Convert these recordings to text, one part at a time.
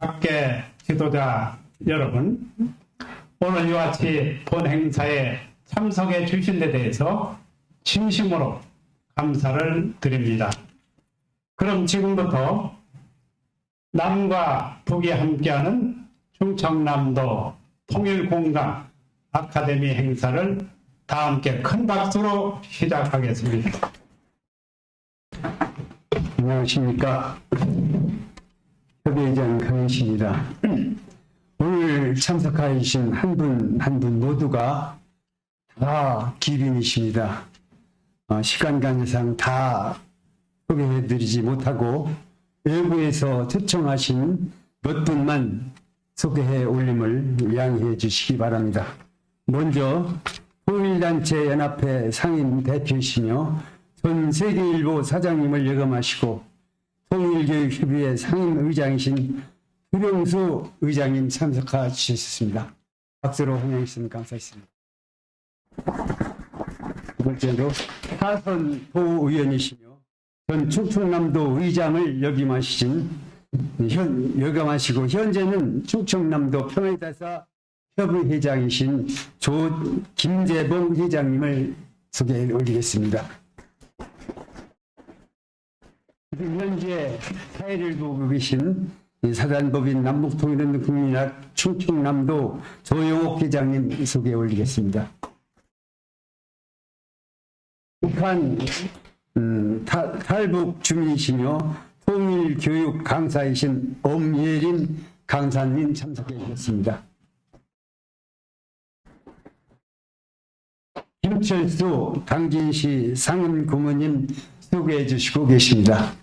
학계 지도자 여러분, 오늘 이와 같이 본 행사에 참석해 주신 데 대해서 진심으로 감사를 드립니다. 그럼 지금부터 남과 북이 함께하는 충청남도 통일공감 아카데미 행사를 다 함께 큰 박수로 시작하겠습니다. 안녕하십니까. 협의회장 강영식입니다. 오늘 참석하신 한 분 한 분 모두가 다 기빈이십니다. 시간 관계상 다 소개해드리지 못하고 외부에서 초청하신 몇 분만 소개해 올림을 양해해 주시기 바랍니다. 먼저 통일단체 연합회 상임 대표이시며 전 세계일보 사장님을 역임하시고 통일교육협의회 상임의장이신 휴병수 의장님 참석하 주셨습니다. 박수로 환영해 주시면 감사했습니다. 두 번째로 하선 도의원이시며 전 충청남도 의장을 역임하시고 현재는 충청남도 평화대사 협의회장이신 김재봉 회장님을 소개해 올리겠습니다. 현재 사회를 보고 계신 사단법인 남북통일운동 국민학 충청남도 조영옥 회장님 소개해 올리겠습니다. 북한 탈북 주민이시며 통일교육 강사이신 엄예린 강사님 참석해 주셨습니다. 김철수 당진시 상임고문님 소개해 주시고 계십니다.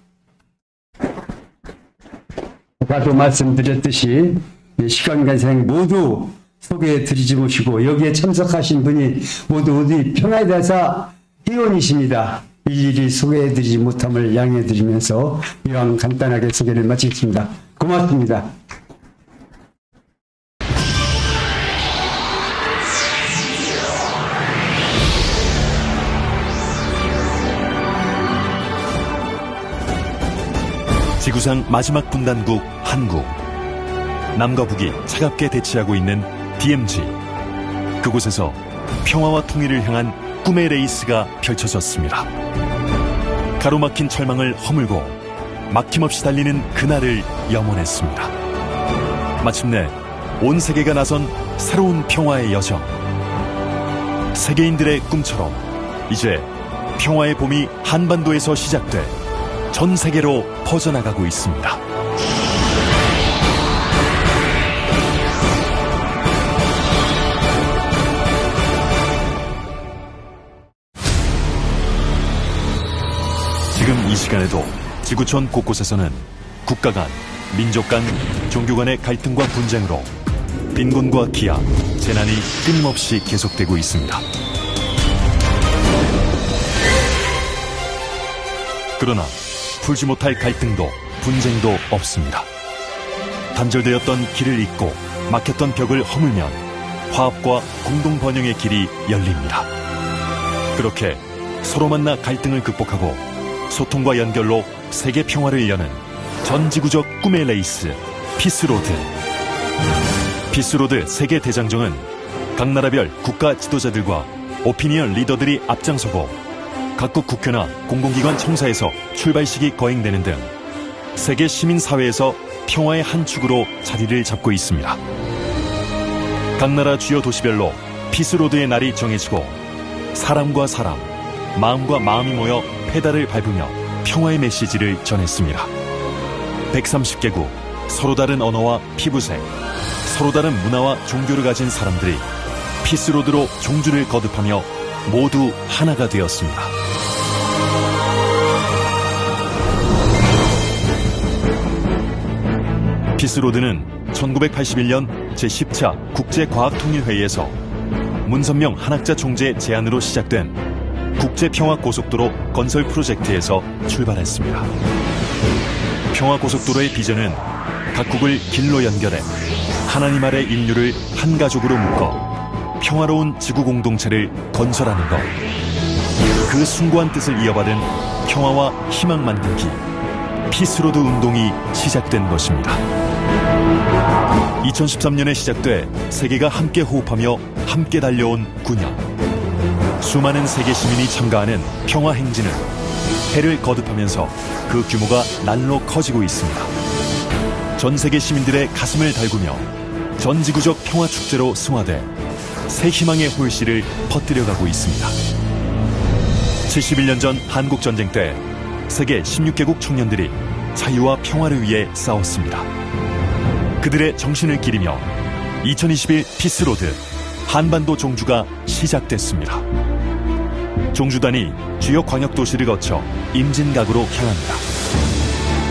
아까도 말씀드렸듯이 시간 관계상 모두 소개해 드리지 못하고 여기에 참석하신 분이 모두 어디 평화대사 회원이십니다. 일일이 소개해 드리지 못함을 양해해 드리면서 이왕 간단하게 소개를 마치겠습니다. 고맙습니다. 지구상 마지막 분단국 한국. 남과 북이 차갑게 대치하고 있는 DMZ. 그곳에서 평화와 통일을 향한 꿈의 레이스가 펼쳐졌습니다. 가로막힌 철망을 허물고 막힘없이 달리는 그날을 염원했습니다. 마침내 온 세계가 나선 새로운 평화의 여정. 세계인들의 꿈처럼 이제 평화의 봄이 한반도에서 시작돼 전 세계로 퍼져나가고 있습니다. 지금 이 시간에도 지구촌 곳곳에서는 국가 간, 민족 간, 종교 간의 갈등과 분쟁으로 빈곤과 기아, 재난이 끊임없이 계속되고 있습니다. 그러나 풀지 못할 갈등도 분쟁도 없습니다. 단절되었던 길을 잇고 막혔던 벽을 허물면 화합과 공동 번영의 길이 열립니다. 그렇게 서로 만나 갈등을 극복하고 소통과 연결로 세계 평화를 여는 전지구적 꿈의 레이스 피스로드. 피스로드 세계 대장정은 각 나라별 국가 지도자들과 오피니언 리더들이 앞장서고 각국 국회나 공공기관 청사에서 출발식이 거행되는 등 세계 시민사회에서 평화의 한 축으로 자리를 잡고 있습니다. 각 나라 주요 도시별로 피스로드의 날이 정해지고 사람과 사람, 마음과 마음이 모여 페달을 밟으며 평화의 메시지를 전했습니다. 130개국, 서로 다른 언어와 피부색, 서로 다른 문화와 종교를 가진 사람들이 피스로드로 종주를 거듭하며 모두 하나가 되었습니다. 피스로드는 1981년 제10차 국제과학통일회의에서 문선명 한학자 총재 제안으로 시작된 국제평화고속도로 건설 프로젝트에서 출발했습니다. 평화고속도로의 비전은 각국을 길로 연결해 하나님 아래 인류를 한 가족으로 묶어 평화로운 지구 공동체를 건설하는 것. 그 숭고한 뜻을 이어받은 평화와 희망 만들기 피스로드 운동이 시작된 것입니다. 2013년에 시작돼 세계가 함께 호흡하며 함께 달려온 9년. 수많은 세계 시민이 참가하는 평화 행진은 해를 거듭하면서 그 규모가 날로 커지고 있습니다. 전 세계 시민들의 가슴을 달구며 전 지구적 평화 축제로 승화돼 새 희망의 홀씨를 퍼뜨려가고 있습니다. 71년 전 한국 전쟁 때 세계 16개국 청년들이 자유와 평화를 위해 싸웠습니다. 그들의 정신을 기리며 2021 피스로드 한반도 종주가 시작됐습니다. 종주단이 주요 광역도시를 거쳐 임진각으로 향합니다.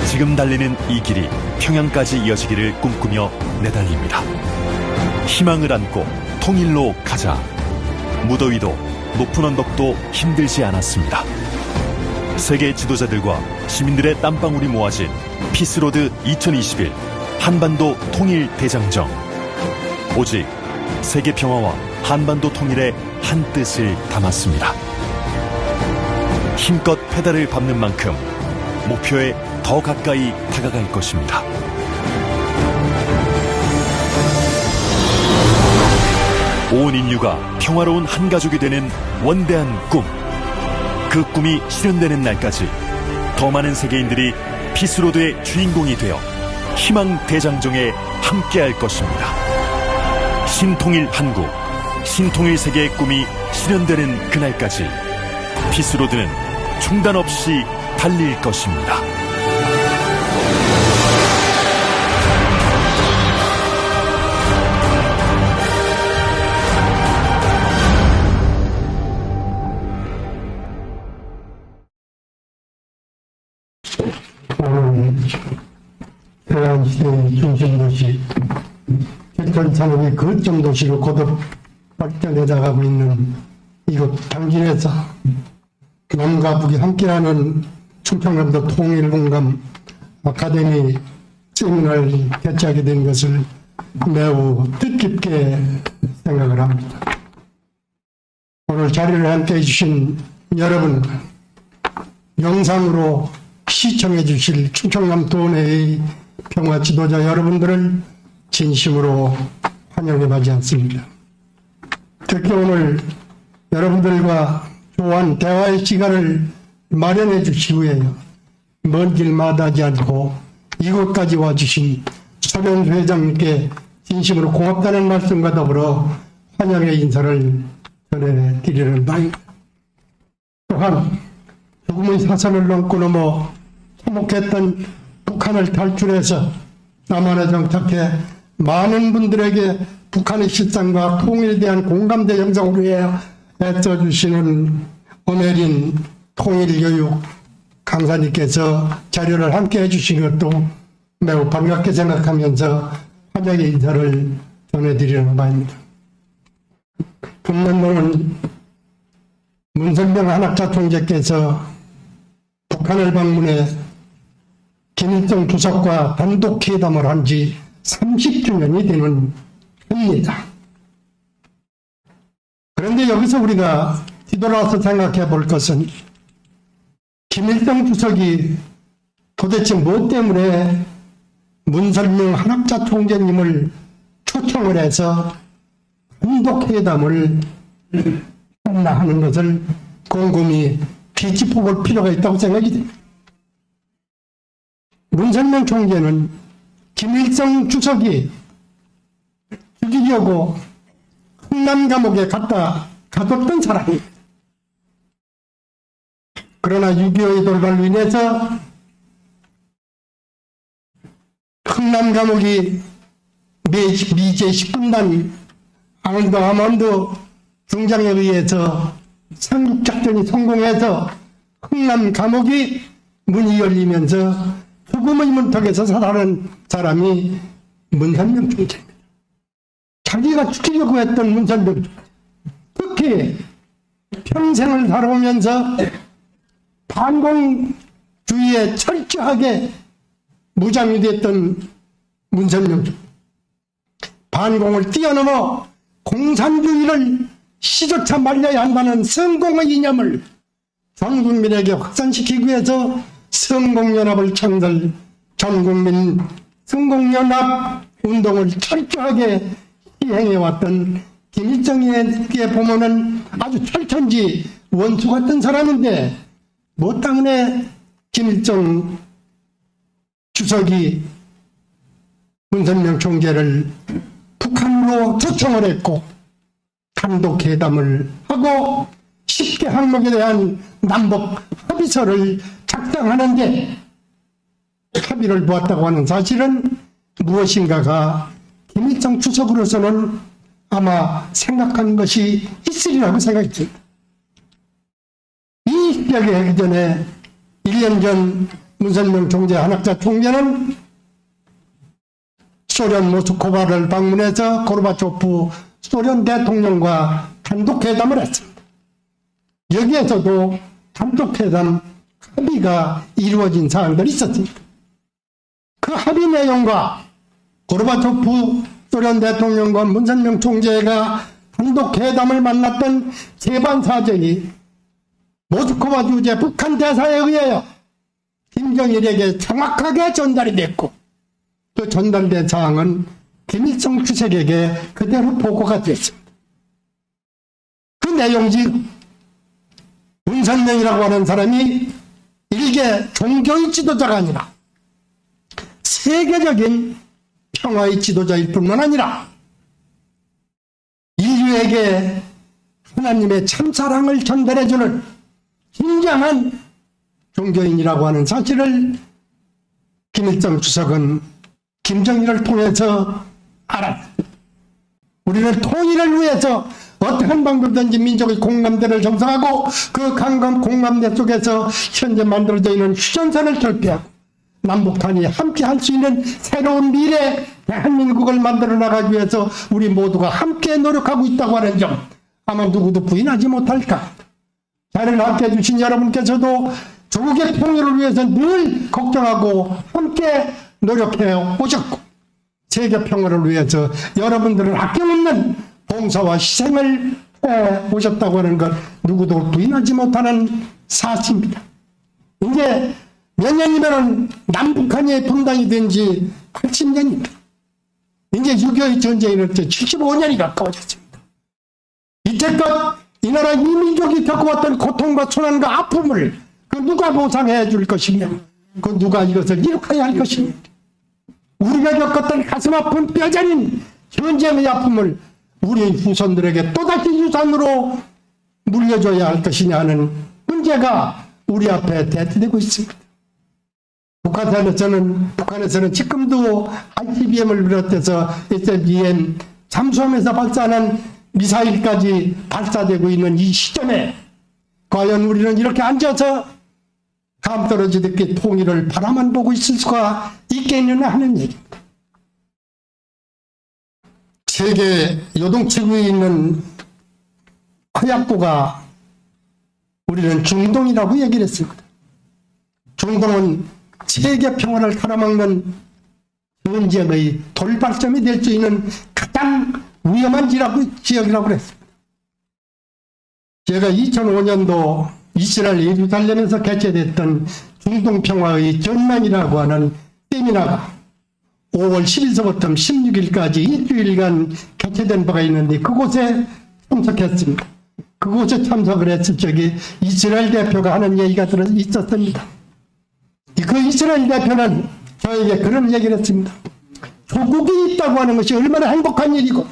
지금 달리는 이 길이 평양까지 이어지기를 꿈꾸며 내달립니다. 희망을 안고 통일로 가자. 무더위도 높은 언덕도 힘들지 않았습니다. 세계 지도자들과 시민들의 땀방울이 모아진 피스로드 2021 한반도 통일 대장정. 오직 세계 평화와 한반도 통일의 한 뜻을 담았습니다. 힘껏 페달을 밟는 만큼 목표에 더 가까이 다가갈 것입니다. 온 인류가 평화로운 한 가족이 되는 원대한 꿈. 그 꿈이 실현되는 날까지 더 많은 세계인들이 피스로드의 주인공이 되어 희망 대장정에 함께할 것입니다. 신통일 한국, 신통일 세계의 꿈이 실현되는 그날까지 피스로드는 중단 없이 달릴 것입니다. 오늘 해안시대의 중심도시 개천산업이 거점 도시로 거듭 발전해 나가고 있는 이곳 당진에서 남과 북이 함께하는 충청남도 통일공감 아카데미 세미나를 개최하게 된 것을 매우 뜻깊게 생각을 합니다. 오늘 자리를 함께해 주신 여러분, 영상으로 시청해 주실 충청남도 내의 평화 지도자 여러분들을 진심으로 환영해 맞이 않습니다. 특히 오늘 여러분들과 조한 대화의 시간을 마련해 주시기 위해 먼 길 마다하지 않고 이곳까지 와주신 소련수 회장님께 진심으로 고맙다는 말씀과 더불어 환영의 인사를 전해드리는 바입니다. 또한 조금의 사선을 넘고 참혹했던 북한을 탈출해서 남한에 정착해 많은 분들에게 북한의 실상과 통일에 대한 공감대 형성을 위해 애써주시는 오메린 통일교육 강사님께서 자료를 함께 해주신 것도 매우 반갑게 생각하면서 환영의 인사를 전해드리는 바입니다. 금년도는 문선명 한학자 총재께서 북한을 방문해 김일성 주석과 단독 회담을 한 지 30주년이 되는 해입니다. 그런데 여기서 우리가 뒤돌아서 생각해 볼 것은 김일성 주석이 도대체 무엇 때문에 문선명 한학자 총재님을 초청을 해서 단독회담을 했나 하는 것을 곰곰이 뒤집어볼 필요가 있다고 생각이 됩니다. 문선명 총재는 김일성 주석이 죽이려고 흥남 감옥에 가뒀던 사람입니다. 그러나 6.25의 돌발로 인해서 흥남 감옥이 미제 10분단 앙도 아몬드 중장에 의해서 상륙작전이 성공해서 흥남 감옥이 문이 열리면서 죽음의 문턱에서 살아난 사람이 문선명 총재입니다. 자기가 죽이려고 했던 문선명 총재, 특히 평생을 살아오면서 반공주의에 철저하게 무장이 됐던 문선명 총재, 반공을 뛰어넘어 공산주의를 시조차 말려야 한다는 성공의 이념을 전 국민에게 확산시키기 위해서 성공연합을 창설, 전국민 성공연합 운동을 철저하게 시행해왔던 김일성에게 보면은 아주 철천지 원수 같은 사람인데, 뭐 때문에 김일성 주석이 문선명 총재를 북한으로 초청을 했고 단독회담을 하고 10개 항목에 대한 남북 합의서를 작성하는데 합의를 보았다고 하는 사실은 무엇인가가 김일성 주석으로서는 아마 생각한 것이 있으리라고 생각이 듭니다. 이 시작이 하기 전에 1년 전 문선명 총재, 한학자 총재는 소련 모스크바를 방문해서 고르바초프 소련 대통령과 단독회담을 했습니다. 여기에서도 단독회담 합의가 이루어진 사항들이 있었습니다. 그 합의 내용과 고르바초프 소련 대통령과 문선명 총재가 단독회담을 만났던 재반 사정이 모스크바 주재 북한 대사에 의하여 김정일에게 정확하게 전달이 됐고, 또 전달된 사항은 김일성 주석에게 그대로 보고가 됐습니다. 그 내용지 문선명이라고 하는 사람이 일개 종교의 지도자가 아니라 세계적인 평화의 지도자일 뿐만 아니라 인류에게 하나님의 참사랑을 전달해주는 진정한 종교인이라고 하는 사실을 김일성 주석은 김정일을 통해서 알았습니다. 우리는 통일을 위해서 어떠한 방법든지 민족의 공감대를 형성하고 그 공감대 속에서 현재 만들어져 있는 휴전선을 결핍하고 남북한이 함께 할 수 있는 새로운 미래 대한민국을 만들어 나가기 위해서 우리 모두가 함께 노력하고 있다고 하는 점 아마 누구도 부인하지 못할까. 자리를 함께 해주신 여러분께서도 조국의 통일을 위해서 늘 걱정하고 함께 노력해 오셨고 세계 평화를 위해서 여러분들은 아낌없는 봉사와 희생을 해 오셨다고 하는 것 누구도 부인하지 못하는 사실입니다. 이제 몇 년이면 남북한이 분단이 된 지 80년입니다. 이제 6.25의 전쟁이 75년이 가까워졌습니다. 이때껏 이 나라 이민족이 겪어왔던 고통과 손안과 아픔을 그 누가 보상해 줄 것이며 그 누가 이것을 이룩해야 할 것이며 우리가 겪었던 가슴 아픈 뼈저린 전쟁의 아픔을 우리 후손들에게 또다시 유산으로 물려줘야 할 것이냐 하는 문제가 우리 앞에 대두되고 있습니다. 북한에서는 지금도 ICBM을 비롯해서 SLBM 잠수함에서 발사하는 미사일까지 발사되고 있는 이 시점에 과연 우리는 이렇게 앉아서 감 떨어지듯이 통일을 바라만 보고 있을 수가 있겠느냐 하는 얘기입니다. 세계 요동치고 있는 허약부가 우리는 중동이라고 얘기를 했습니다. 중동은 세계 평화를 가로막는 전쟁의 돌발점이 될 수 있는 가장 위험한 지역이라고 했습니다. 제가 2005년도 이스라엘 예루살렘에서 개최됐던 중동평화의 전망이라고 하는 세미나가 5월 10일서부터 16일까지 일주일간 개최된 바가 있는데 그곳에 참석했습니다. 그곳에 참석을 했을 적에 이스라엘 대표가 하는 얘기가 있었습니다. 그 이스라엘 대표는 저에게 그런 얘기를 했습니다. 조국이 있다고 하는 것이 얼마나 행복한 일이고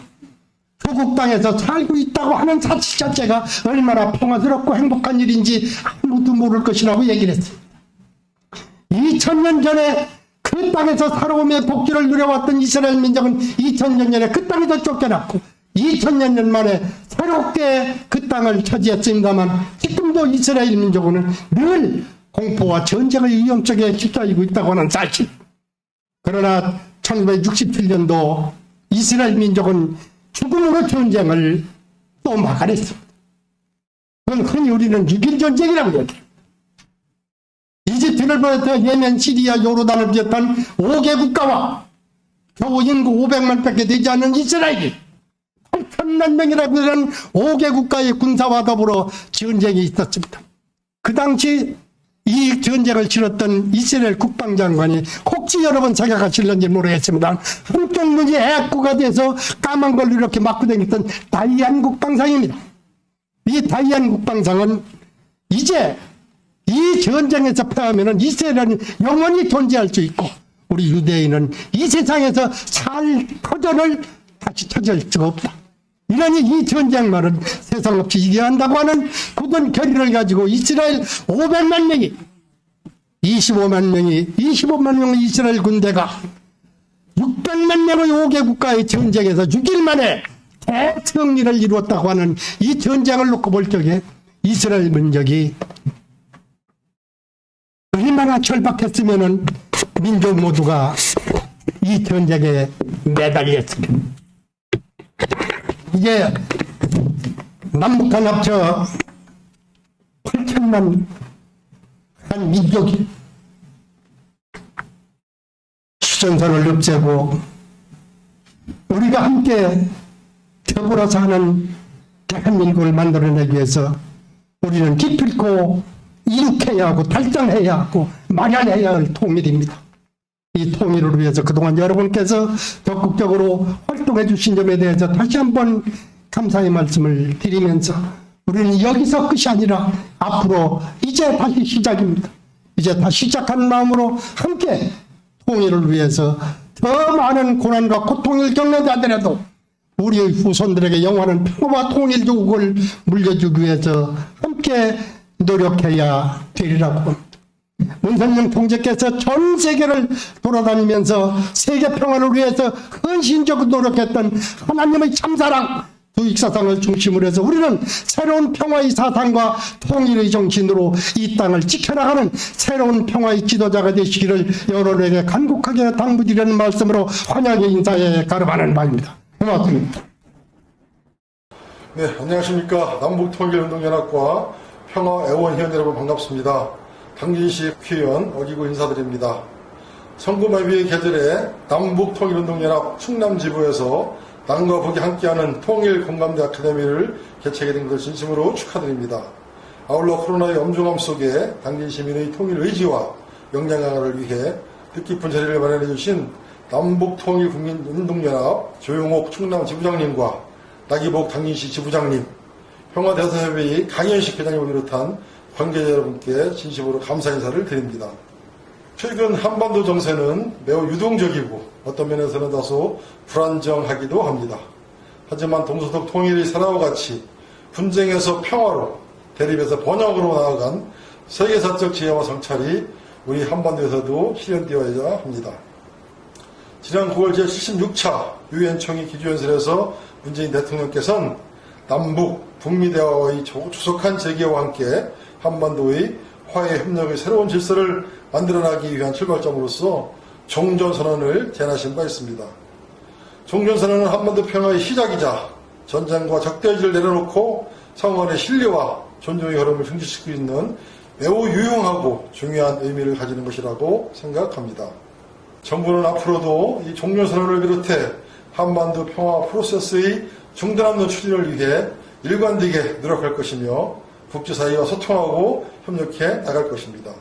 조국 땅에서 살고 있다고 하는 사실 자체가 얼마나 평화스럽고 행복한 일인지 아무도 모를 것이라고 얘기를 했습니다. 2000년 전에 그 땅에서 살아오며 복지를 누려왔던 이스라엘 민족은 2000년 전에 그 땅에서 쫓겨났고 2000년 만에 새롭게 그 땅을 차지했습니다만 지금도 이스라엘 민족은 늘 공포와 전쟁의 위험 속에 휩싸이고 있다고 하는 사실. 그러나 1967년도 이스라엘 민족은 죽음으로 전쟁을 또 막아냈습니다. 그건 흔히 우리는 6.1 전쟁이라고 얘기해요. 이집트를 비롯해 예멘, 시리아, 요르단을 비롯한 5개 국가와 겨우 인구 500만 밖에 되지 않는 이스라엘이 8천만 명이라고 하는 5개 국가의 군사와 더불어 전쟁이 있었습니다. 그 당시 이 전쟁을 치렀던 이스라엘 국방장관이 혹시 여러분 생각하실는지 모르겠지만 한쪽 눈이 애꾸가 돼서 까만 걸로 이렇게 맞고 다녔던 다이안 국방상입니다. 이 다이안 국방상은 이제 이 전쟁에서 패하면 이스라엘은 영원히 존재할 수 있고 우리 유대인은 이 세상에서 살 터전을 다시 찾을 수가 없다. 이러니 이 전쟁만은 세상 없이 이겨야 한다고 하는 굳은 결의를 가지고 이스라엘 500만 명이 25만 명의 이스라엘 군대가 600만 명의 5개 국가의 전쟁에서 6일 만에 대승리를 이루었다고 하는 이 전쟁을 놓고 볼 적에 이스라엘 민족이 얼마나 절박했으면은 민족 모두가 이 전쟁에 매달렸습니다. 이게 남북한 합쳐 8천만 한 민족이 휴전선을 없애고 우리가 함께 더불어 사는 대한민국을 만들어내기 위해서 우리는 기필코 이룩해야 하고 달성해야 하고 마련해야 할 통일입니다. 이 통일을 위해서 그동안 여러분께서 적극적으로 활동해 주신 점에 대해서 다시 한번 감사의 말씀을 드리면서 우리는 여기서 끝이 아니라 앞으로 이제 다시 시작입니다. 이제 다시 시작하는 마음으로 함께 통일을 위해서 더 많은 고난과 고통을 겪는다 하더라도 우리의 후손들에게 영원한 평화와 통일조국을 물려주기 위해서 함께 노력해야 되리라고 합니다. 문선영 총재께서 전 세계를 돌아다니면서 세계 평화를 위해서 헌신적으로 노력했던 하나님의 참사랑 두익사상을 중심으로 해서 우리는 새로운 평화의 사상과 통일의 정신으로 이 땅을 지켜나가는 새로운 평화의 지도자가 되시기를 여러분에게 간곡하게 당부드리는 말씀으로 환영의 인사에 가름하는 바입니다. 고맙습니다. 네, 안녕하십니까. 남북통일운동연합과 평화애원회원 여러분 반갑습니다. 당진시 국회의원 어기구 인사드립니다. 성구마비의 계절에 남북통일운동연합 충남지부에서 남과 북이 함께하는 통일공감대 아카데미를 개최하게 된 것을 진심으로 축하드립니다. 아울러 코로나의 엄중함 속에 당진 시민의 통일 의지와 역량 강화를 위해 뜻깊은 자리를 마련해 주신 남북통일국민운동연합 조용옥 충남지부장님과 나기복 당진시 지부장님, 평화대사협의 강현식 회장님을 비롯한 관계자 여러분께 진심으로 감사 인사를 드립니다. 최근 한반도 정세는 매우 유동적이고 어떤 면에서는 다소 불안정하기도 합니다. 하지만 동서독 통일의 사라와 같이 분쟁에서 평화로, 대립에서 번영으로 나아간 세계사적 지혜와 성찰이 우리 한반도에서도 실현되어야 합니다. 지난 9월 제76차 유엔 총회 기조연설에서 문재인 대통령께서는 남북, 북미 대화의 조속한 재개와 함께 한반도의 화해 협력의 새로운 질서를 만들어나기 위한 출발점으로서 종전선언을 제안하신 바 있습니다. 종전선언은 한반도 평화의 시작이자 전쟁과 적대의지를 내려놓고 상호간의 신뢰와 존중의 흐름을 증진시키고 있는 매우 유용하고 중요한 의미를 가지는 것이라고 생각합니다. 정부는 앞으로도 이 종전선언을 비롯해 한반도 평화 프로세스의 중단 없는 추진을 위해 일관되게 노력할 것이며 국제사회와 소통하고 협력해 나갈 것입니다.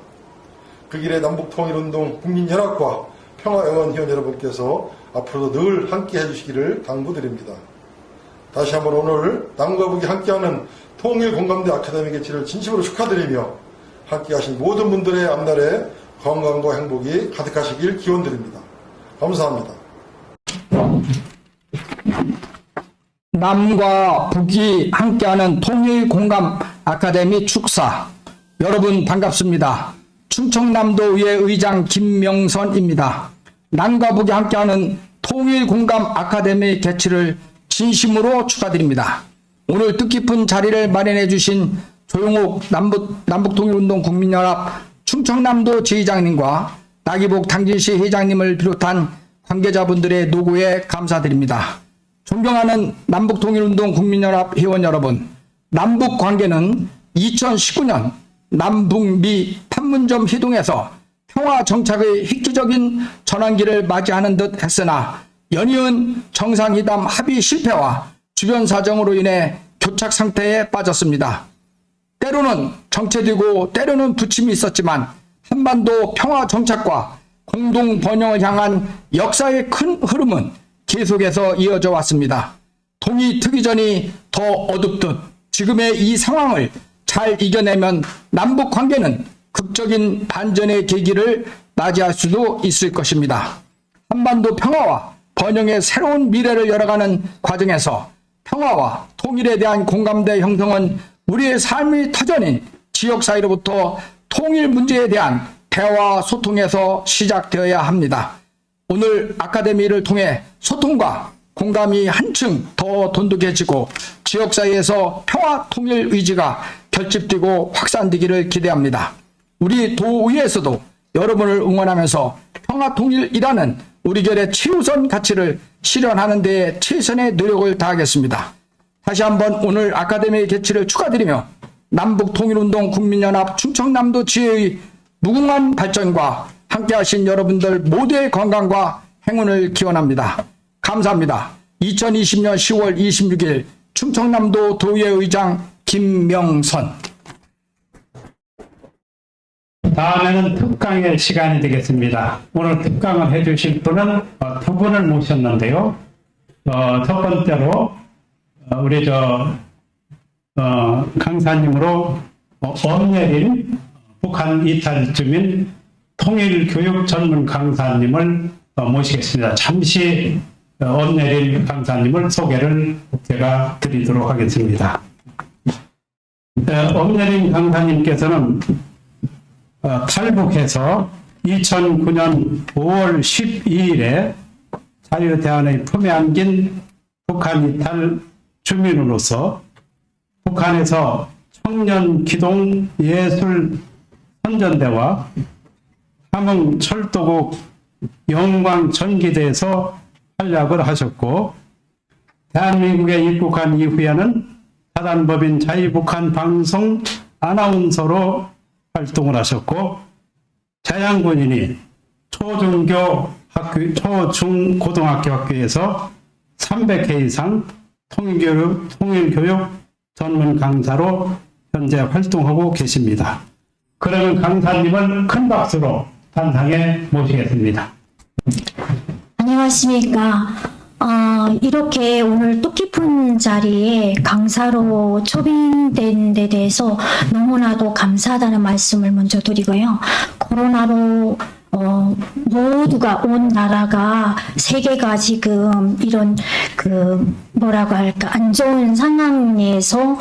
그 길에 남북통일운동 국민연합과 평화애원회원 여러분께서 앞으로도 늘 함께 해주시기를 당부드립니다. 다시 한번 오늘 남과 북이 함께하는 통일공감대 아카데미 개최를 진심으로 축하드리며 함께하신 모든 분들의 앞날에 건강과 행복이 가득하시길 기원드립니다. 감사합니다. 남과 북이 함께하는 통일공감 아카데미 축사. 여러분 반갑습니다. 충청남도의회 의장 김명선입니다. 남과 북이 함께하는 통일공감 아카데미 개최를 진심으로 축하드립니다. 오늘 뜻깊은 자리를 마련해 주신 조용옥 남북통일운동 국민연합 충청남도 지휘장님과 나기복 당진시 회장님을 비롯한 관계자분들의 노고에 감사드립니다. 존경하는 남북통일운동 국민연합 회원 여러분, 남북관계는 2019년 남북미 판문점 회동에서 평화정착의 획기적인 전환기를 맞이하는 듯 했으나 연이은 정상회담 합의 실패와 주변 사정으로 인해 교착 상태에 빠졌습니다. 때로는 정체되고 때로는 부침이 있었지만 한반도 평화 정착과 공동 번영을 향한 역사의 큰 흐름은 계속해서 이어져 왔습니다. 통일 특이전이 더 어둡듯 지금의 이 상황을 잘 이겨내면 남북 관계는 극적인 반전의 계기를 맞이할 수도 있을 것입니다. 한반도 평화와 번영의 새로운 미래를 열어가는 과정에서 평화와 통일에 대한 공감대 형성은 우리의 삶의 터전인 지역사회로부터 통일 문제에 대한 대화 소통에서 시작되어야 합니다. 오늘 아카데미를 통해 소통과 공감이 한층 더 돈독해지고 지역사회에서 평화 통일 의지가 결집되고 확산되기를 기대합니다. 우리 도의회에서도 여러분을 응원하면서 평화 통일이라는 우리 결의 최우선 가치를 실현하는 데 최선의 노력을 다하겠습니다. 다시 한번 오늘 아카데미 개최를 축하드리며 남북통일운동 국민연합 충청남도 지회의 무궁한 발전과 함께하신 여러분들 모두의 건강과 행운을 기원합니다. 감사합니다. 2020년 10월 26일 충청남도 도의회 의장 김명선. 다음에는 특강의 시간이 되겠습니다. 오늘 특강을 해주실 분은 두 분을 모셨는데요. 첫 번째로 우리 강사님으로 엄예린 북한 이탈 주민 통일교육 전문 강사님을 모시겠습니다. 잠시 엄예린 강사님을 소개를 제가 드리도록 하겠습니다. 엄예린 강사님께서는 탈북해서 2009년 5월 12일에 자유대안의 품에 안긴 북한 이탈 주민으로서 북한에서 청년기동 예술선전대와 함흥철도국 영광전기대에서 활약을 하셨고 대한민국에 입국한 이후에는 사단법인 자유북한 방송 아나운서로 활동을 하셨고 자양군인이 초중고등학교 학교에서 300회 이상 통일교육 전문 강사로 현재 활동하고 계십니다. 그러면 강사님을 큰 박수로 단상에 모시겠습니다. 안녕하십니까. 이렇게 오늘 뜻깊은 자리에 강사로 초빙된 데 대해서 너무나도 감사하다는 말씀을 먼저 드리고요. 코로나로 모두가 온 나라가 세계가 지금 이런 뭐라고 할까 안 좋은 상황에서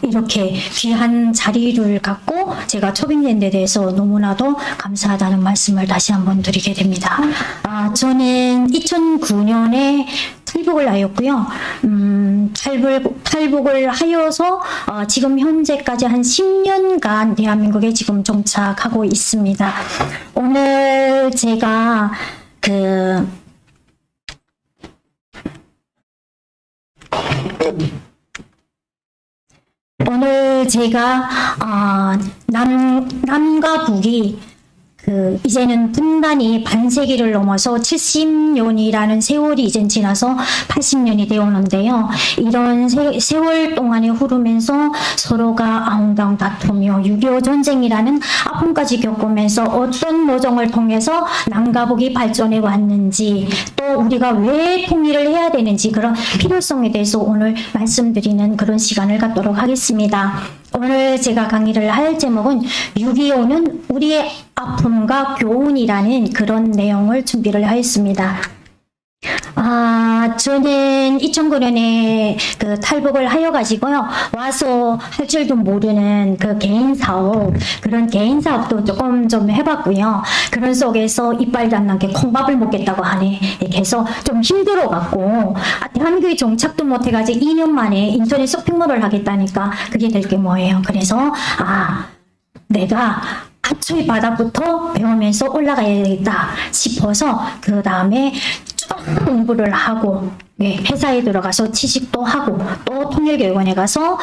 이렇게 귀한 자리를 갖고 제가 초빙된 데 대해서 너무나도 감사하다는 말씀을 다시 한번 드리게 됩니다. 저는 2009년에 탈북을 하였고요. 탈북을 하여서 지금 현재까지 한 10년간 대한민국에 지금 정착하고 있습니다. 오늘 제가 남과 북이 이제는 분단이 반세기를 넘어서 70년이라는 세월이 이젠 지나서 80년이 되었는데요. 이런 세월 동안에 흐르면서 서로가 아웅다웅 다투며 6.25 전쟁이라는 아픔까지 겪으면서 어떤 노정을 통해서 남과 북이 발전해 왔는지 또 우리가 왜 통일을 해야 되는지 그런 필요성에 대해서 오늘 말씀드리는 그런 시간을 갖도록 하겠습니다. 오늘 제가 강의를 할 제목은 6.25는 우리의 아픔과 교훈이라는 그런 내용을 준비를 하였습니다. 저는 2009년에 탈북을 하여가지고요. 와서 할 줄도 모르는 개인 사업도 조금 좀 해봤고요. 그런 속에서 이빨도 안 나게 콩밥을 먹겠다고 하네. 이렇게 해서 좀 힘들어갖고, 대한민국에 정착도 못해가지고 2년 만에 인터넷 쇼핑몰을 하겠다니까 그게 될 게 뭐예요. 그래서, 내가 하초의 바닥부터 배우면서 올라가야 되겠다 싶어서 그 다음에 쭉 공부를 하고 회사에 들어가서 취직도 하고 또 통일교육원에 가서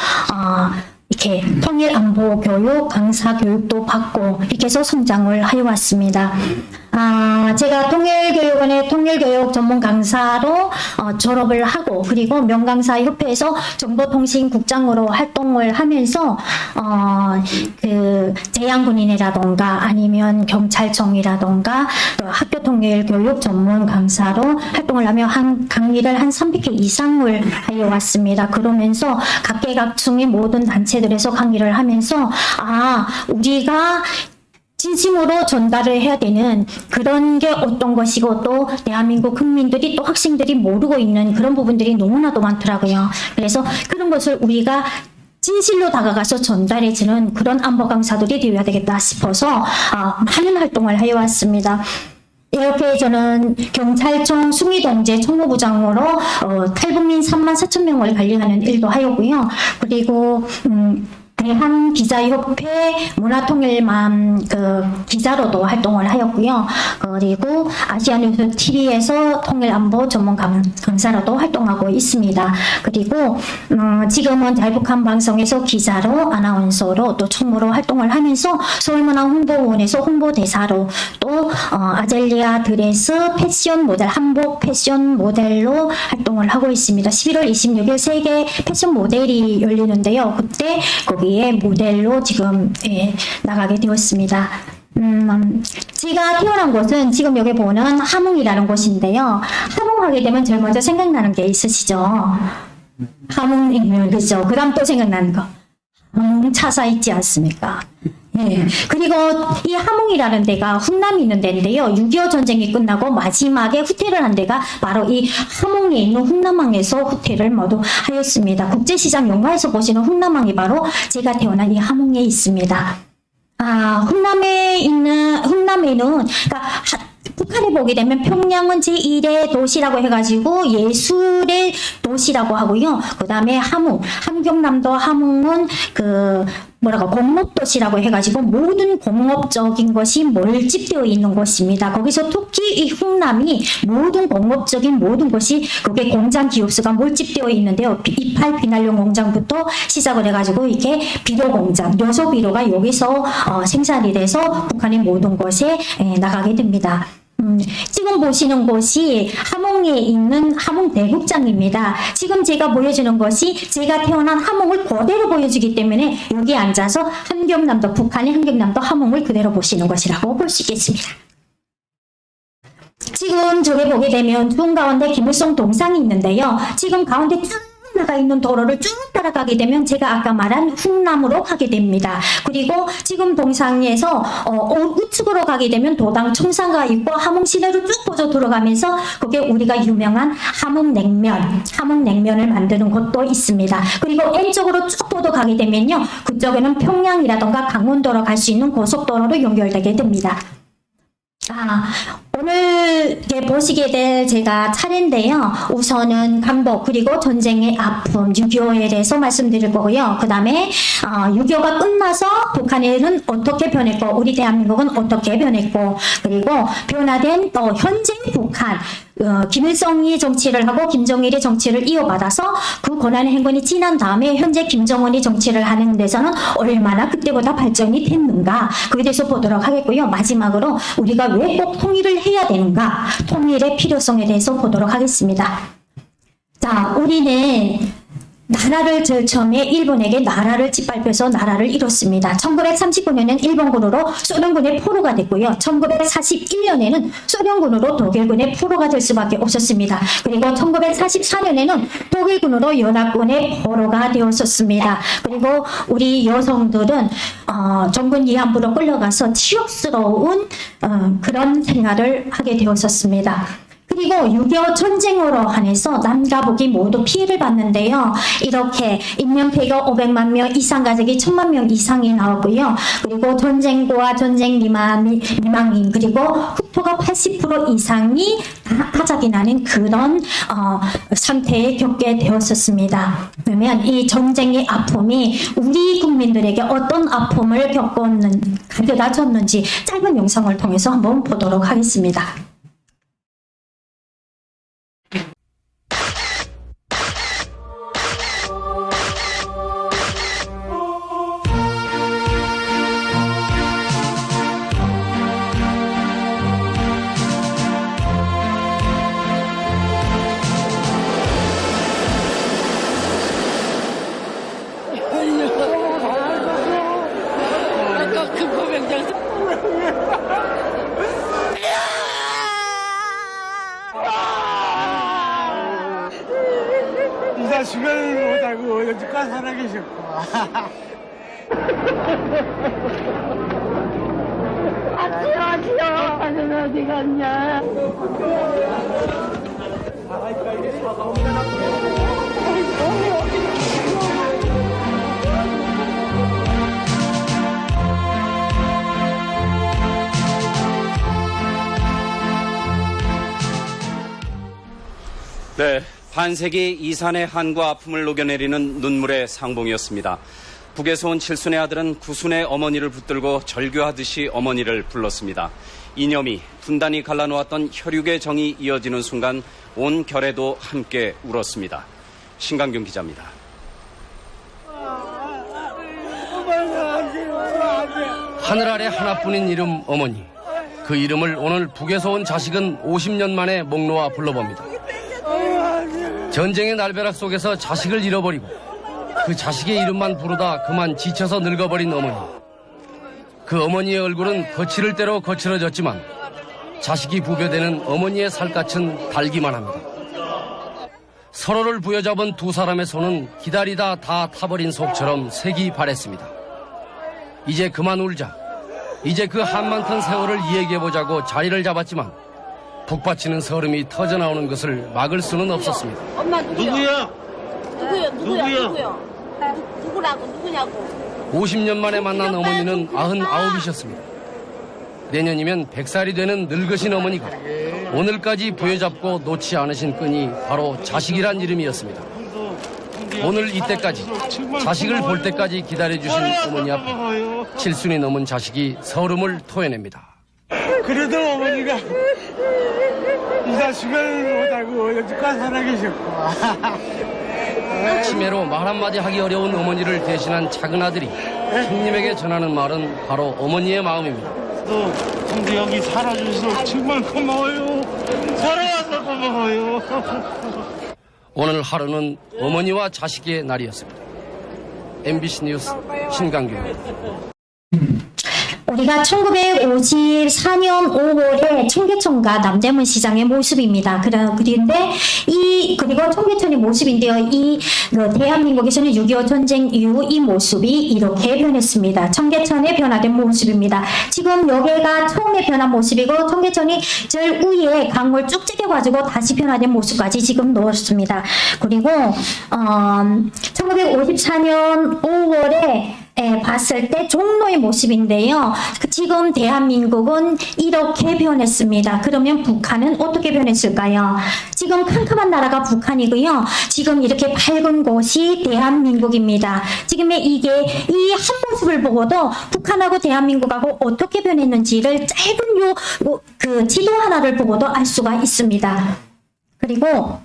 이렇게 통일 안보 교육, 강사 교육도 받고 이렇게 해서 성장을 해왔습니다. 제가 통일교육원의 통일교육 전문 강사로 졸업을 하고 그리고 명강사협회에서 정보통신국장으로 활동을 하면서 그 재향군인이라던가 아니면 경찰청이라던가 또 학교통일교육 전문 강사로 활동을 하며 강의를 한 300회 이상을 해왔습니다. 그러면서 각계각층의 모든 단체들에서 강의를 하면서 우리가 진심으로 전달을 해야 되는 그런 게 어떤 것이고 또 대한민국 국민들이 또 학생들이 모르고 있는 그런 부분들이 너무나도 많더라고요. 그래서 그런 것을 우리가 진실로 다가가서 전달해주는 그런 안보 강사들이 되어야 되겠다 싶어서 많은 활동을 해왔습니다. 이렇게 저는 경찰청 수미동제 총무부장으로 탈북민 34,000명을 관리하는 일도 하였고요. 그리고 대한기자협회 문화통일망 기자로도 활동을 하였고요. 그리고 아시아뉴스 TV에서 통일안보 전문 강사로도 활동하고 있습니다. 그리고 지금은 자유북한 방송에서 기자로 아나운서로 또 총무로 활동을 하면서 서울문화홍보원에서 홍보대사로 또 아젤리아 드레스 패션 모델, 한복 패션 모델로 활동을 하고 있습니다. 11월 26일 세계 패션 모델이 열리는데요. 그때 거기에 모델로 지금 나가게 되었습니다. 제가 태어난 곳은 지금 여기 보는 함흥이라는 곳인데요. 함흥하게 되면 제일 먼저 생각나는 게 있으시죠? 함흥냉면, 그죠? 그 다음 또 생각나는 거. 차사 있지 않습니까? 예. 그리고 이 함흥이라는 데가 훈남이 있는 데인데요. 6.25 전쟁이 끝나고 마지막에 후퇴를 한 데가 바로 이 함흥에 있는 훈남항에서 후퇴를 모두 하였습니다. 국제시장 영화에서 보시는 훈남항이 바로 제가 태어난 이 함흥에 있습니다. 훈남에는 그러니까 북한에 보게 되면 평양은 제1의 도시라고 해가지고 예술의 도시라고 하고요. 그 다음에 함경남도 함흥은 공업도시라고 해가지고 모든 공업적인 것이 몰집되어 있는 곳입니다. 거기서 특히 이 훈남이 모든 공업적인 모든 것이 그게 공장 기업수가 몰집되어 있는데요. 이팔 비난용 공장부터 시작을 해가지고 이게 비료 공장, 요소 비료가 여기서 생산이 돼서 북한의 모든 곳에 나가게 됩니다. 지금 보시는 곳이 함흥에 있는 함흥대국장입니다. 지금 제가 보여주는 것이 제가 태어난 함흥을 그대로 보여주기 때문에 여기 앉아서 북한의 함경남도 함흥을 그대로 보시는 것이라고 볼 수 있겠습니다. 지금 저기 보게 되면 중 가운데 김일성 동상이 있는데요. 지금 가운데 쭉 나가 있는 도로를 쭉 따라가게 되면 제가 아까 말한 훈남으로 가게 됩니다. 그리고 지금 동상에서 우측으로 가게 되면 도당 청사가 있고 함흥 시내로 쭉 퍼져 들어가면서 그게 우리가 유명한 함흥냉면을 만드는 곳도 있습니다. 그리고 왼쪽으로 쭉 뻗어 가게 되면요. 그쪽에는 평양이라던가 강원도로 갈 수 있는 고속도로로 연결되게 됩니다. 오늘 보시게 될 제가 차례인데요. 우선은 강복 그리고 전쟁의 아픔 6.25에 대해서 말씀드릴 거고요. 그 다음에 6.25가 끝나서 북한에는 어떻게 변했고 우리 대한민국은 어떻게 변했고 그리고 변화된 또 현재 북한 김일성이 정치를 하고 김정일이 정치를 이어받아서 그 권한의 행군이 지난 다음에 현재 김정은이 정치를 하는 데서는 얼마나 그때보다 발전이 됐는가 그에 대해서 보도록 하겠고요. 마지막으로 우리가 왜 꼭 통일을 해야 되는가 통일의 필요성에 대해서 보도록 하겠습니다. 자, 우리는 나라를 처음에 일본에게 나라를 짓밟혀서 나라를 이뤘습니다. 1939년엔 일본군으로 소련군의 포로가 됐고요. 1941년에는 소련군으로 독일군의 포로가 될 수밖에 없었습니다. 그리고 1944년에는 독일군으로 연합군의 포로가 되었었습니다. 그리고 우리 여성들은 정군 위안부로 끌려가서 치욕스러운 그런 생활을 하게 되었었습니다. 그리고 6.25 전쟁으로 한해서 남과 북이 모두 피해를 봤는데요. 이렇게 인명피해가 500만 명 이상 가족이 1000만 명 이상이 나오고요. 그리고 전쟁과 전쟁 미망인 그리고 흑토가 80% 이상이 다 타작이 나는 그런 상태에 겪게 되었었습니다. 그러면 이 전쟁의 아픔이 우리 국민들에게 어떤 아픔을 가져다 줬는지 짧은 영상을 통해서 한번 보도록 하겠습니다. 이 자식을 못하고 여지까지 살아계셨고. 아치야, 아는 어디 갔냐? 네, 반세기 이산의 한과 아픔을 녹여내리는 눈물의 상봉이었습니다. 북에서 온 칠순의 아들은 구순의 어머니를 붙들고 절규하듯이 어머니를 불렀습니다. 이념이 분단이 갈라놓았던 혈육의 정이 이어지는 순간 온 결에도 함께 울었습니다. 신강균 기자입니다. 하늘 아래 하나뿐인 이름 어머니. 그 이름을 오늘 북에서 온 자식은 50년 만에 목 놓아 불러봅니다. 전쟁의 날벼락 속에서 자식을 잃어버리고 그 자식의 이름만 부르다 그만 지쳐서 늙어버린 어머니. 그 어머니의 얼굴은 거칠을 대로 거칠어졌지만 자식이 부벼대는 어머니의 살갗은 달기만 합니다. 서로를 부여잡은 두 사람의 손은 기다리다 다 타버린 속처럼 색이 바랬습니다. 이제 그만 울자. 이제 그 한많던 세월을 이야기해보자고 자리를 잡았지만 북받치는 서름이 터져나오는 것을 막을 수는 없었습니다. 엄마 누구야? 누구야? 누구라고? 누구냐고? 50년 만에 만난 어머니는 99이셨습니다. 내년이면 100살이 되는 늙으신 어머니가 오늘까지 부여잡고 놓지 않으신 끈이 바로 자식이란 이름이었습니다. 오늘 이때까지 자식을 볼 때까지 기다려주신 어머니 앞에 칠순이 넘은 자식이 서름을 토해냅니다. 그래도 어머니가 이 자식을 못하고 여지까지 살아계셨고. 치매로 말 한마디 하기 어려운 어머니를 대신한 작은 아들이 형님에게 전하는 말은 바로 어머니의 마음입니다. 근데 여기 살아주셔서 정말 고마워요. 살아와서 고마워요. 오늘 하루는 어머니와 자식의 날이었습니다. MBC 뉴스 신강규입니다. 우리가 1954년 5월에 청계천과 남대문 시장의 모습입니다. 그런데 그리고 청계천의 모습인데요. 대한민국에서는 6.25 전쟁 이후 이 모습이 이렇게 변했습니다. 청계천의 변화된 모습입니다. 지금 여기가 처음에 변한 모습이고 청계천이 저 위에 강물 쭉 찢겨가지고 다시 변화된 모습까지 지금 넣었습니다. 그리고 1954년 5월에 봤을 때 종로의 모습인데요. 지금 대한민국은 이렇게 변했습니다. 그러면 북한은 어떻게 변했을까요? 지금 캄캄한 나라가 북한이고요. 지금 이렇게 밝은 곳이 대한민국입니다. 지금의 이 한 모습을 보고도 북한하고 대한민국하고 어떻게 변했는지를 짧은 그 지도 하나를 보고도 알 수가 있습니다. 그리고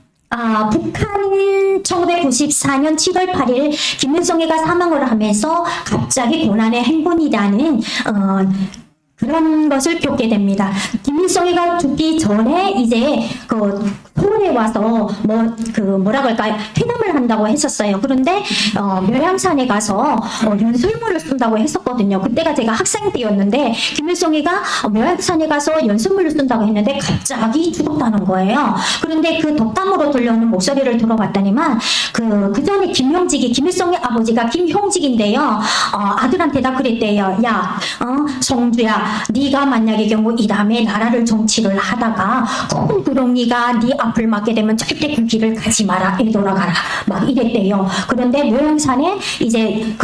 북한은 1994년 7월 8일 김일성이가 사망을 하면서 갑자기 고난의 행군이라는 그런 것을 겪게 됩니다. 김일성이가 죽기 전에 이제 서울에 와서 뭐라 그럴까요? 회담을 한다고 했었어요. 그런데 묘양산에 가서 연설문을 쓴다고 했었거든요. 그때가 제가 학생 때였는데 김일성이가 묘양산에 가서 연설문을 쓴다고 했는데 갑자기 죽었다는 거예요. 그런데 그 덕담으로 들려오는 목소리를 들어봤더니만 그 전에 김일성의 아버지가 김형직인데요. 아들한테다 그랬대요. 야, 성주야, 네가 만약의 경우 이 다음에 나라를 정치를 하다가 큰 구렁이가 네 앞을 막게 되면 절대 그 길을 가지 마라. 되돌아가라. 막 이랬대요. 그런데 묘양산에 이제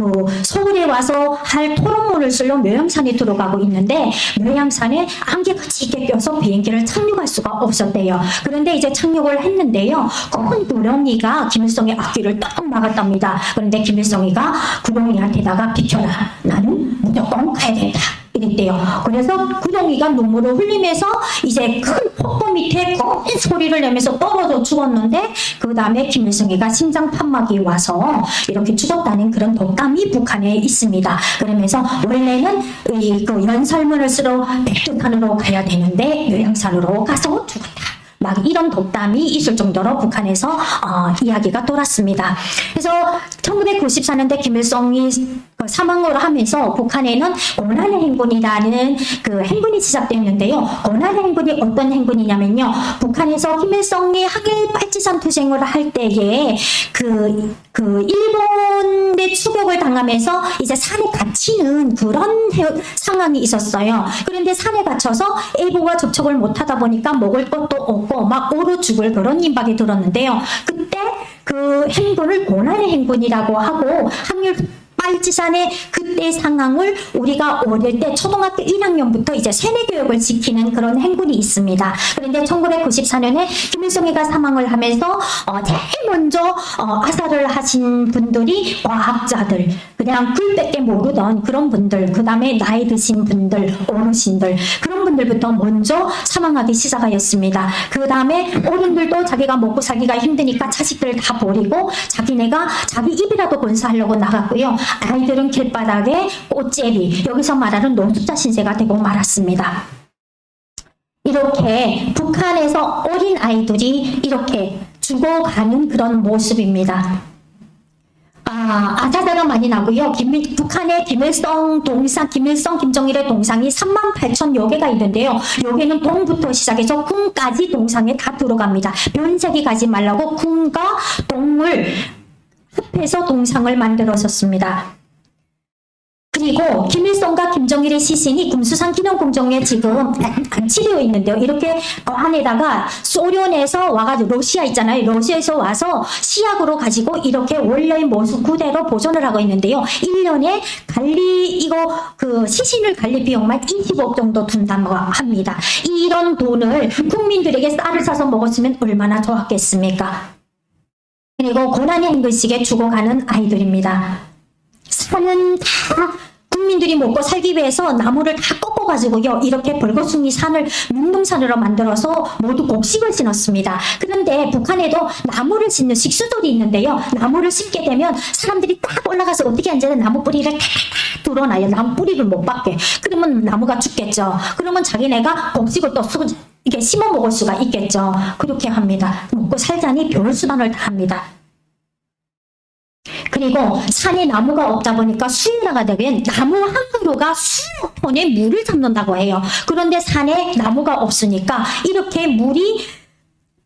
서울에 와서 할 토론문을 쓰러 묘양산에 들어가고 있는데 묘양산에 안개같이 있게 껴서 비행기를 착륙할 수가 없었대요. 그런데 이제 착륙을 했는데요. 큰 구렁이가 김일성의 앞길을 딱 막았답니다. 그런데 김일성이가 구렁이한테다가 비켜라. 나는 무조건 가야 된다. 이랬대요. 그래서 구렁이가 눈물을 흘리면서 이제 큰 폭포 밑에 큰 소리를 내면서 떨어져 죽었는데 그 다음에 김일성이가 심장 판막이 와서 이렇게 죽었다는 그런 덕담이 북한에 있습니다. 그러면서 원래는 그 연설문을 쓰러 백두산으로 가야 되는데 묘양산으로 가서 죽었다. 막 이런 덕담이 있을 정도로 북한에서 이야기가 돌았습니다. 그래서 1994년대 김일성이 사망을 하면서 북한에는 고난의 행군이라는 그 행군이 시작됐는데요. 고난의 행군이 어떤 행군이냐면요. 북한에서 김일성이 항일 빨치산 투쟁을 할 때에 그 일본의 추격을 당하면서 이제 산에 갇히는 그런 상황이 있었어요. 그런데 산에 갇혀서 애부와 접촉을 못하다 보니까 먹을 것도 없고 막 얼어 죽을 그런 임박이 들었는데요. 그때 그 행군을 고난의 행군이라고 하고 항일 빨치산의 그때 상황을 우리가 어릴 때 초등학교 1학년부터 이제 세뇌교육을 지키는 그런 행군이 있습니다. 그런데 1994년에 김일성이가 사망을 하면서 제일 먼저 아사를 하신 분들이 과학자들, 그냥 글밖에 모르던 그런 분들, 그 다음에 나이 드신 분들, 어르신들, 그런 분들부터 먼저 사망하기 시작하였습니다. 그 다음에 어른들도 자기가 먹고 살기가 힘드니까 자식들 다 버리고 자기네가 자기 입이라도 건사하려고 나갔고요. 아이들은 길바닥에 꽃제비, 여기서 말하는 노숙자 신세가 되고 말았습니다. 이렇게 북한에서 어린 아이들이 이렇게 죽어가는 그런 모습입니다. 아자다가 많이 나고요. 북한의 김일성 동상, 김정일의 동상이 38,000여 개가 있는데요. 여기는 동부터 시작해서 궁까지 동상에 다 들어갑니다. 변색이 가지 말라고 궁과 동을 합해서 동상을 만들었었습니다. 그리고 김일성과 김정일의 시신이 금수산 기념공정에 지금 안치되어 있는데요. 이렇게 안에다가 소련에서 와가지고 러시아 있잖아요. 러시아에서 와서 시약으로 가지고 이렇게 원래의 모습 그대로 보존을 하고 있는데요. 1년에 그 시신을 관리 비용만 20억 정도 든다고 합니다. 이런 돈을 국민들에게 쌀을 사서 먹었으면 얼마나 좋았겠습니까? 그리고 고난의 행군식에 죽어가는 아이들입니다. 산은 다 국민들이 먹고 살기 위해서 나무를 다 꺾어가지고요. 이렇게 벌거숭이 산을 융동산으로 만들어서 모두 곡식을 심었습니다. 그런데 북한에도 나무를 심는 식수들이 있는데요. 나무를 심게 되면 사람들이 딱 올라가서 어떻게 앉아야 나무 뿌리를 탁 드러나요. 나무 뿌리를 못 받게. 그러면 나무가 죽겠죠. 그러면 자기네가 곡식을 또 이게 심어 먹을 수가 있겠죠. 그렇게 합니다. 먹고 살자니 별수단을 다 합니다. 그리고 산에 나무가 없다 보니까 수해가 되면 나무 한 그루가 수억 톤의 물을 담는다고 해요. 그런데 산에 나무가 없으니까 이렇게 물이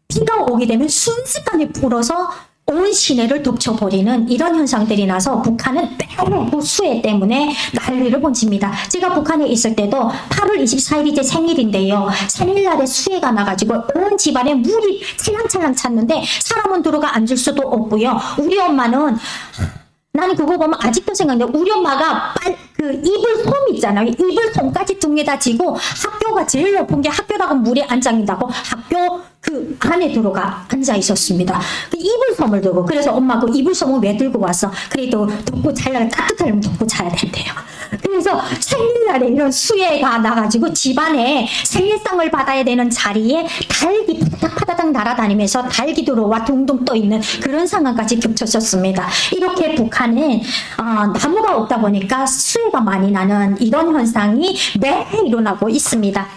비가 오게 되면 순식간에 불어서 온 시내를 덮쳐버리는 이런 현상들이 나서 북한은 매우 수해 때문에 난리를 번집니다. 제가 북한에 있을 때도 8월 24일이 제 생일인데요. 생일날에 수해가 나가지고 온 집안에 물이 찰랑찰랑 찼는데 사람은 들어가 앉을 수도 없고요. 우리 엄마는 나는 그거 보면 아직도 생각나요. 우리 엄마가 그 이불솜 있잖아요. 이불솜까지 등에다 지고 학교가 제일 높은 게 학교라고 물에 안 잠긴다고 학교 그 안에 들어가 앉아 있었습니다. 그 이불솜을 들고 그래서 엄마 그 이불솜을 왜 들고 왔어? 그래도 덮고 자려면 따뜻하면 덮고 자야 된대요. 그래서 생일날에 이런 수해가 나가지고 집안에 생일상을 받아야 되는 자리에 닭이 파닥파닥 날아다니면서 닭이 들어와 둥둥 떠 있는 그런 상황까지 겹쳤었습니다. 이렇게 북한은 나무가 없다 보니까 수해가 많이 나는 이런 현상이 매일 일어나고 있습니다.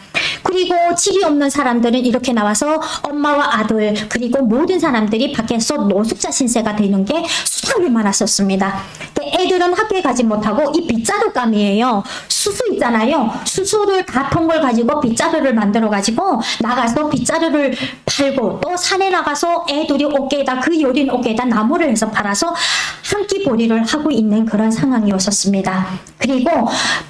그리고 집이 없는 사람들은 이렇게 나와서 엄마와 아들 그리고 모든 사람들이 밖에서 노숙자 신세가 되는 게 수상히 많았었습니다. 애들은 학교에 가지 못하고 이 빗자루감이에요. 수수 있잖아요. 수수를 같은 걸 가지고 빗자루를 만들어 가지고 나가서 빗자루를 팔고 또 산에 나가서 애들이 어깨에다 그 여린 어깨에다 나무를 해서 팔아서 한 끼 보리를 하고 있는 그런 상황이었었습니다. 그리고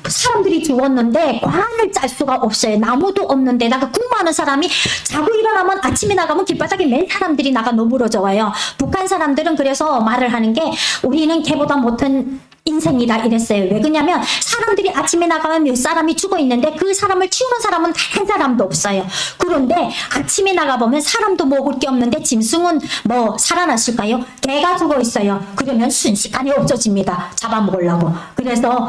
사람들이 죽었는데 관을 짤 수가 없어요. 나무도 없는데다가 궁마하는 사람이 자고 일어나면 아침에 나가면 길바닥에 맨 사람들이 나가 너부러져 와요. 북한 사람들은 그래서 말을 하는 게 우리는 걔보다 못한 인생이다 이랬어요. 왜 그러냐면 사람들이 아침에 나가면 몇 사람이 죽어 있는데 그 사람을 치우는 사람은 단 한 사람도 없어요. 그런데 아침에 나가보면 사람도 먹을 게 없는데 짐승은 뭐 살아났을까요? 개가 죽어 있어요. 그러면 순식간에 없어집니다. 잡아먹으려고. 그래서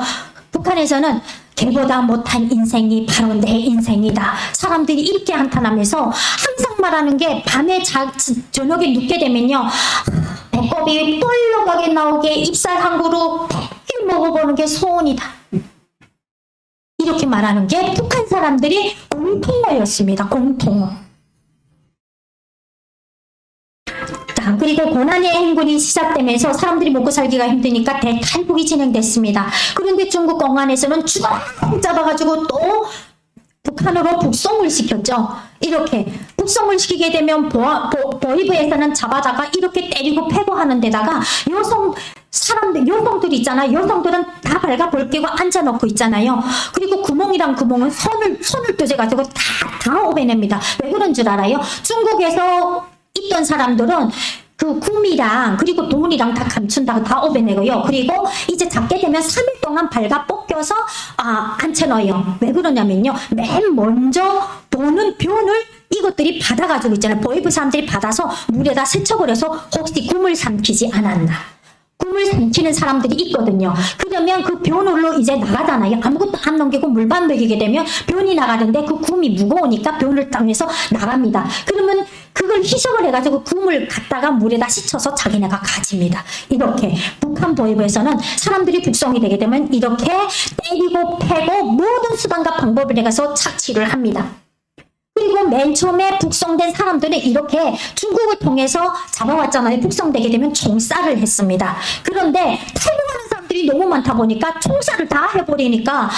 북한에서는 개보다 못한 인생이 바로 내 인생이다. 사람들이 이렇게 한탄하면서 항상 말하는 게 밤에 저녁에 눕게 되면요. 배꼽이 볼록하게 나오게 입살 한 그루 먹어보는 게 소원이다. 이렇게 말하는 게 북한 사람들이 공통어였습니다. 공통어. 자, 자, 그리고 고난의 행군이 시작되면서 사람들이 먹고 살기가 힘드니까 대탈북이 진행됐습니다. 그런데 중국 공안에서는 주먹 잡아가지고 또 북한으로 북송을 시켰죠. 이렇게 북송을 시키게 되면 보이부에서는 잡아다가 이렇게 때리고 패고 하는 데다가 여성들 있잖아요. 여성들은 다 발가 벌끼고 앉아놓고 있잖아요. 그리고 구멍이랑 구멍은 손을 뜨져가지고 다 오베냅니다. 왜 그런 줄 알아요? 중국에서 있던 사람들은 그 구미랑 그리고 돈이랑 다 감춘다고 다 오베내고요. 그리고 이제 잡게 되면 3일 동안 발가 뽑혀서 앉혀넣어요. 왜 그러냐면요. 맨 먼저 보는 변을 이것들이 받아가지고 있잖아요. 보이부 사람들이 받아서 물에다 세척을 해서 혹시 굼을 삼키지 않았나. 굼을 삼키는 사람들이 있거든요. 그러면 그 변으로 이제 나가잖아요. 아무것도 안 넘기고 물만 먹이게 되면 변이 나가는데 그 굼이 무거우니까 변을 당해서 나갑니다. 그러면 그걸 희석을 해가지고 굼을 갖다가 물에다 씻어서 자기네가 가집니다. 이렇게 북한 보이부에서는 사람들이 북송이 되게 되면 이렇게 때리고 패고 모든 수단과 방법을 해가서 착취를 합니다. 그리고 맨 처음에 북송된 사람들은 이렇게 중국을 통해서 잡아왔잖아요. 북송되게 되면 총살을 했습니다. 그런데 탈북하는 사람들이 너무 많다 보니까 총살을 다 해버리니까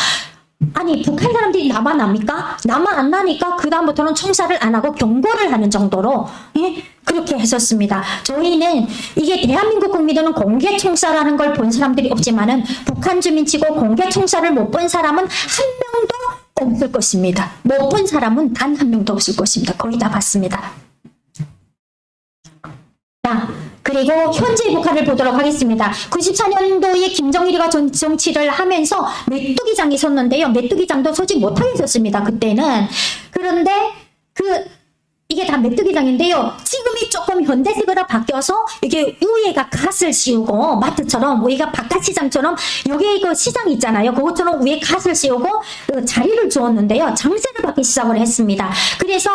아니 북한 사람들이 나만 납니까? 나만 안 나니까 그 다음부터는 총살을 안 하고 경고를 하는 정도로 그렇게 했었습니다. 저희는 이게 대한민국 국민들은 공개 총살하는 걸 본 사람들이 없지만은 북한 주민치고 공개 총살을 못 본 사람은 한 명도 없을 것입니다. 못 본 사람은 단 한 명도 없을 것입니다. 거의 다 봤습니다. 자, 그리고 현재 북한을 보도록 하겠습니다. 94년도에 김정일이가 정치를 하면서 메뚜기장이 섰는데요. 메뚜기장도 소집 못하게 섰습니다. 그때는. 그런데 이게 다 메뚜기장인데요. 지금이 조금 현대식으로 바뀌어서 이게 위에가 갓을 씌우고 마트처럼 위에가 바깥시장처럼 여기 그 시장 있잖아요. 그것처럼 위에 갓을 씌우고 자리를 주었는데요. 장세를 받기 시작을 했습니다. 그래서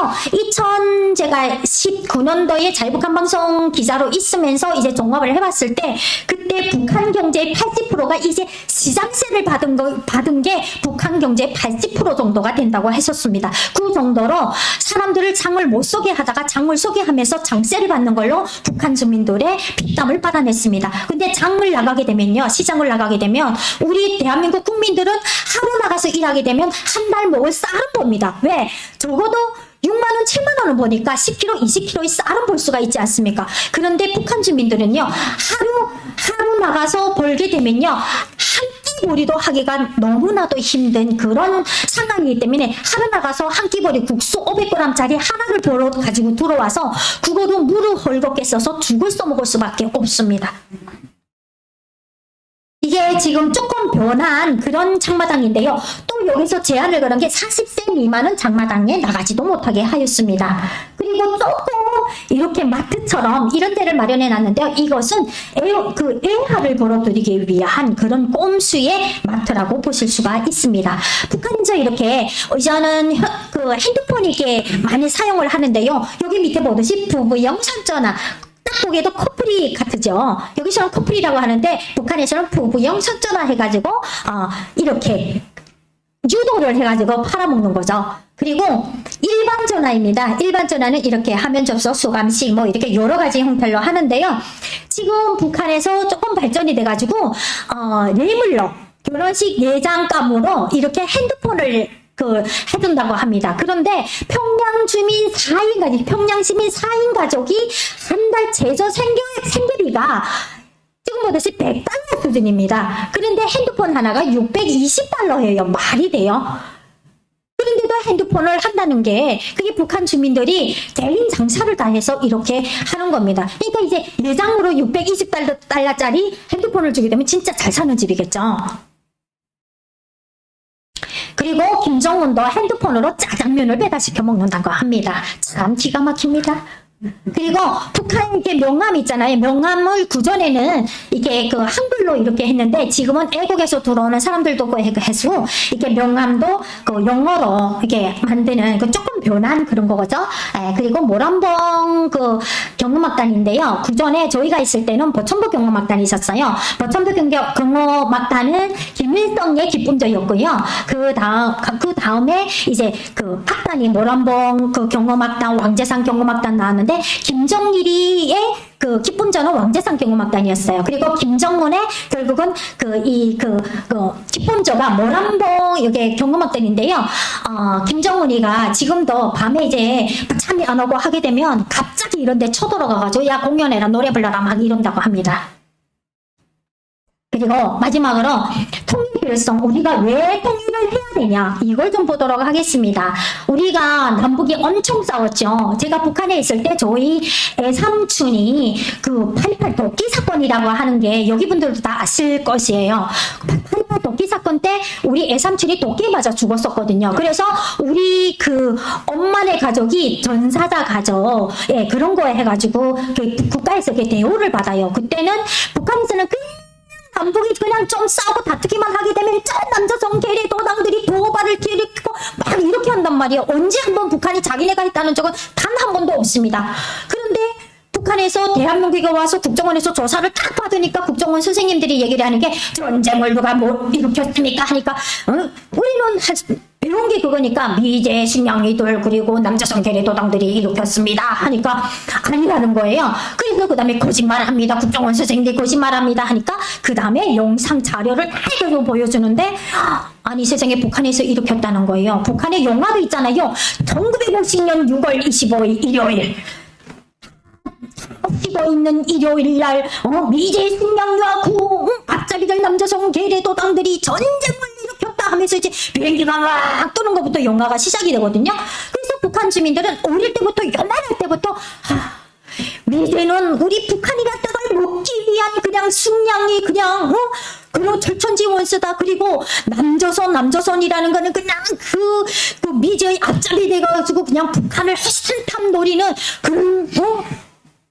제가 19년도에 자유북한 방송 기자로 있으면서 이제 종합을 해봤을 때 그때 북한 경제의 80%가 이제 시장세를 받은 게 북한 경제의 80% 정도가 된다고 했었습니다. 그 정도로 사람들을 장을 못 쏘게 하다가 장을 쏘게 하면서 장세를 받는 걸로 북한 주민들의 피땀을 빨아냈습니다. 근데 장을 나가게 되면요. 시장을 나가게 되면 우리 대한민국 국민들은 하루 나가서 일하게 되면 한 달 먹을 쌀은 봅니다. 왜? 적어도 6만원, 7만원을 보니까 10kg, 20kg의 쌀은 볼 수가 있지 않습니까? 그런데 북한 주민들은요. 하루 나가서 벌게 되면요. 한 끼벌이도 하기가 너무나도 힘든 그런 상황이기 때문에 하루 나가서 한 끼벌이 국수 500g짜리 하나를 벌어 가지고 들어와서 그거도 물을 헐겁게 써서 죽을 써먹을 수밖에 없습니다. 이게 지금 조금 변한 그런 장마당인데요. 또 여기서 제한을 걸은 게 40세 미만은 장마당에 나가지도 못하게 하였습니다. 그리고 조금 이렇게 마트처럼 이런 데를 마련해 놨는데요. 이것은 애화를 벌어들이기 위한 그런 꼼수의 마트라고 보실 수가 있습니다. 북한에서 이렇게 이제는 그 핸드폰이 이렇게 많이 사용을 하는데요. 여기 밑에 보듯이 부부형 선전화 딱 보기에도 커플이 같으죠. 여기서는 커플이라고 하는데 북한에서는 부부형 선전화 해가지고 이렇게 유도를 해가지고 팔아먹는 거죠. 그리고 일반 전화입니다. 일반 전화는 이렇게 화면 접속, 수감식 뭐 이렇게 여러 가지 형태로 하는데요. 지금 북한에서 조금 발전이 돼가지고 뇌물로 결혼식 예장감으로 이렇게 핸드폰을 해준다고 합니다. 그런데 평양 시민 4인 가족이 한 달 최저 생계비가 지금 보듯이 100달러 수준입니다. 그런데 핸드폰 하나가 620달러예요. 말이 돼요? 그런데도 핸드폰을 한다는 게 그게 북한 주민들이 개인 장사를 다 해서 이렇게 하는 겁니다. 그러니까 이제 예장으로 620달러짜리 핸드폰을 주게 되면 진짜 잘 사는 집이겠죠. 그리고 김정은도 핸드폰으로 짜장면을 배달시켜 먹는다고 합니다. 참 기가 막힙니다. 그리고 북한 이게 명함 있잖아요. 명함을 구전에는 이게 한글로 이렇게 했는데 지금은 애국에서 들어오는 사람들도 해서 이게 명함도 영어로 이렇게 만드는 조금 변한 그런 거죠. 그리고 모란봉 경음악단인데요. 구전에 저희가 있을 때는 보천부 경음악단이 있었어요. 보천부 경음악단은 김일성의 기쁨조였고요. 그 다음에 이제 악단이 모란봉 경음악단, 왕재산 경음악단 나왔는데 김정일이의 그 기쁨전은 왕재산 경음악단이었어요. 그리고 김정문의 결국은 기쁨조가 모란봉 이게 경음악단인데요. 김정문이가 지금도 밤에 이제 잠이 안 오고 하게 되면 갑자기 이런데 쳐들어가가지고 야 공연해라 노래 불러라 막 이런다고 합니다. 그리고 마지막으로 통일일성 우리가 왜 통일을 해야 되냐 이걸 좀 보도록 하겠습니다. 우리가 남북이 엄청 싸웠죠. 제가 북한에 있을 때 저희 애삼촌이 그 8.28 도끼 사건이라고 하는 게 여기 분들도 다 아실 것이에요. 8.28 도끼 사건 때 우리 애삼촌이 도끼에 맞아 죽었었거든요. 그래서 우리 그 엄마네 가족이 전사자 가족 그런 거에 해가지고 국가에서 대우를 받아요. 그때는 북한에서는 남북이 그냥 좀 싸우고 다투기만 하게 되면 남자성 계리 도당들이 도발을 일으키고 막 이렇게 한단 말이에요. 언제 한번 북한이 자기네가 했다는 적은 단 한 번도 없습니다. 그런데 북한에서 대한민국에 와서 국정원에서 조사를 딱 받으니까 국정원 선생님들이 얘기를 하는 게 전쟁을 누가 뭐 일으켰습니까 하니까 우리는 배운 게 그거니까 미제 신명이들 그리고 남자성 계리도당들이 일으켰습니다 하니까 아니라는 거예요. 그래서 그 다음에 거짓말합니다. 국정원 선생님들이 거짓말합니다 하니까 그 다음에 영상 자료를 해가지고 보여주는데 아니 세상에 북한에서 일으켰다는 거예요. 북한에 영화도 있잖아요. 1950년 6월 25일 일요일 쉬고 있는 일요일 날 미제 신명과 앞자리들 남자성 계리도당들이 전쟁을 일으켰다 하면서 이제 비행기가 막 뜨는 것부터 영화가 시작이 되거든요. 그래서 북한 주민들은 어릴 때부터 요만할 때부터 미제는 우리 북한이란 땅을 먹기 위한 그냥 숙량이 그냥 그런 철천지 원수다. 그리고 남조선이라는 거는 그냥 그 미제의 앞자리 돼가지고 그냥 북한을 허심탄 노리는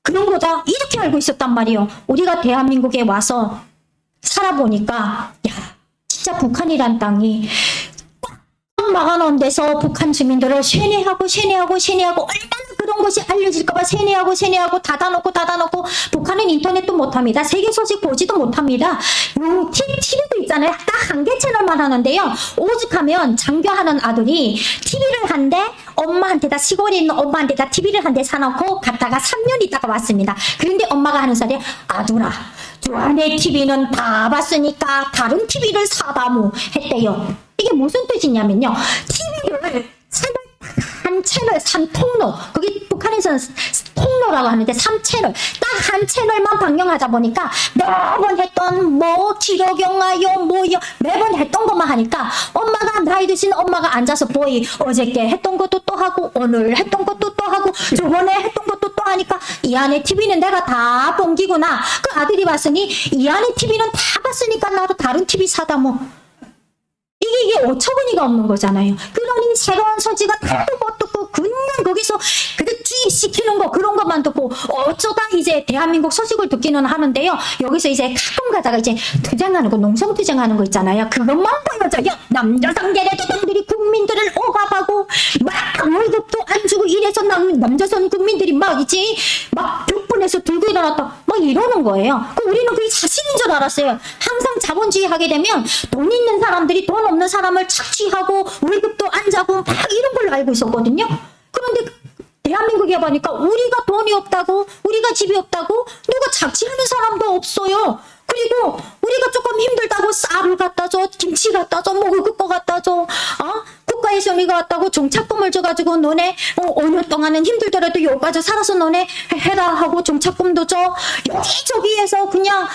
그런 거다 이렇게 알고 있었단 말이에요. 우리가 대한민국에 와서 살아보니까 야 진짜 북한이란 땅이 꽉 막아놓은 데서 북한 주민들을 세뇌하고 얼마나 그런 것이 알려질까봐 세뇌하고 닫아놓고 북한은 인터넷도 못합니다. 세계 소식 보지도 못합니다. TV도 있잖아요. 딱 한 개 채널만 하는데요. 오죽하면 장교하는 아들이 TV를 한대 엄마한테다 시골에 있는 엄마한테다 TV를 한 대 사놓고 갔다가 3년 있다가 왔습니다. 그런데 엄마가 하는 소리 아들아 저 안에 TV는 다 봤으니까 다른 TV를 사다무 했대요. 이게 무슨 뜻이냐면요. TV를 한 채널, 3통로. 그게 북한에서는 통로라고 하는데 3채널. 딱 한 채널만 방영하다 보니까 매번 했던 기록영화요 매번 했던 것만 하니까 엄마가 나이 드신 엄마가 앉아서 보이 어저께 했던 것도 또 하고 오늘 했던 것도 또 하고 저번에 했던 것도 또 하니까 이 안에 TV는 내가 다 본기구나. 그 아들이 봤으니 이 안에 TV는 다 봤으니까 나도 다른 TV 사다 이게 어처구니가 없는 거잖아요. 그러니 새로운 소지가 다도 못 듣고 그냥 거기서 주입시키는 거 그런 것만 듣고 어쩌다 이제 대한민국 소식을 듣기는 하는데요. 여기서 이제 가끔 가다가 이제 투쟁하는 거 농성투쟁하는 거 있잖아요. 그것만 보여줘요. 남조선 계리도당들이 국민들을 억압하고 막 월급도 안 주고 이래서 남조선 국민들이 막 벽분에서 들고 일어났다 막 이러는 거예요. 우리는 그게 사실인 줄 알았어요. 항상 자본주의 하게 되면 돈 있는 사람들이 돈 없는 사람을 착취하고 월급도 안 자고 막 이런 걸로 알고 있었거든요. 그런데 대한민국에 보니까 우리가 돈이 없다고 우리가 집이 없다고 누가 착취하는 사람도 없어요. 그리고 우리가 조금 힘들다고 쌀을 갖다 줘, 김치 갖다 줘, 먹을 거 갖다 줘. 국가에서 우리가 왔다고 정착금을 줘가지고 너네 5년 동안은 힘들더라도 여기까지 살아서 너네 해라 하고 정착금도 줘. 여기저기에서 그냥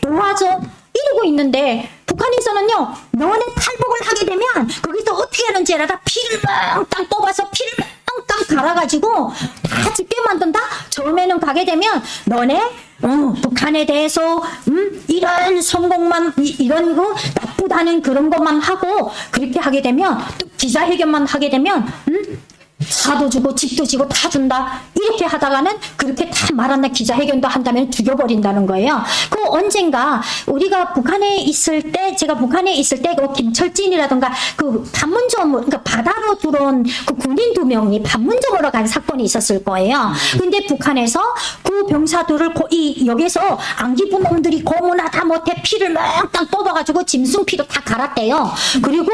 도와줘. 이러고 있는데 북한에서는요. 너네 탈북을 하게 되면 거기서 어떻게 하는지 알아? 피를 멍땅 뽑아서 피를 멍땅 갈아가지고 다 죽게 만든다? 처음에는 가게 되면 너네 북한에 대해서 이런 성공만 이런 거 나쁘다는 그런 것만 하고 그렇게 하게 되면 또 기자회견만 하게 되면 차도 주고 집도 주고 다 준다 이렇게 하다가는 그렇게 다 말한다 기자회견도 한다면 죽여버린다는 거예요. 그 언젠가 우리가 북한에 있을 때 제가 북한에 있을 때 그 김철진이라든가 그 판문점 그러니까 바다로 들어온 그 군인 2명이 판문점으로 간 사건이 있었을 거예요. 근데 북한에서 그 병사들을 여기서 안 기쁜 놈들이 고문하다 못해 피를 멍땅 뽑아가지고 짐승피도 다 갈았대요. 그리고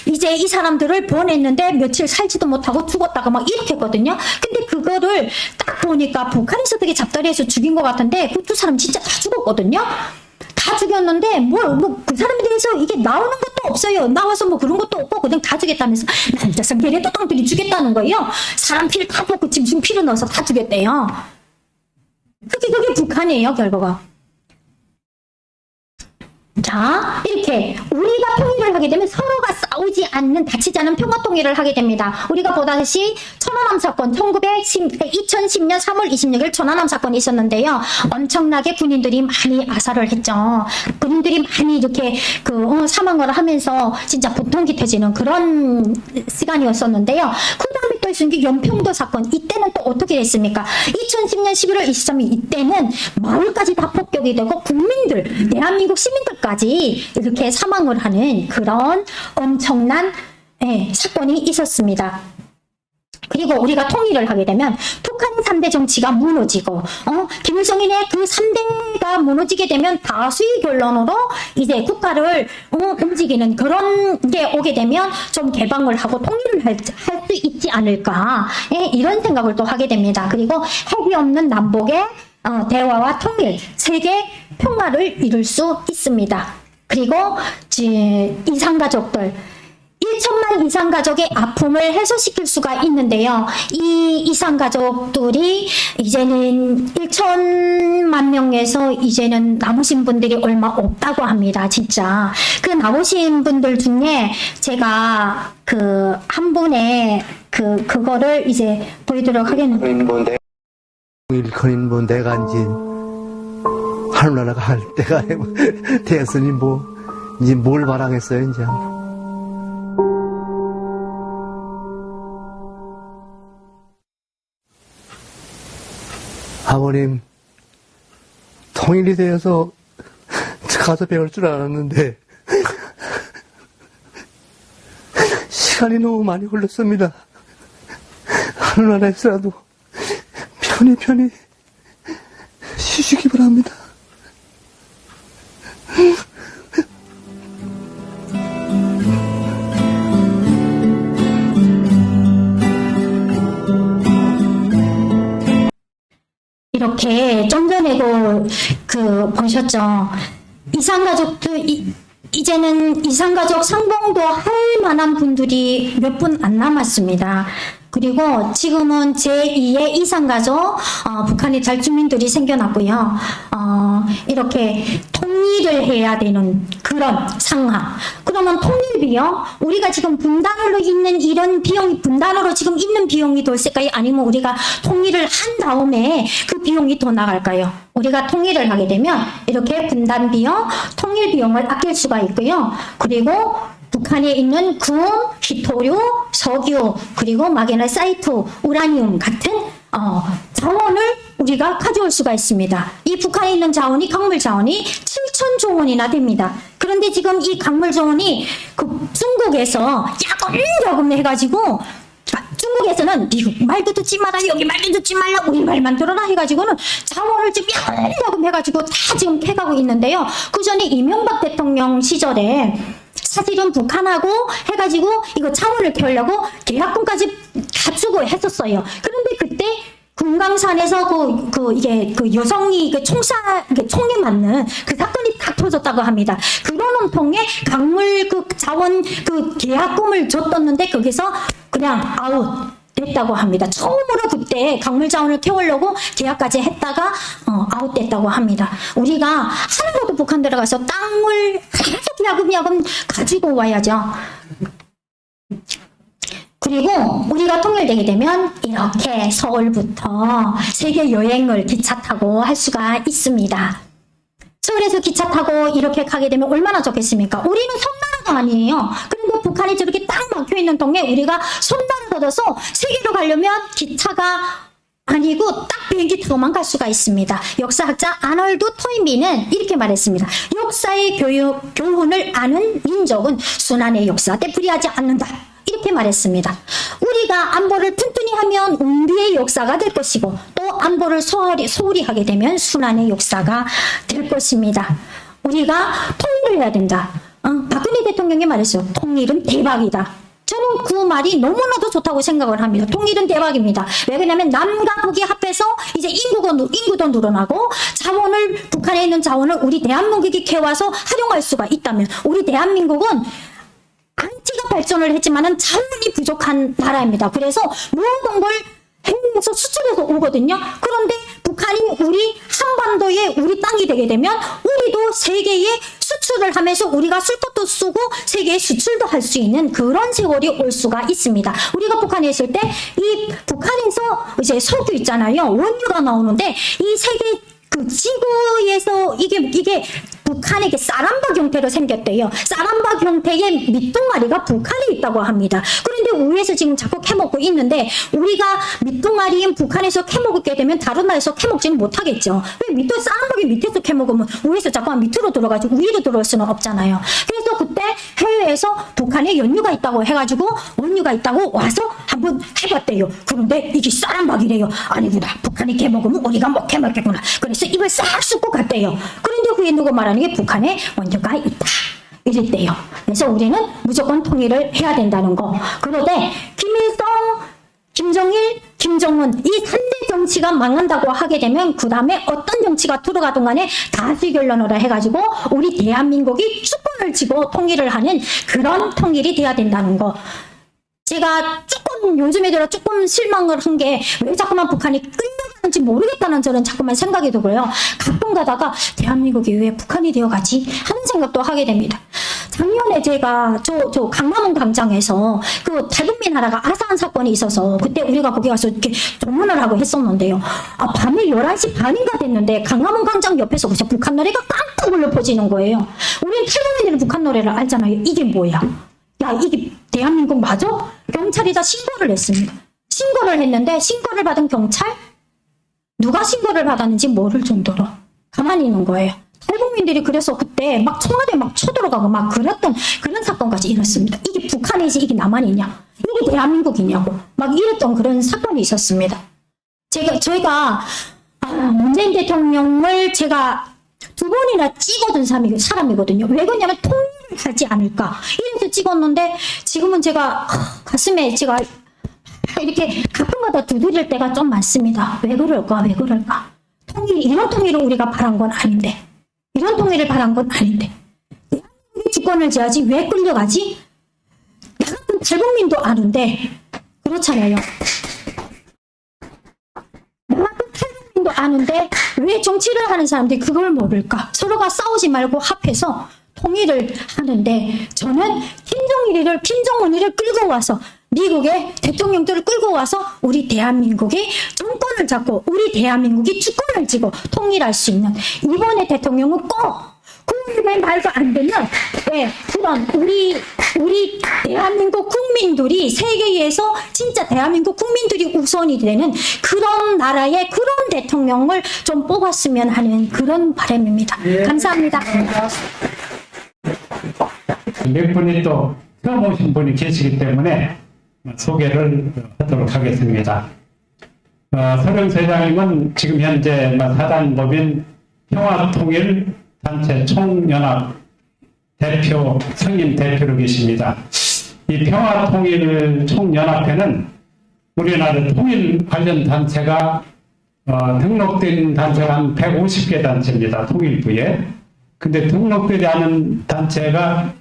이제 이 사람들을 보냈는데 며칠 살지도 못하고 죽었다가 막 이렇게 했거든요. 근데 그거를 딱 보니까 북한에서 되게 잡다리에서 죽인 것 같은데 그 두 사람 진짜 다 죽었거든요. 다 죽였는데 그 사람에 대해서 이게 나오는 것도 없어요. 나와서 뭐 그런 것도 없고 그냥 다 죽였다면서 남자상 베레토당들이 죽였다는 거예요. 사람 피를 다 먹고 짐승 피를 넣어서 다 죽였대요. 그게 북한이에요, 결과가. 자, 이렇게 우리가 통일을 하게 되면 서로가 싸우지 않는, 다치지 않은 평화 통일을 하게 됩니다. 우리가 보다시피 천안함 사건, 2010년 3월 26일 천안함 사건이 있었는데요. 엄청나게 군인들이 많이 아사를 했죠. 군인들이 많이 이렇게 사망을 하면서 진짜 분통이 터지는 그런 시간이었었는데요. 그 다음에 또 있은 게 연평도 사건. 이때는 또 어떻게 됐습니까? 2010년 11월 23일 이때는 마을까지 다 폭격이 되고 국민들, 대한민국 시민들까지 이렇게 사망을 하는 그런 엄청난 사건이 있었습니다. 그리고 우리가 통일을 하게 되면 북한 3대 정치가 무너지고 김일성인의 그 3대가 무너지게 되면 다수의 결론으로 이제 국가를 움직이는 그런 게 오게 되면 좀 개방을 하고 통일을 할 수 있지 않을까 이런 생각을 또 하게 됩니다. 그리고 핵이 없는 남북의 대화와 통일, 세계 평화를 이룰 수 있습니다. 그리고 이산가족들 1천만 이산가족의 아픔을 해소시킬 수가 있는데요. 이 이산가족들이 이제는 1천만 명에서 이제는 남으신 분들이 얼마 없다고 합니다. 진짜. 그 남으신 분들 중에 제가 한 분의 그거를 이제 보이도록 하겠는데. 일컨인 뭐 내가 이제 하늘나라가 할 때가 되었으니 뭐 이제 뭘 바라겠어요 이제. 아버님 통일이 되어서 가서 배울 줄 알았는데 시간이 너무 많이 흘렀습니다. 하늘나라에서라도 편히 쉬시기 바랍니다. 이렇게 좀 전에도 보셨죠. 이산가족들 이제는 이산가족 상봉도 할 만한 분들이 몇 분 안 남았습니다. 그리고 지금은 제2의 이산가족 북한의 달주민들이 생겨났고요. 이렇게 통일을 해야 되는 그런 상황. 그러면 통일 비용? 우리가 지금 분단으로 있는 이런 비용이 분단으로 지금 있는 비용이 더 있을까요? 아니면 우리가 통일을 한 다음에 그 비용이 더 나갈까요? 우리가 통일을 하게 되면 이렇게 분단 비용, 통일 비용을 아낄 수가 있고요. 그리고 북한에 있는 금, 희토류, 석유, 그리고 마그네사이트, 우라늄 같은 자원을 우리가 가져올 수가 있습니다. 이 북한에 있는 자원이 강물 자원이 7,000조 원이나 됩니다. 그런데 지금 이 강물 자원이 중국에서 야금야금 해가지고 중국에서는 미국 말도 듣지 마라, 여기 말도 듣지 말라, 우리 말만 들어라 해가지고는 자원을 지금 야금야금 해가지고 다 지금 캐가고 있는데요. 그 전에 이명박 대통령 시절에 사실은 북한하고 해가지고 이거 자원을 캐려고 계약금까지 갖추고 했었어요. 그런데 그때 금강산에서 이게 여성이 총에 맞는 그 사건이 딱 터졌다고 합니다. 그러는 통에 강물 자원 계약금을 줬었는데 거기서 그냥 아웃 됐다고 합니다. 처음으로 그때 강물 자원을 캐오려고 계약까지 했다가 아웃됐다고 합니다. 우리가 하는 것도 북한 들어가서 땅을 계속 야금야금 가지고 와야죠. 그리고 우리가 통일되게 되면 이렇게 서울부터 세계 여행을 기차 타고 할 수가 있습니다. 서울에서 기차 타고 이렇게 가게 되면 얼마나 좋겠습니까? 우리는 섬나라가 아니에요. 그런데 북한이 저렇게 딱 막혀있는 동네 우리가 섬나라 걷어서 세계로 가려면 기차가 아니고 딱 비행기 타고만 갈 수가 있습니다. 역사학자 아놀드 토인비는 이렇게 말했습니다. 역사의 교훈을 아는 민족은 순환의 역사 때 불이하지 않는다. 이렇게 말했습니다. 우리가 안보를 튼튼히 하면 운비의 역사가 될 것이고 또 안보를 소홀히 하게 되면 순환의 역사가 될 것입니다. 우리가 통일을 해야 된다. 박근혜 대통령이 말했어요. 통일은 대박이다. 저는 저는 그 말이 너무나도 좋다고 생각을 합니다. 통일은 대박입니다. 왜 그러냐면 남과 북이 합해서 이제 인구도 늘어나고 자원을, 북한에 있는 자원을 우리 대한민국이 캐와서 활용할 수가 있다면, 우리 대한민국은 안티가 발전을 했지만은 자원이 부족한 나라입니다. 그래서 모든 걸 해외에서 수출해서 오거든요. 그런데 북한이 우리 한반도에 우리 땅이 되게 되면 우리도 세계에 수출을 하면서 우리가 쓸 것도 쓰고 세계에 수출도 할 수 있는 그런 세월이 올 수가 있습니다. 우리가 북한에 있을 때 이 북한에서 이제 석유 있잖아요. 원유가 나오는데 이 세계 그 지구에서 이게 북한에게 쌀한박 형태로 생겼대요. 쌀한박 형태의 밑둥아리가 북한에 있다고 합니다. 그런데 위에서 지금 자꾸 캐먹고 있는데, 우리가 밑둥아리인 북한에서 캐먹게 되면 다른 나라에서 캐먹지는 못하겠죠. 왜 쌀한박이 밑에서 캐먹으면 위에서 자꾸 밑으로 들어가지고 위로 들어올 수는 없잖아요. 그래서 그때 해외에서 북한에 연유가 있다고 해가지고 원유가 있다고 와서 한번 해봤대요. 그런데 이게 쌀한박이래요. 아니구나, 북한이 캐먹으면 우리가 못 캐먹겠구나. 그래서 입을 싹 쑥고 갔대요. 그런데 그게 누구 말하는 게 북한에 원유가 있다 이랬대요. 그래서 우리는 무조건 통일을 해야 된다는 거. 그런데 김일성, 김정일, 김정은 이 3대 정치가 망한다고 하게 되면 그 다음에 어떤 정치가 들어가든 간에 다수 결론으로 해가지고 우리 대한민국이 주권을 쥐고 통일을 하는 그런 통일이 돼야 된다는 거. 제가 조금 요즘에 들어 조금 실망을 한 게 왜 자꾸만 북한이 끌려가는지 모르겠다는 저는 자꾸만 생각이 들고요. 가끔 가다가 대한민국이 왜 북한이 되어가지 하는 생각도 하게 됩니다. 작년에 제가 저 강남원 광장에서 그 탈북민 하나가 아사한 사건이 있어서 그때 우리가 거기 가서 이렇게 조문을 하고 했었는데요. 밤에 11시 반인가 됐는데 강남원 광장 옆에서 그냥 북한 노래가 깜짝 울려 퍼지는 거예요. 우리는 탈북민들은 북한 노래를 알잖아요. 이게 뭐야? 야, 이게 대한민국 맞아? 경찰이다 신고를 했습니다. 신고를 했는데 신고를 받은 경찰? 누가 신고를 받았는지 모를 정도로 가만히 있는 거예요. 탈북민들이 그래서 그때 막 청와대 막 쳐들어가고 막 그랬던 그런 사건까지 일었습니다. 이게 북한이지 이게 남한이냐? 이게 대한민국이냐고 막 이랬던 그런 사건이 있었습니다. 저희가 문재인 대통령을 제가 2번이나 찍어둔 사람이거든요. 왜 그러냐면 통일을 하지 않을까 이래서 찍었는데, 지금은 제가 가슴에 제가 이렇게 가끔마다 두드릴 때가 좀 많습니다. 왜 그럴까? 이런 통일을 우리가 바란 건 아닌데, 이런 통일을 바란 건 아닌데 주권을 쥐야지 왜 끌려가지? 나 같은 탈북민도 아는데 그렇잖아요. 나 같은 탈북민도 아는데 왜 정치를 하는 사람들이 그걸 모를까? 서로가 싸우지 말고 합해서 통일을 하는데, 저는 김정은이를 끌고 와서 미국의 대통령들을 끌고 와서 우리 대한민국이 정권을 잡고 우리 대한민국이 주권을 쥐고 통일할 수 있는, 이번에 대통령은 꼭 국민의 말도 안 되는 그런 우리 대한민국 국민들이 세계에서 진짜 대한민국 국민들이 우선이 되는 그런 나라의 그런 대통령을 좀 뽑았으면 하는 그런 바람입니다. 감사합니다. 몇 분이 또 처음 오신 분이 계시기 때문에 소개를 하도록 하겠습니다. 서령세장님은 지금 현재 사단법인 평화통일단체 총연합 대표, 상임 대표로 계십니다. 이 평화통일 총연합회는 우리나라 통일 관련 단체가 등록된 단체가 한 150개 단체입니다. 통일부에. 근데 등록되지 않은 단체가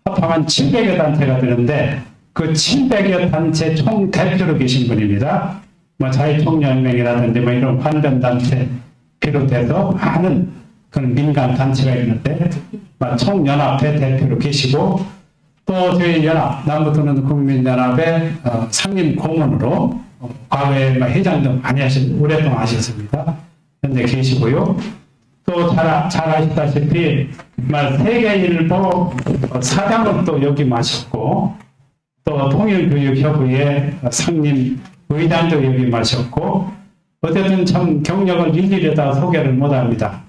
합하면 700여 단체가 되는데, 그 700여 단체 총 대표로 계신 분입니다. 자유총연맹이라든지 이런 관련단체 비롯해서 많은 그런 민간 단체가 있는데, 총연합회 대표로 계시고, 또 저희 연합, 남부도는 국민연합의 상임 고문으로 과거에 회장 등 많이 오랫동안 하셨습니다. 현재 계시고요. 또 잘 아시다시피 세계일보 사장은 또 역임하셨고, 또 통일교육협의회 상임 의장도 역임하셨고, 어쨌든 참 경력을 일일이 다 소개를 못합니다.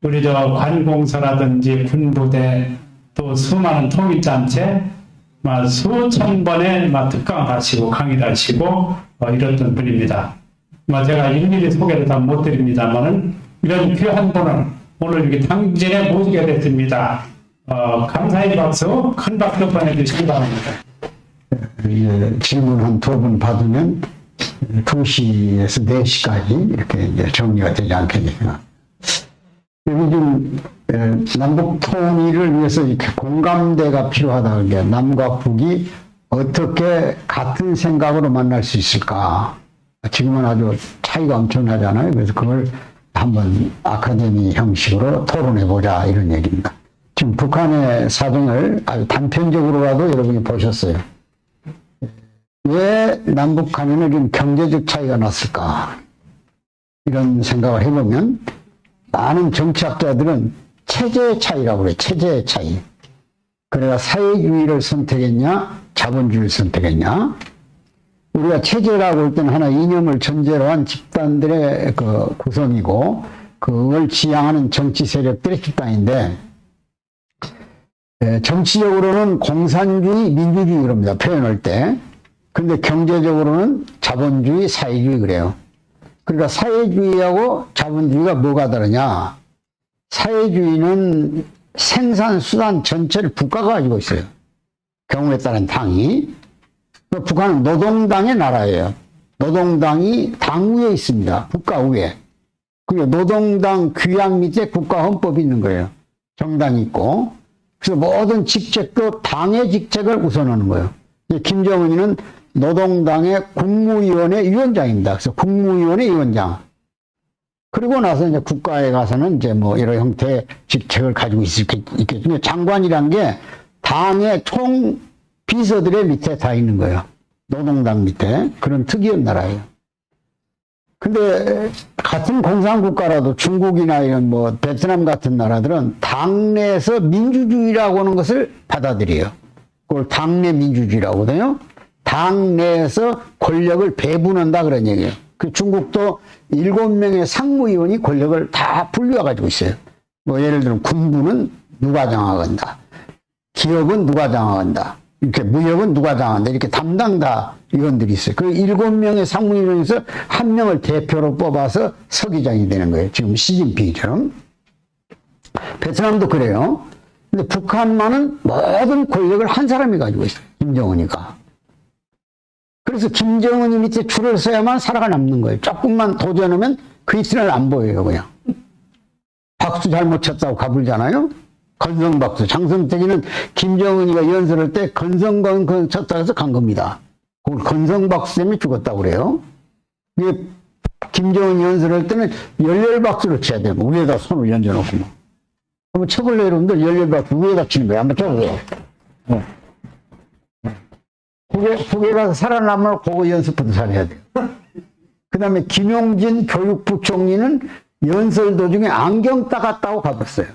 우리 관공서라든지 군부대 또 수많은 통일단체 수천 번의 특강을 하시고 강의를 하시고 이랬던 분입니다. 제가 일일이 소개를 다 못 드립니다만은 이런 귀한 분을 오늘 이렇게 당진에 모시게 됐습니다. 감사의 박수, 큰 박수 보내주시기 바랍니다. 질문 한 2번 받으면 2시에서 4시까지 이렇게 이제 정리가 되지 않겠냐. 여기 좀 남북 통일을 위해서 이렇게 공감대가 필요하다. 그게 남과 북이 어떻게 같은 생각으로 만날 수 있을까? 지금은 아주 차이가 엄청나잖아요. 그래서 그걸 한번 아카데미 형식으로 토론해보자 이런 얘기입니다. 지금 북한의 사정을 아주 단편적으로라도 여러분이 보셨어요. 왜 남북 간에는 좀 경제적 차이가 났을까? 이런 생각을 해보면 많은 정치학자들은 체제의 차이라고 그래요. 체제의 차이. 그래야 사회주의를 선택했냐, 자본주의를 선택했냐. 우리가 체제라고 할 때는 하나 이념을 전제로 한 집단들의 그 구성이고 그걸 지향하는 정치 세력들의 집단인데 정치적으로는 공산주의, 민주주의 그럽니다. 표현할 때. 근데 경제적으로는 자본주의, 사회주의 그래요. 그러니까 사회주의하고 자본주의가 뭐가 다르냐. 사회주의는 생산수단 전체를 국가가 가지고 있어요. 경우에 따른 당이. 북한은 노동당의 나라예요. 노동당이 당 위에 있습니다. 국가 위에. 그리고 노동당 규약 밑에 국가 헌법이 있는 거예요. 정당이 있고. 그래서 모든 직책도 당의 직책을 우선하는 거예요. 김정은이는 노동당의 국무위원회 위원장입니다. 그래서 국무위원회 위원장. 그리고 나서 이제 국가에 가서는 이제 뭐 여러 형태의 직책을 가지고 있겠죠. 장관이란 게 당의 총 비서들의 밑에 다 있는 거예요. 노동당 밑에. 그런 특이한 나라예요. 근데 같은 공산국가라도 중국이나 이런 뭐 베트남 같은 나라들은 당내에서 민주주의라고 하는 것을 받아들여요. 그걸 당내 민주주의라고 하거든요. 당내에서 권력을 배분한다 그런 얘기예요. 그 중국도 7명의 상무위원이 권력을 다 분류해가지고 있어요. 뭐 예를 들면 군부는 누가 장악한다. 기업은 누가 장악한다. 이렇게 무역은 누가 장악한다. 이렇게 담당 다 위원들이 있어요. 그 7명의 상무위원에서 1명을 대표로 뽑아서 서기장이 되는 거예요. 지금 시진핑처럼. 베트남도 그래요. 근데 북한만은 모든 권력을 한 사람이 가지고 있어요. 김정은이가. 그래서 김정은이 밑에 줄을 서야만 살아가 남는 거예요. 조금만 도전하면 그 이틀은 안 보여요, 그냥. 박수 잘못 쳤다고 가불잖아요? 건성박수. 장성택이는 김정은이가 연설할 때 건성건 쳤다고 해서 간 겁니다. 그걸 건성박수 때문에 죽었다고 그래요. 이게 김정은이 연설할 때는 열렬박수를 쳐야 돼요. 위에다 손을 얹어놓고. 한번 쳐볼래요, 여러분들? 열렬박수 위에다 치는 거예요. 한번 쳐보세요. 북에 가서 살아남을 그거 연습부터 잘해야 돼요. 그 다음에 김용진 교육부 총리는 연설 도중에 안경 따갔다고 가봤어요.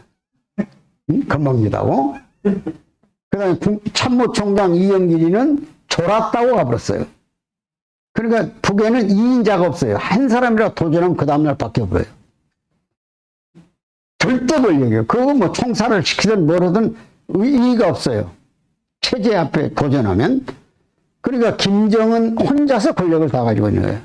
건방지다고. 그 다음에 참모총장 이영길이는 졸았다고 가버렸어요. 그러니까 북에는 2인자가 없어요. 한 사람이라도 도전하면 그 다음날 바뀌어버려요. 절대 권력이에요. 그거 뭐 총살을 시키든 뭐라든 의의가 없어요. 체제 앞에 도전하면. 그러니까 김정은 혼자서 권력을 다 가지고 있는 거예요.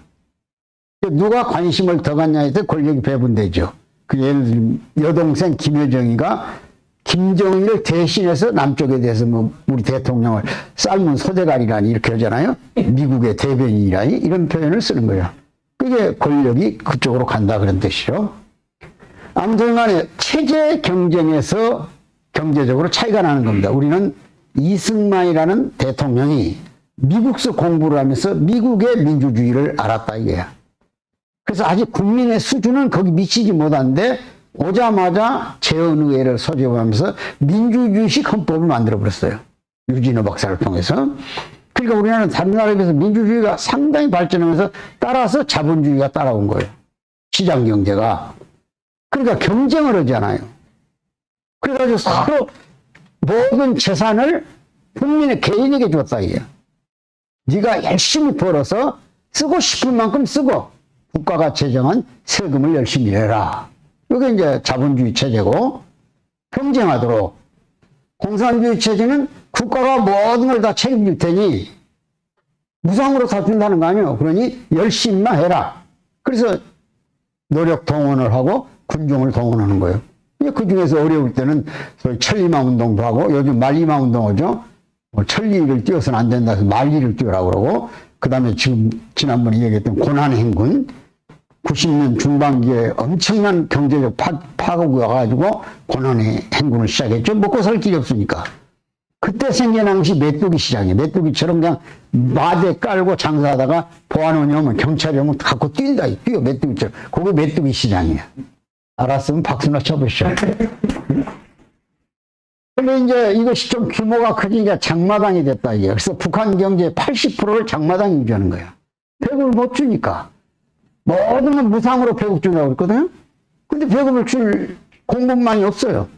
누가 관심을 더 갖냐에 따라 권력이 배분되죠. 그 예를 들면 여동생 김여정이가 김정은을 대신해서 남쪽에 대해서 뭐 우리 대통령을 삶은 소대가리라니 이렇게 하잖아요. 미국의 대변인이라니 이런 표현을 쓰는 거예요. 그게 권력이 그쪽으로 간다 그런 뜻이죠. 아무튼 간에 체제 경쟁에서 경제적으로 차이가 나는 겁니다. 우리는 이승만이라는 대통령이 미국서 공부를 하면서 미국의 민주주의를 알았다 이게야. 그래서 아직 국민의 수준은 거기 미치지 못한데 오자마자 재헌의회를 소집하면서 민주주의식 헌법을 만들어버렸어요. 유진호 박사를 통해서. 그러니까 우리나라는 다른 나라에 비해서 민주주의가 상당히 발전하면서 따라서 자본주의가 따라온 거예요. 시장경제가. 그러니까 경쟁을 하잖아요. 그래가지고 서로 모든 재산을 국민의 개인에게 줬다 이게요. 네가 열심히 벌어서 쓰고 싶은 만큼 쓰고 국가가 제정한 세금을 열심히 내라. 이게 이제 자본주의 체제고 경쟁하도록. 공산주의 체제는 국가가 모든 걸 다 책임질 테니 무상으로 다 준다는 거 아니에요. 그러니 열심히만 해라. 그래서 노력 동원을 하고 군중을 동원하는 거예요. 그 중에서 어려울 때는 소위 천리마 운동도 하고 요즘 말리마 운동 하죠. 뭐 천리를 띄워서는 안 된다 해서 만리를 띄우라고 그러고, 그 다음에 지금 지난번에 얘기했던 고난행군, 90년 중반기에 엄청난 경제적 파국이 와가지고 고난의 행군을 시작했죠. 먹고 살 길이 없으니까. 그때 생겨난 것이 메뚜기 시장이에요. 메뚜기처럼 그냥 마대 깔고 장사하다가 보안원이 오면 경찰이 오면 갖고 뛰어 메뚜기처럼. 그게 메뚜기 시장이에요. 알았으면 박수나 쳐보시죠. 근데 이제 이것이 좀 규모가 커지니까 장마당이 됐다 이게. 그래서 북한 경제의 80%를 장마당이 유지하는 거야. 배급을 못 주니까. 모든 건 무상으로 배급 준다고 그랬거든요. 근데 배급을 줄 공급망이 없어요.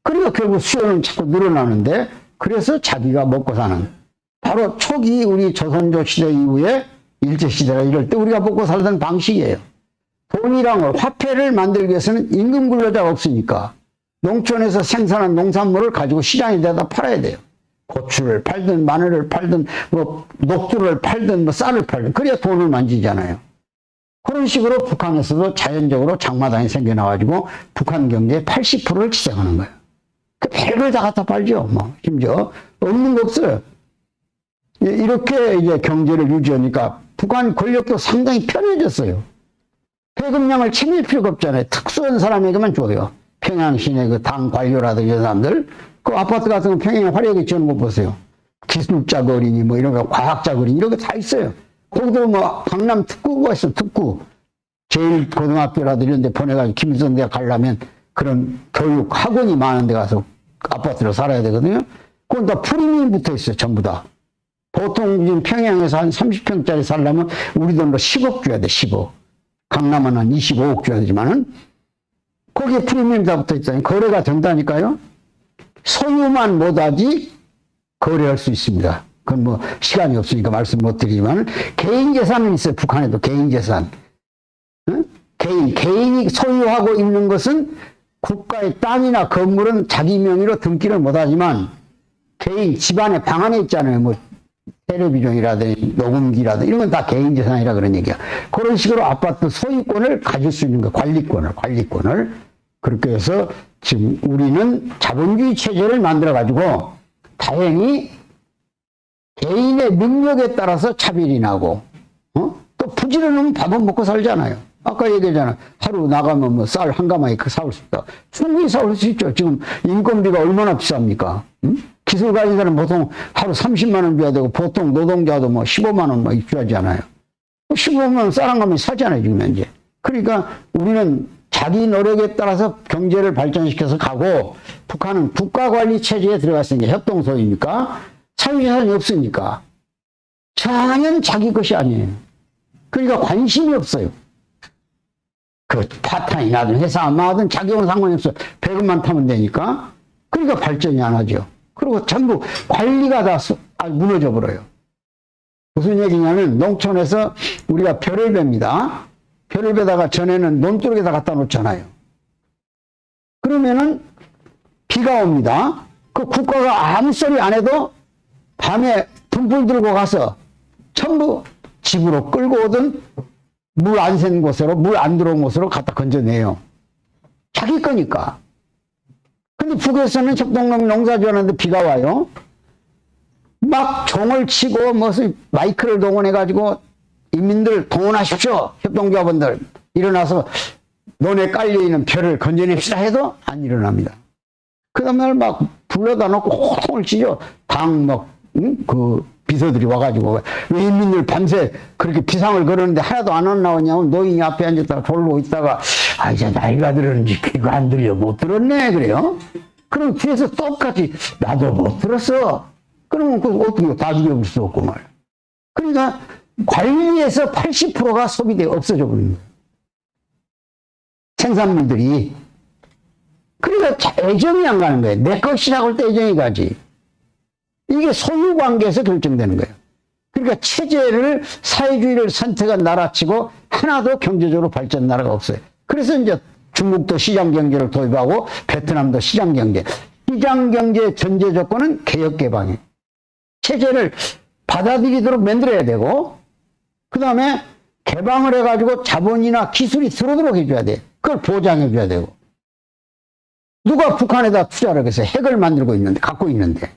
그러니까 결국 수요는 자꾸 늘어나는데, 그래서 자기가 먹고 사는. 바로 초기 우리 조선조 시대 이후에 일제시대라 이럴 때 우리가 먹고 살던 방식이에요. 돈이랑 화폐를 만들기 위해서는 임금 근로자가 없으니까 농촌에서 생산한 농산물을 가지고 시장에 내다 팔아야 돼요. 고추를 팔든 마늘을 팔든 뭐 녹두를 팔든 뭐 쌀을 팔든 그래야 돈을 만지잖아요. 그런 식으로 북한에서도 자연적으로 장마당이 생겨나가지고 북한 경제의 80%를 지정하는 거예요. 그 별걸 다 갖다 팔죠. 뭐 심지어 없는 거 없어요. 이렇게 이제 경제를 유지하니까 북한 권력도 상당히 편해졌어요. 배급량을 챙길 필요가 없잖아요. 특수한 사람에게만 줘요. 평양 시내 그 당 관료라든지 이런 사람들, 그 아파트 같은 거 평양에 화려하게 지어놓은 거 보세요. 기술자 거리니 뭐 이런 거, 과학자 거리니 이런 거 다 있어요. 거기도 뭐 강남 특구가 있어, 특구. 제일 고등학교라든지 이런 데 보내가지고 김일성대학 가려면 그런 교육 학원이 많은 데 가서 아파트로 살아야 되거든요. 그건 다 프리미엄 붙어 있어요, 전부 다. 보통 지금 평양에서 한 30평짜리 살려면 우리 돈으로 10억 줘야 돼, 10억. 강남은 한 25억 줘야 되지만은 거기에 프리미엄 다 붙어 있다니 거래가 된다니까요. 소유만 못하지 거래할 수 있습니다. 그건 뭐 시간이 없으니까 말씀 못 드리지만 개인 재산은 있어요. 북한에도 개인 재산. 응? 개인이 소유하고 있는 것은 국가의 땅이나 건물은 자기 명의로 등기를 못하지만 개인 집안에 방 안에 있잖아요. 뭐 텔레비전이라든지 녹음기라든지 이런 건 다 개인 재산이라 그런 얘기야. 그런 식으로 아파트 소유권을 가질 수 있는 거, 관리권을. 그렇게 해서 지금 우리는 자본주의 체제를 만들어 가지고 다행히 개인의 능력에 따라서 차별이 나고, 또 부지런하면 밥은 먹고 살잖아요. 아까 얘기했잖아요. 하루 나가면 뭐 쌀 한 가마에 사올 수 있다. 충분히 사올 수 있죠. 지금 인건비가 얼마나 비쌉니까? 기술 가진 사람은 보통 하루 30만 원 줘야 되고 보통 노동자도 뭐 15만 원 막 입주하잖아요. 15만 원 쌀 한 가마에 사잖아요, 지금 현재. 그러니까 우리는 자기 노력에 따라서 경제를 발전시켜서 가고 북한은 국가관리 체제에 들어갔으니까 협동소유니까 사유재산이 없으니까 전혀 자기 것이 아니에요. 그러니까 관심이 없어요. 그 파탄이 나든 회사 안 나든 자기하고는 상관이 없어요. 배급만 타면 되니까. 그러니까 발전이 안 하죠. 그리고 전부 관리가 다 무너져 버려요. 무슨 얘기냐면 농촌에서 우리가 벼를 뱁니다. 벼를 베다가 전에는 논두렁에다 갖다 놓잖아요. 그러면은 비가 옵니다. 그 국가가 아무 소리 안 해도 밤에 분풀 들고 가서 전부 집으로 끌고 오든 물 안 샌 곳으로, 물 안 들어온 곳으로 갖다 건져내요. 자기 거니까. 근데 북에서는 협동농민 농사 지었는데 비가 와요. 막 종을 치고 무슨 마이크를 동원해가지고 인민들 동원하십시오. 협동조합원들 일어나서 논에 깔려있는 벼를 건져냅시다 해도 안 일어납니다. 그 다음날 막 불러다 놓고 호통을 치죠. 당 그 비서들이 와가지고 왜 인민들 밤새 그렇게 비상을 걸었는데 하나도 안 나오냐고 노인이 앞에 앉았다가 졸고 있다가 아 이제 나이가 들었는지 귀가 안 들려 못 들었네 그래요. 그럼 뒤에서 똑같이 나도 못 들었어. 그러면 그 어떻게 다 죽여볼 수 없고 말. 그러니까 관리에서 80%가 소비돼 없어져 버린 거예요. 생산물들이. 그러니까 애정이 안 가는 거예요. 내 것이라고 할 때 애정이 가지. 이게 소유관계에서 결정되는 거예요. 그러니까 체제를 사회주의를 선택한 나라치고 하나도 경제적으로 발전 나라가 없어요. 그래서 이제 중국도 시장경제를 도입하고 베트남도 시장경제. 시장경제의 전제 조건은 개혁개방이에요. 체제를 받아들이도록 만들어야 되고 그 다음에 개방을 해가지고 자본이나 기술이 들어오도록 해줘야 돼. 그걸 보장해줘야 되고. 누가 북한에다 투자를 해서 핵을 만들고 있는데, 갖고 있는데.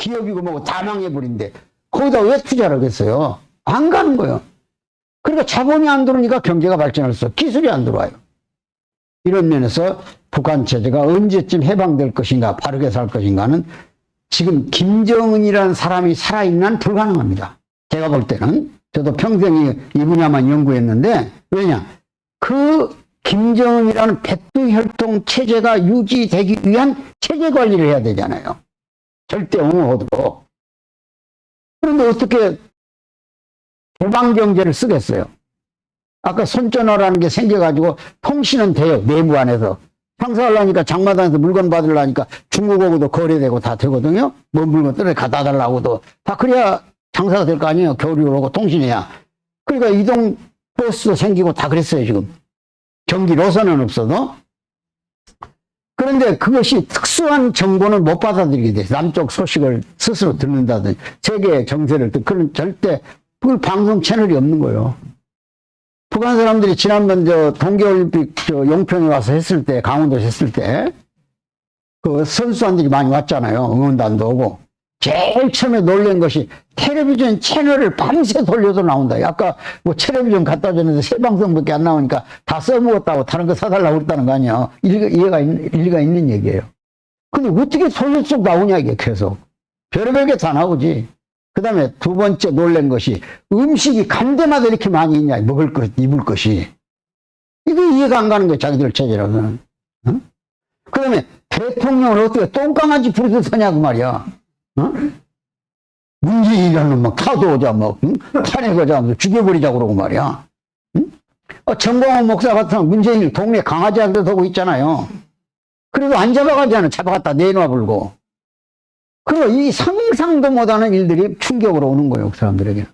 기업이고 뭐고 다 망해버린데 거기다 왜 투자를 하겠어요? 안 가는 거예요. 그러니까 자본이 안 들어오니까 경제가 발전할 수 없어. 기술이 안 들어와요. 이런 면에서 북한 체제가 언제쯤 해방될 것인가, 바르게 살 것인가는 지금 김정은이라는 사람이 살아있는 한 불가능합니다. 제가 볼 때는. 저도 평생 이 분야만 연구했는데, 왜냐? 그 김정은이라는 백두혈통 체제가 유지되기 위한 체제 관리를 해야 되잖아요. 절대 옹호하도록. 그런데 어떻게 개방경제를 쓰겠어요? 아까 손전화라는 게 생겨가지고 통신은 돼요. 내부 안에서. 장사하려니까 장마당에서 물건 받으려니까 중국하고도 거래되고 다 되거든요. 뭐 물건 떨어져 갖다 달라고도. 다 그래야 장사가 될 거 아니에요. 겨울이고 오고 통신해야. 그러니까 이동 버스도 생기고 다 그랬어요. 지금. 경기 노선은 없어도. 그런데 그것이 특수한 정보는 못 받아들이게 돼. 남쪽 소식을 스스로 듣는다든지 세계 정세를 그런 절대 그걸 방송 채널이 없는 거예요. 북한 사람들이 지난번 동계올림픽 용평에 와서 했을 때, 강원도에 했을 때, 그 선수단들이 많이 왔잖아요. 응원단도 오고. 제일 처음에 놀란 것이 텔레비전 채널을 밤새 돌려도 나온다. 아까 뭐 텔레비전 갖다 줬는데 새 방송밖에 안 나오니까 다 써먹었다고 다른 거 사달라고 그랬다는 거 아니야. 일리가 있는 얘기예요. 근데 어떻게 소리 속 나오냐, 이게 계속. 별의별 게 다 나오지. 그 다음에 두 번째 놀란 것이 음식이 간데마다 이렇게 많이 있냐, 먹을 것, 입을 것이. 이거 이해가 안 가는 거예요, 자기들 체제라서는. 어? 그 다음에 대통령을 어떻게 똥강아지 부르듯 서냐고 말이야. 어? 문재인이라는 막 타도오자, 막, 응? 탄핵하자, 죽여버리자고 그러고 말이야. 응? 정광훈 목사 같은 문재인을 동네 강아지한테 두고 있잖아요. 그래도 안 잡아가잖아. 잡아갔다 내놔 불고. 그리고 이 상상도 못하는 일들이 충격으로 오는 거예요, 그 사람들에게.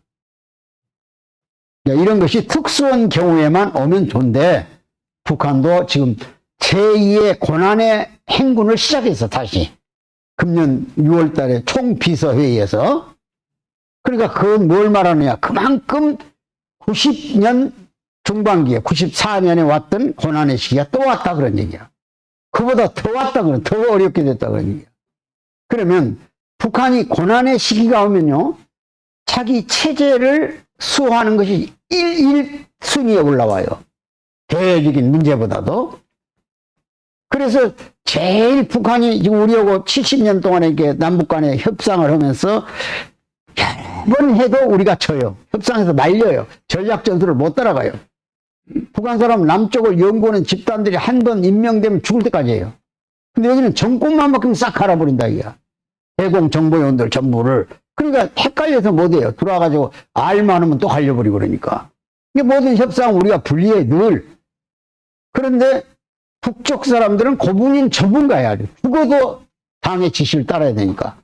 이런 것이 특수한 경우에만 오면 좋은데, 북한도 지금 제2의 고난의 행군을 시작했어, 다시. 금년 6월 달에 총비서회의에서. 그러니까 그건 뭘 말하느냐. 그만큼 90년 중반기에, 94년에 왔던 고난의 시기가 또 왔다 그런 얘기야. 그보다 더 왔다 그런, 더 어렵게 됐다 그런 얘기야. 그러면 북한이 고난의 시기가 오면요, 자기 체제를 수호하는 것이 1순위에 올라와요. 대외적인 문제보다도. 그래서 제일 북한이 지금 우리하고 70년 동안에 이렇게 남북 간에 협상을 하면서 여러 번 해도 우리가 져요. 협상에서 말려요. 전략전술을 못 따라가요. 북한 사람 남쪽을 연구하는 집단들이 한 번 임명되면 죽을 때까지 해요. 근데 여기는 정권만 바뀌면 싹 갈아버린다, 이거야. 대공정보요원들 전부를. 그러니까 헷갈려서 못해요. 들어와가지고 알만 하면 또 갈려버리고 그러니까. 이게 모든 협상은 우리가 불리해, 늘. 그런데 북쪽 사람들은 고분인 저분가야. 죽어도 당의 지시를 따라야 되니까.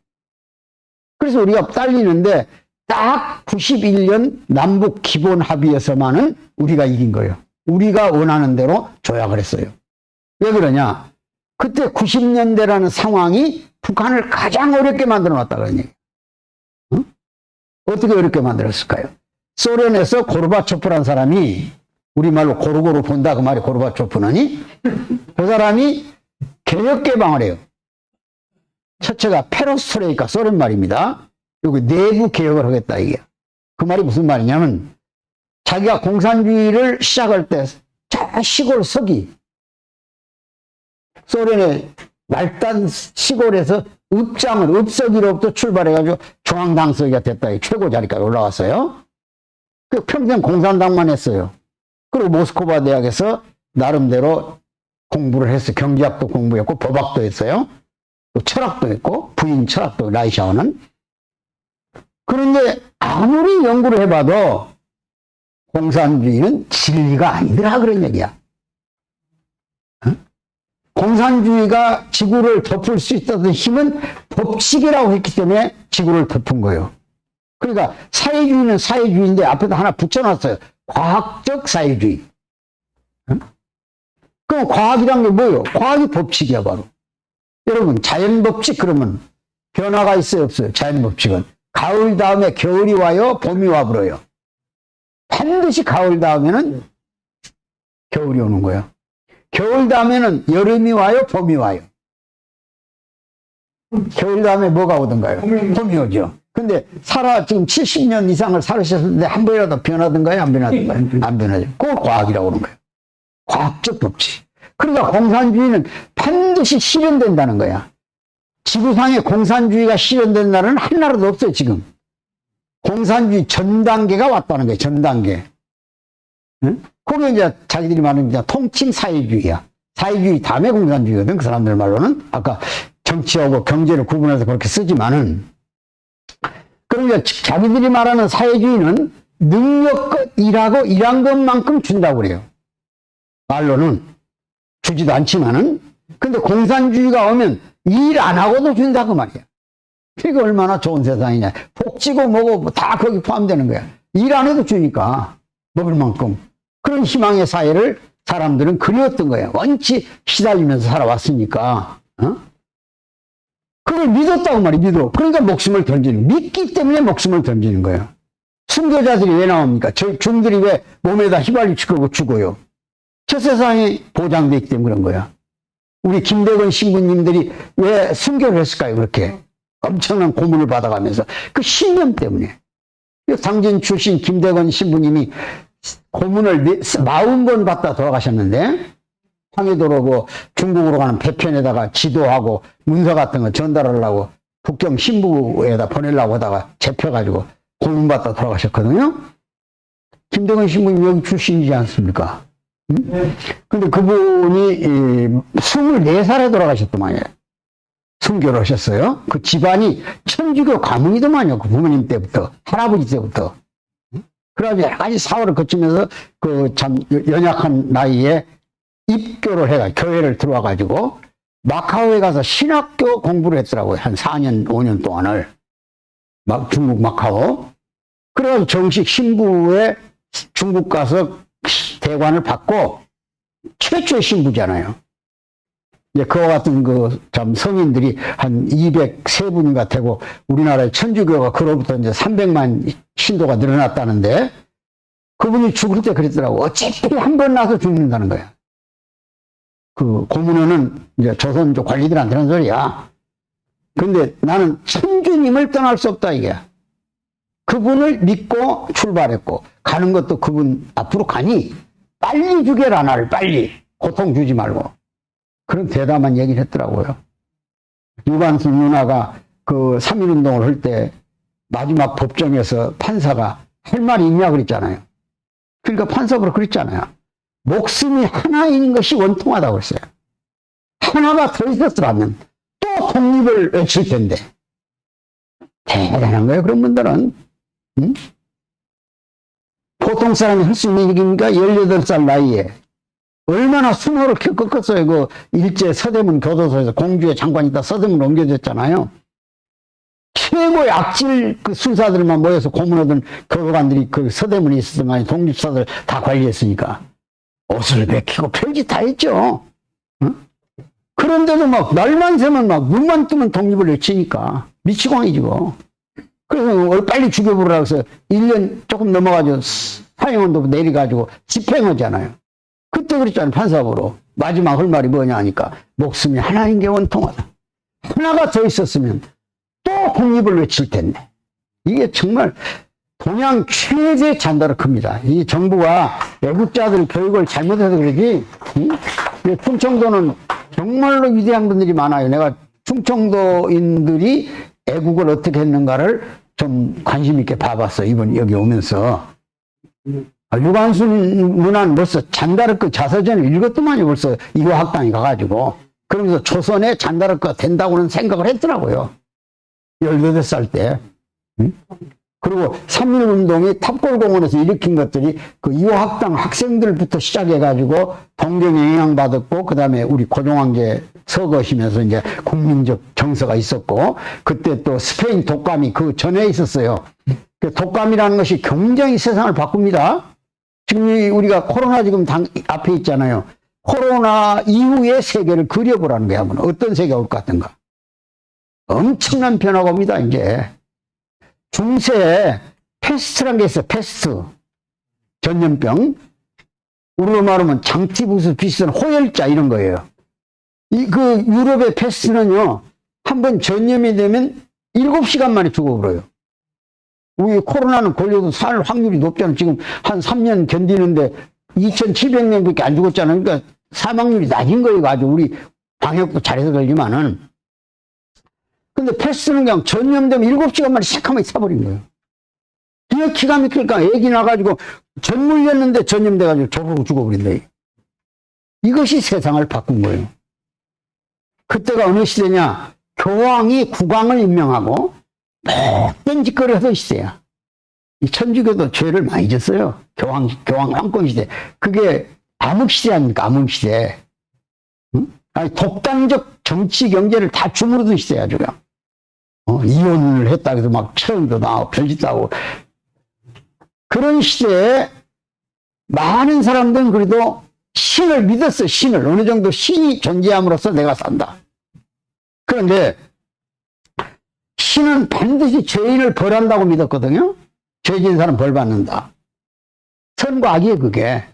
그래서 우리가 딸리는데 딱 91년 남북 기본 합의에서만은 우리가 이긴 거예요. 우리가 원하는 대로 조약을 했어요. 왜 그러냐? 그때 90년대라는 상황이 북한을 가장 어렵게 만들어 놨다 그런 얘기예요. 응? 어떻게 어렵게 만들었을까요? 소련에서 고르바초프라는 사람이, 우리말로 고루고루 본다 그 말이 고르바초프는, 그 사람이 개혁 개방을 해요. 첫째가 페로스트레이카, 소련 말입니다. 여기 내부 개혁을 하겠다 이게. 그 말이 무슨 말이냐면, 자기가 공산주의를 시작할 때 저 시골 서기, 소련의 말단 시골에서 읍서기로부터 출발해가지고 중앙당서기가 됐다. 최고 자리까지 올라왔어요. 그 평생 공산당만 했어요. 그리고 모스크바 대학에서 나름대로 공부를 했어요. 경제학도 공부했고 법학도 했어요. 또 철학도 했고, 부인 철학도, 라이샤오는. 그런데 아무리 연구를 해봐도 공산주의는 진리가 아니더라 그런 얘기야. 공산주의가 지구를 덮을 수 있었던 힘은 법칙이라고 했기 때문에 지구를 덮은 거예요. 그러니까 사회주의는 사회주의인데 앞에다 하나 붙여놨어요. 과학적 사회주의. 그럼 과학이란 게 뭐예요? 과학이 법칙이야 바로. 여러분 자연법칙 그러면 변화가 있어요 없어요? 자연법칙은 가을 다음에 겨울이 와요? 봄이 와버려요. 반드시 가을 다음에는 겨울이 오는 거예요. 겨울 다음에는 여름이 와요? 봄이 와요? 겨울 다음에 뭐가 오던가요? 봄이 오죠. 근데 지금 70년 이상을 살으셨는데 한 번이라도 변하던가요? 안 변하던가요? 안 변하죠. 그걸 과학이라고 그러는 거예요. 과학적 법칙. 그러니까 공산주의는 반드시 실현된다는 거야. 지구상에 공산주의가 실현된 나라는 한 나라도 없어요, 지금. 공산주의 전 단계가 왔다는 거예요, 전 단계. 응? 그게 이제 자기들이 말하는 이제 통칭 사회주의야. 사회주의 다음에 공산주의거든, 그 사람들 말로는. 아까 정치하고 경제를 구분해서 그렇게 쓰지만은. 그러니까 자기들이 말하는 사회주의는 능력껏 일하고 일한 것만큼 준다고 그래요. 말로는 주지도 않지만은. 근데 공산주의가 오면 일 안 하고도 준다고 말이야. 그게 얼마나 좋은 세상이냐. 복지고 뭐고 다 거기 포함되는 거야. 일 안 해도 주니까 먹을 만큼. 그런 희망의 사회를 사람들은 그리웠던 거야. 원치 시달리면서 살아왔으니까. 그걸 믿었다고 말이야. 믿어. 그러니까 목숨을 던지는, 믿기 때문에 목숨을 던지는 거예요. 순교자들이 왜 나옵니까? 중들이 왜 몸에다 휘발유치고 죽어요? 저 세상이 보장되기 때문에 그런 거야. 우리 김대건 신부님들이 왜 순교를 했을까요? 그렇게 엄청난 고문을 받아가면서 그 신념 때문에. 당진 출신 김대건 신부님이 고문을 40번 받다 돌아가셨는데, 황해도로 그 중국으로 가는 배편에다가 지도하고 문서 같은 거 전달하려고 북경 신부에다 보내려고 하다가 잡혀가지고 고문받다 돌아가셨거든요. 김대건 신부님 여기 출신이지 않습니까? 응? 근데 그분이 24살에 돌아가셨더만요. 순교를 하셨어요. 그 집안이 천주교 가문이더만요. 그 부모님 때부터, 할아버지 때부터. 그래가지고 여러 가지 사활을 거치면서 그 참 연약한 나이에 입교를 해가 교회를 들어와가지고 마카오에 가서 신학교 공부를 했더라고요. 한 4년, 5년 동안을. 중국 마카오. 그래가지고 정식 신부에 중국 가서 대관을 받고 최초의 신부잖아요. 이제 그와 같은 그 참 성인들이 한 203분인가 되고 우리나라의 천주교가 그로부터 이제 300만 신도가 늘어났다는데 그분이 죽을 때 그랬더라고. 어차피 한 번 나서 죽는다는 거야. 그 고문회는 이제 조선족 관리들한테 하는 소리야. 근데 나는 천주님을 떠날 수 없다 이게. 그분을 믿고 출발했고 가는 것도 그분 앞으로 가니 빨리 죽여라 나를 빨리. 고통 주지 말고. 그런 대담한 얘기를 했더라고요. 유관순 누나가 그 3.1운동을 할 때 마지막 법정에서 판사가 할 말이 있냐 그랬잖아요. 그러니까 판사가 그랬잖아요. 목숨이 하나인 것이 원통하다고 그랬어요. 하나가 더 있었더라면 또 독립을 외칠 텐데. 대단한 거예요, 그런 분들은. 응? 보통 사람이 할 수 있는 얘기입니까? 18살 나이에. 얼마나 수모를 겪었어요. 그 일제 서대문 교도소에서 공주의 장관이 있다 서대문 옮겨졌잖아요. 최고의 악질 그 순사들만 모여서 고문하던 교도관들이 그 서대문에 있었던 거 아니 독립사들 다 관리했으니까. 옷을 벗기고 별짓 다 했죠. 응? 그런데도 막 날만 새면 막 눈만 뜨면 독립을 외치니까 미치광이죠. 그래서 빨리 죽여보라고 해서 1년 조금 넘어가지고 사형원도 내려가지고 집행하잖아요. 그때 그랬잖아요. 판사보로 마지막 할 말이 뭐냐 하니까 목숨이 하나인 게 원통하다. 하나가 더 있었으면 또 독립을 외칠 텐데. 이게 정말 동양 최대 잔다르크입니다. 이 정부가 애국자들 교육을 잘못해서 그러지. 응? 충청도는 정말로 위대한 분들이 많아요. 내가 충청도인들이 애국을 어떻게 했는가를 좀 관심 있게 봐봤어. 이번 여기 오면서. 유관순 누나는 벌써 잔다르크 자서전을 읽었더만요. 벌써 이화학당에 가가지고. 그러면서 조선에 잔다르크가 된다고는 생각을 했더라고요. 18살 때. 응? 그리고 3.1운동이 탑골공원에서 일으킨 것들이 그 이화학당 학생들부터 시작해가지고 동경에 영향받았고, 그 다음에 우리 고종황제 서거시면서 이제 국민적 정서가 있었고, 그때 또 스페인 독감이 그 전에 있었어요. 그 독감이라는 것이 굉장히 세상을 바꿉니다. 지금 우리가 코로나 지금 앞에 있잖아요. 코로나 이후의 세계를 그려보라는 거야. 어떤 세계가 올 것 같은가. 엄청난 변화가 옵니다, 이제. 중세에 패스트라는 게 있어요. 패스트. 전염병. 우리로 말하면 장티부스 비슷한 호열자 이런 거예요. 그 유럽의 패스트는요, 한번 전염이 되면 7시간 만에 죽어버려요. 우리 코로나는 걸려도 살 확률이 높잖아요. 지금 한 3년 견디는데 2,700명밖에 안 죽었잖아요. 그러니까 사망률이 낮은 거예요. 아주 우리 방역도 잘해서 걸리면은. 근데 패스는 그냥 전염되면 7시간 만에 새카맣게 사버린 거예요. 그냥 기가 막히니까 애기 나가지고 전물렸는데 전염돼가지고 저보고 죽어버린다. 이것이 세상을 바꾼 거예요. 그때가 어느 시대냐? 교황이 국왕을 임명하고 못된 짓거리 하던 시대야. 이 천주교도 죄를 많이 졌어요. 교황 왕권 시대. 그게 암흑 시대 아닙니까? 암흑 시대. 응? 아니, 독단적 정치 경제를 다 주무르던 시대야, 그냥. 이혼을 했다 해서 막 처형도 나오고 별짓도 하고. 그런 시대에 많은 사람들은 그래도 신을 믿었어, 신을. 어느 정도 신이 존재함으로써 내가 산다. 그런데 신은 반드시 죄인을 벌한다고 믿었거든요. 죄 지은 사람 벌 받는다. 선과 악이에요, 그게.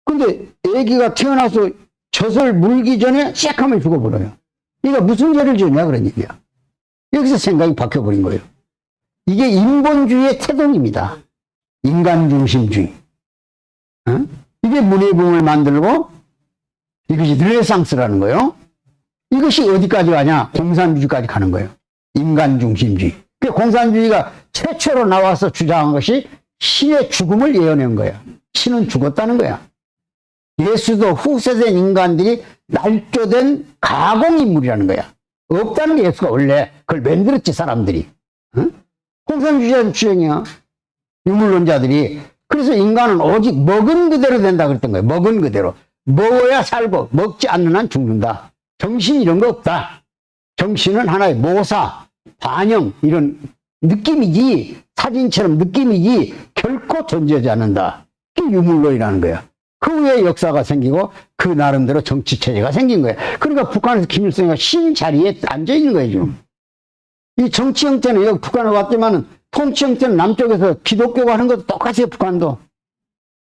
근데 애기가 태어나서 젖을 물기 전에 싹하면 죽어버려요. 이거 무슨 죄를 지었냐, 그런 얘기야. 여기서 생각이 바뀌어버린 거예요. 이게 인본주의의 태동입니다. 인간중심주의. 어? 이게 문예부흥을 만들고 이것이 르네상스라는 거예요. 이것이 어디까지 가냐? 공산주의까지 가는 거예요. 인간중심주의. 공산주의가 최초로 나와서 주장한 것이 신의 죽음을 예언한 거야. 신은 죽었다는 거야. 예수도 후세된 인간들이 날조된 가공인물이라는 거야. 없다는 게 예수가 원래 그걸 만들었지, 사람들이. 응? 공산주의자는 주장이야. 유물론자들이. 그래서 인간은 오직 먹은 그대로 된다 그랬던 거예요. 먹은 그대로. 먹어야 살고 먹지 않는 한 죽는다. 정신 이런 거 없다. 정신은 하나의 모사, 반영 이런 느낌이지, 사진처럼 느낌이지 결코 존재하지 않는다. 그게 유물론이라는 거야. 그 후에 역사가 생기고 그 나름대로 정치체제가 생긴 거야. 그러니까 북한에서 김일성이가 신 자리에 앉아있는 거예요, 지금. 이 정치 형태는 여기 북한에 왔지만은 통치 형태는 남쪽에서 기독교가 하는 것도 똑같아요, 북한도.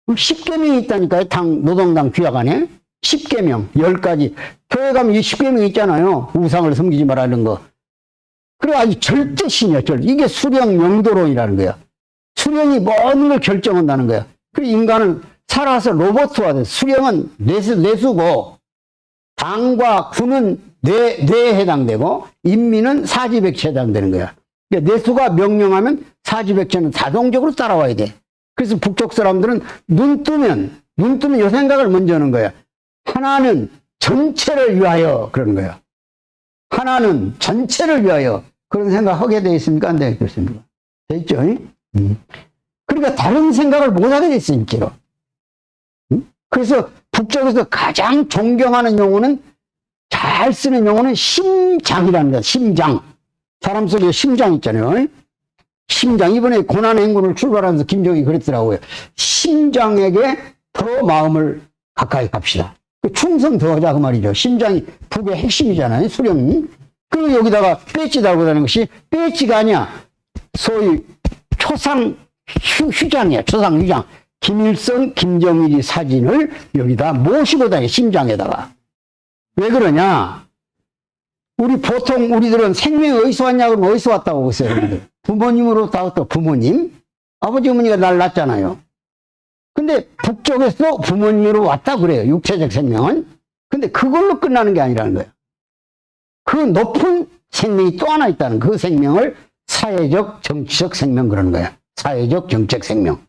10계명이 있다니까요, 노동당 규약안에. 10계명, 10가지. 교회 가면 이 10계명 있잖아요. 우상을 섬기지 말라는 거. 그래, 아주 절대신이야, 이게 수령 영도론이라는 거야. 수령이 모든 걸 결정한다는 거야. 그리고 인간은 살아서 로봇화 돼. 수령은 내수고, 당과 군은 뇌에 해당되고, 인민은 사지백체에 해당되는 거야. 그러니까 내수가 명령하면 사지백체는 자동적으로 따라와야 돼. 그래서 북쪽 사람들은 눈 뜨면 이 생각을 먼저 하는 거야. 하나는 전체를 위하여 그러는 거야. 하나는 전체를 위하여 그런 생각 하게 돼 있습니까? 안 돼 있습니까? 돼 있죠? 그러니까 다른 생각을 못 하게 돼 있어요, 실제로. 그래서 북쪽에서 가장 존경하는 용어는, 잘 쓰는 용어는 심장이라는 거야. 심장. 사람 속에 심장 있잖아요. 심장. 이번에 고난행군을 출발하면서 김정일이 그랬더라고요. 심장에게 더 마음을 가까이 갑시다. 충성 더 하자, 그 말이죠. 심장이 북의 핵심이잖아요, 수령이. 그리고 여기다가 배지 달고 다니는 것이 배지가 아니야. 소위 초상 휴장이야, 초상 휴장. 김일성, 김정일이 사진을 여기다 모시고 다녀, 심장에다가. 왜 그러냐? 보통 우리들은 생명이 어디서 왔냐 그러면 어디서 왔다고 보세요, 여러분들. 부모님으로 따왔다, 부모님. 아버지, 어머니가 날 낳았잖아요. 근데 북쪽에서 부모님으로 왔다 그래요, 육체적 생명은. 근데 그걸로 끝나는 게 아니라는 거예요. 그 높은 생명이 또 하나 있다는, 그 생명을 사회적, 정치적 생명 그러는 거야. 사회적, 정책 생명.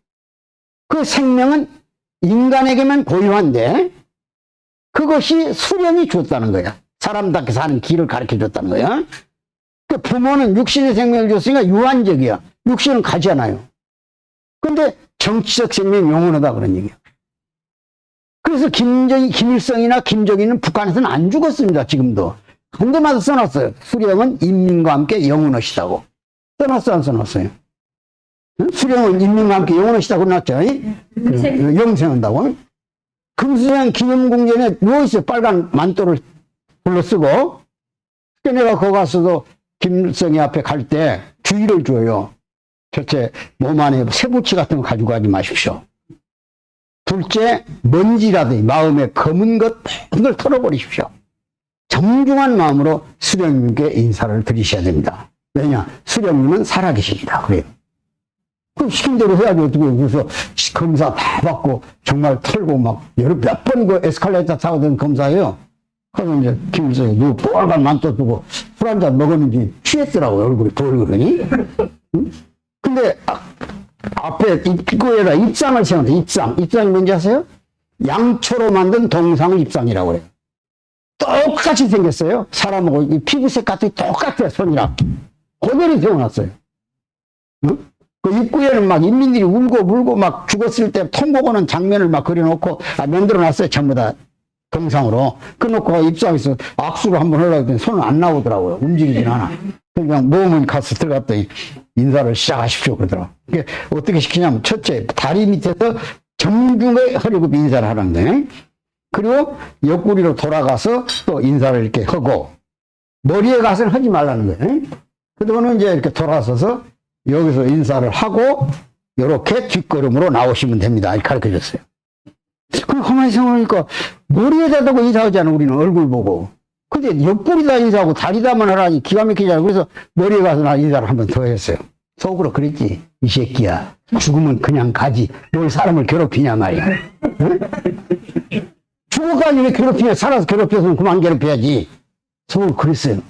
그 생명은 인간에게만 고유한데 그것이 수령이 줬다는 거야. 사람답게 사는 길을 가르쳐 줬다는 거야. 그 부모는 육신의 생명을 줬으니까 유한적이야. 육신은 가잖아요. 근데 정치적 생명이 영원하다 그런 얘기야. 그래서 김일성이나 김정일은 북한에서는 안 죽었습니다, 지금도. 한도마다 써놨어요. 수령은 인민과 함께 영원하시다고. 써놨어, 안 써놨어요? 수령은 인민과 함께 영원하시다고 놨죠. 영생한다고. 금수장 기념공전에 누워있어요. 빨간 만도를 불러쓰고. 그러니까 내가 거기 가서도 김일성이 앞에 갈 때 주의를 줘요. 첫째, 몸 안에 쇠붙이 같은 거 가지고 가지 마십시오. 둘째, 먼지라든지 마음에 검은 것 모든 걸 털어버리십시오. 정중한 마음으로 수령님께 인사를 드리셔야 됩니다. 왜냐? 수령님은 살아계십니다. 그래요. 그럼 시킨 대로 해야지 어떻게. 그래서 검사 다 받고 정말 털고 막 몇 번 그 에스컬레이터 타고 된 검사예요. 그래서 이제 김일성이 누구 빨간 만토 두고 술 한잔 먹었는지 취했더라고요. 얼굴이 벌그러니. 응? 근데 앞에 입구에다 입상을 세우는데 입상이 뭔지 아세요? 양초로 만든 동상을 입상이라고 그래요. 똑같이 생겼어요. 사람하고 피부색 같은 게 똑같아요. 손이랑. 그대로 세워놨어요. 응? 그 입구에는 막 인민들이 울고 물고 막 죽었을 때 통곡하는 장면을 막 그려놓고 만들어놨어요. 전부 다 동상으로. 그놓고 입상에서 악수를 한번 하려고 했더니 손은 안 나오더라고요. 움직이진 않아. 그냥 모험을 가서 들어갔더니 인사를 시작하십시오 그러더라고요. 이게 어떻게 시키냐면 첫째 다리 밑에서 정중하게 허리굽 인사를 하는데, 그리고 옆구리로 돌아가서 또 인사를 이렇게 하고, 머리에 가서는 하지 말라는 거예요. 그동안은 이제 이렇게 돌아서서 여기서 인사를 하고 이렇게 뒷걸음으로 나오시면 됩니다. 이렇게 가르쳐 줬어요. 그럼 가만히 생각하니까 머리에다 대고 인사하잖아, 우리는 얼굴 보고. 근데 옆구리다 인사하고 다리다만 하라니 기가 막히잖아. 그래서 머리에 가서 나 인사를 한 번 더 했어요. 속으로 그랬지. 이 새끼야, 죽으면 그냥 가지. 뭘 사람을 괴롭히냐 말이야. 응? 죽어가지 왜 괴롭히냐. 살아서 괴롭혀서는 그만 괴롭혀야지. 속으로 그랬어요.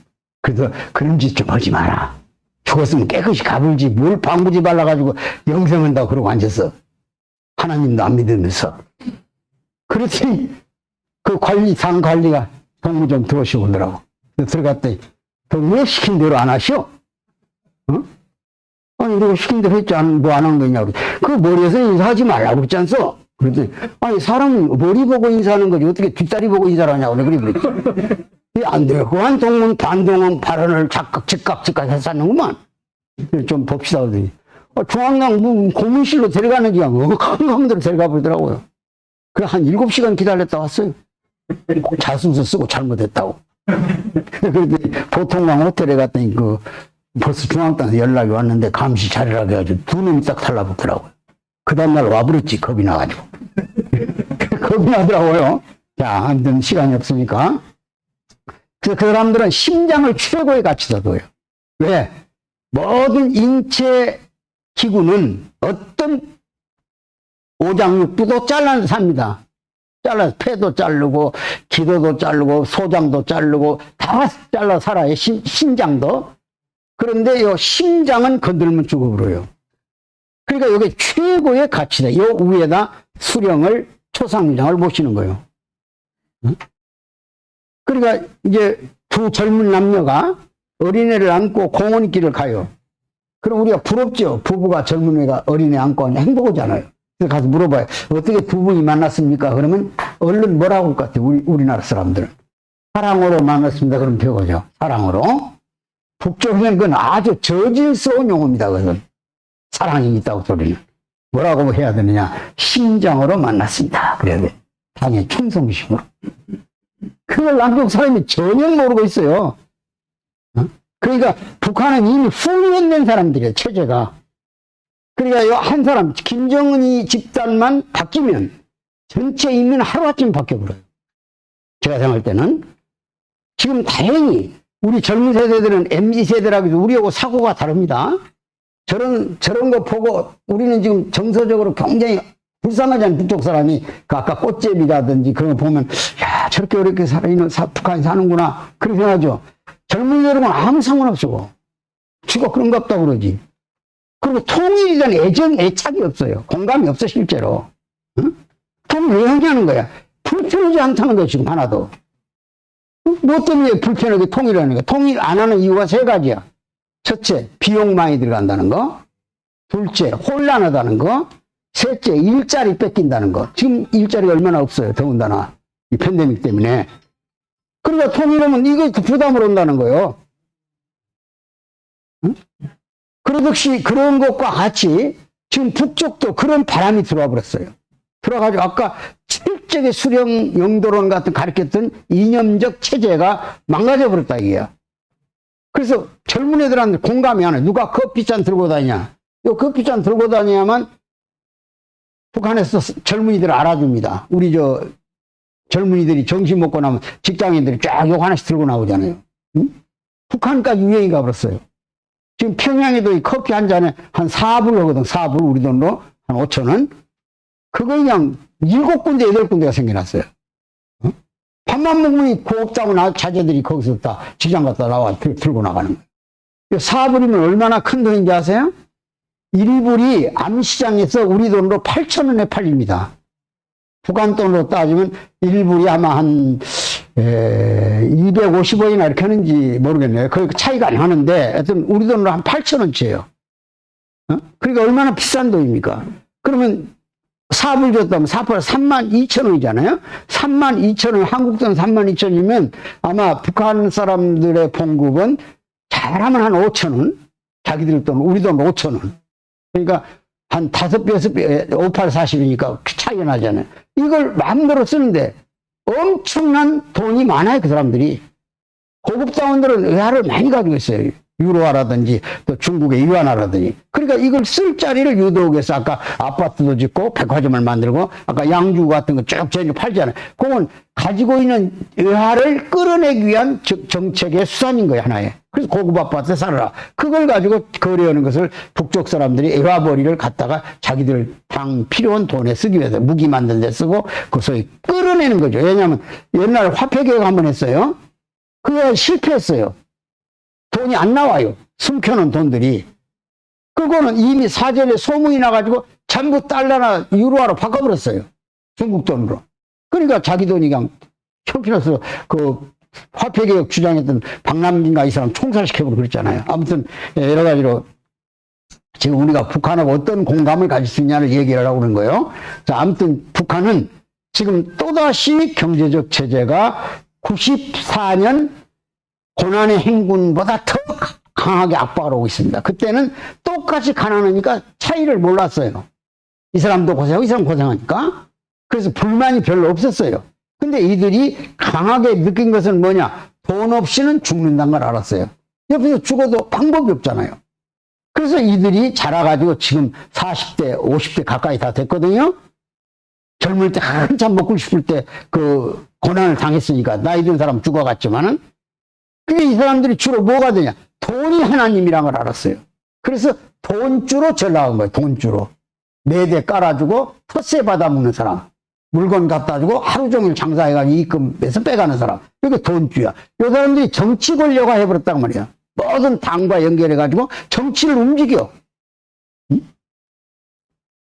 그래서 그런 짓 좀 하지 마라. 죽었으면 깨끗이 가불지. 뭘 방부지 발라가지고 영생한다고 그러고 앉았어. 하나님도 안 믿으면서. 그랬더니 그 상 관리가 동무 좀 들어오시고 오더라고. 들어갔더니 왜 시킨 대로 안 하시오? 어? 아니 우리가 시킨 대로 했지 뭐 안 한 거냐고. 그 머리에서 인사하지 말라고 그랬지 않소? 그랬더니 아니 사람 머리 보고 인사하는 거지 어떻게 뒷다리 보고 인사를 하냐고 그랬지. 안 돼요. 그한 동문 반동원 발언을 즉각 했었는구만. 좀 봅시다 그러더니 중앙당 고문실로 데려가는 기가 강강대로 데려가 보더라고요. 그래 한 7시간 기다렸다 왔어요. 자순서 쓰고 잘못했다고. 그랬더니 보통강 호텔에 갔더니 벌써 중앙당에서 연락이 왔는데 감시 잘해라 해가지고 두 놈이 딱 달라붙더라고요. 그 다음날 와버렸지. 겁이 나가지고. 겁이 나더라고요. 자, 아무튼 시간이 없으니까. 그래서 그 사람들은 심장을 최고의 가치다 둬요. 왜? 모든 인체 기구는 어떤 오장육부도 잘라서 삽니다. 잘라서 폐도 자르고 기도도 자르고 소장도 자르고 다 잘라 살아요. 심장도. 그런데 이 심장은 건들면 죽어버려요. 그러니까 이게 최고의 가치다. 이 위에다 수령을 초상장을 모시는 거예요. 응? 그러니까 이제 두 젊은 남녀가 어린애를 안고 공원길을 가요. 그럼 우리가 부럽죠. 부부가 젊은 애가 어린애 안고 행복하잖아요. 그래서 가서 물어봐요. 어떻게 두 분이 만났습니까? 그러면 얼른 뭐라고 할 것 같아요. 우리나라 사람들은. 사랑으로 만났습니다. 그럼 배우죠. 사랑으로. 북쪽에는 그건 아주 저질스러운 용어입니다. 그것은. 사랑이 있다고 소리는. 뭐라고 해야 되느냐. 심장으로 만났습니다. 그래야 돼. 당의 충성심으로. 그걸 남쪽 사람이 전혀 모르고 있어요. 어? 그러니까 북한은 이미 훈련된 사람들이에요. 체제가. 그러니까 한 사람 김정은이 집단만 바뀌면 전체 인민은 하루아침에 바뀌어버려요. 제가 생각할 때는 지금 다행히 우리 젊은 세대들은 MZ세대라고 해서 우리하고 사고가 다릅니다. 저런 거 보고 우리는 지금 정서적으로 굉장히 불쌍하잖아요. 북쪽 사람이 그 아까 꽃제비라든지 그런 거 보면 야 저렇게 어렵게 북한이 사는구나 그렇게 생각하죠. 젊은 여러분 아무 상관없어. 지가 그런갑다 그러지. 그리고 통일에 대한 애착이 없어요. 공감이 없어 실제로. 응? 통일 왜 하냐는 거야. 불편하지 않다는 거야 지금 하나도. 뭐 때문에 불편하게 통일하는 거야. 통일 안 하는 이유가 세 가지야. 첫째, 비용 많이 들어간다는 거. 둘째, 혼란하다는 거. 셋째, 일자리 뺏긴다는 거. 지금 일자리가 얼마나 없어요. 더군다나 이 팬데믹 때문에. 그러니까 통일하면 이거 부담을 온다는 거예요. 응? 그러듯이 그런 것과 같이 지금 북쪽도 그런 바람이 들어와 버렸어요. 들어가지고 아까 철저하게 수령 영도론 같은 가르쳤던 이념적 체제가 망가져 버렸다 이게야. 그래서 젊은 애들한테 공감이 안 해. 누가 커피잔 들고 다니냐. 요 커피잔 들고 다녀야만 북한에서 젊은이들 알아줍니다. 우리 젊은이들이 점심 먹고 나면 직장인들이 쫙 욕 하나씩 들고 나오잖아요. 응? 북한까지 유행이 가버렸어요. 지금 평양에도 이 커피 한 잔에 한 4불 하거든. 4불 우리 돈으로 한 5,000원. 그거 그냥 7군데 8군데가 생겨났어요. 응? 밥만 먹으면 고업자고 자제들이 거기서 다 시장 갔다 나와 들고 나가는 거예요. 4불이면 얼마나 큰 돈인지 아세요? 1불이 암시장에서 우리 돈으로 8,000원에 팔립니다. 북한 돈으로 따지면 1불이 아마 한 250원이나 이렇게 하는지 모르겠네요. 그 차이가 안 하는데 하여튼 우리 돈으로 한 8,000원치예요. 그러니까 얼마나 비싼 돈입니까? 그러면 4불 줬다면 4불 32,000원이잖아요. 32,000원, 한국 돈 32,000원이면 아마 북한 사람들의 봉급은 잘하면 한 5,000원. 자기들 돈, 우리 돈 5,000원. 그러니까 한 5배, 6배, 5, 8, 40이니까 차이가 나잖아요. 이걸 마음대로 쓰는데 엄청난 돈이 많아요, 그 사람들이. 고급 자원들은 의화를 많이 가지고 있어요. 유로화라든지 또 중국의 위안화라든지. 그러니까 이걸 쓸 자리를 유도하기 위해서 아까 아파트도 짓고 백화점을 만들고 아까 양주 같은 거 쭉 전혀 팔잖아요. 그건 가지고 있는 의화를 끌어내기 위한 정책의 수단인 거예요, 하나에. 그래서 고급 아파트 살아라. 그걸 가지고 거래하는 것을 북쪽 사람들이 의화벌이를 갖다가 자기들 당 필요한 돈에 쓰기 위해서 무기 만드는 데 쓰고 그 소위 끌어내는 거죠. 왜냐하면 옛날 화폐개혁 한번 했어요. 그거 실패했어요. 돈이 안 나와요. 숨겨놓은 돈들이. 그거는 이미 사전에 소문이 나가지고 전부 달러나 유로화로 바꿔버렸어요. 중국 돈으로. 그러니까 자기 돈이 그냥 형편없어 그 화폐개혁 주장했던 박남진가 이 사람 총살시켜버리고 그랬잖아요. 아무튼 여러 가지로 지금 우리가 북한하고 어떤 공감을 가질 수 있냐를 얘기를 하려고 그러는 거예요. 자, 아무튼 북한은 지금 또다시 경제적 제재가 94년 고난의 행군보다 더 강하게 압박을 하고 있습니다. 그때는 똑같이 가난하니까 차이를 몰랐어요. 이 사람도 고생하고 이 사람 고생하니까. 그래서 불만이 별로 없었어요. 근데 이들이 강하게 느낀 것은 뭐냐? 돈 없이는 죽는다는 걸 알았어요. 옆에서 죽어도 방법이 없잖아요. 그래서 이들이 자라가지고 지금 40대, 50대 가까이 다 됐거든요. 젊을 때 한참 먹고 싶을 때 그 고난을 당했으니까 나이 든 사람 죽어갔지만은 그게 이 사람들이 주로 뭐가 되냐? 돈이 하나님이란 걸 알았어요. 그래서 돈주로 전락한 거예요. 돈주로. 매대 깔아주고 텃세 받아먹는 사람. 물건 갖다 주고 하루 종일 장사해가지고 이익금에서 빼가는 사람. 이게 돈주야. 이 사람들이 정치 권력화 해버렸단 말이야. 모든 당과 연결해가지고 정치를 움직여.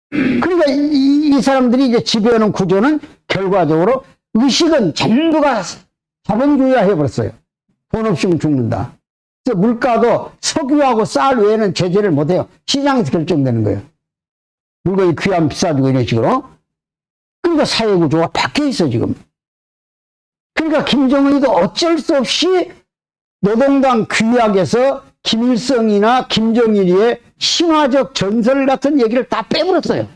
그러니까 이 사람들이 이제 지배하는 구조는 결과적으로 의식은 전부가 자본주의화 해버렸어요. 돈 없으면 죽는다. 그래서 물가도 석유하고 쌀 외에는 제재를 못해요. 시장에서 결정되는 거예요. 물건이 귀하면 비싸지고 이런 식으로. 그러니까 사회구조가 바뀌어 있어 지금. 그러니까 김정은이도 어쩔 수 없이 노동당 규약에서 김일성이나 김정일이의 신화적 전설 같은 얘기를 다 빼버렸어요.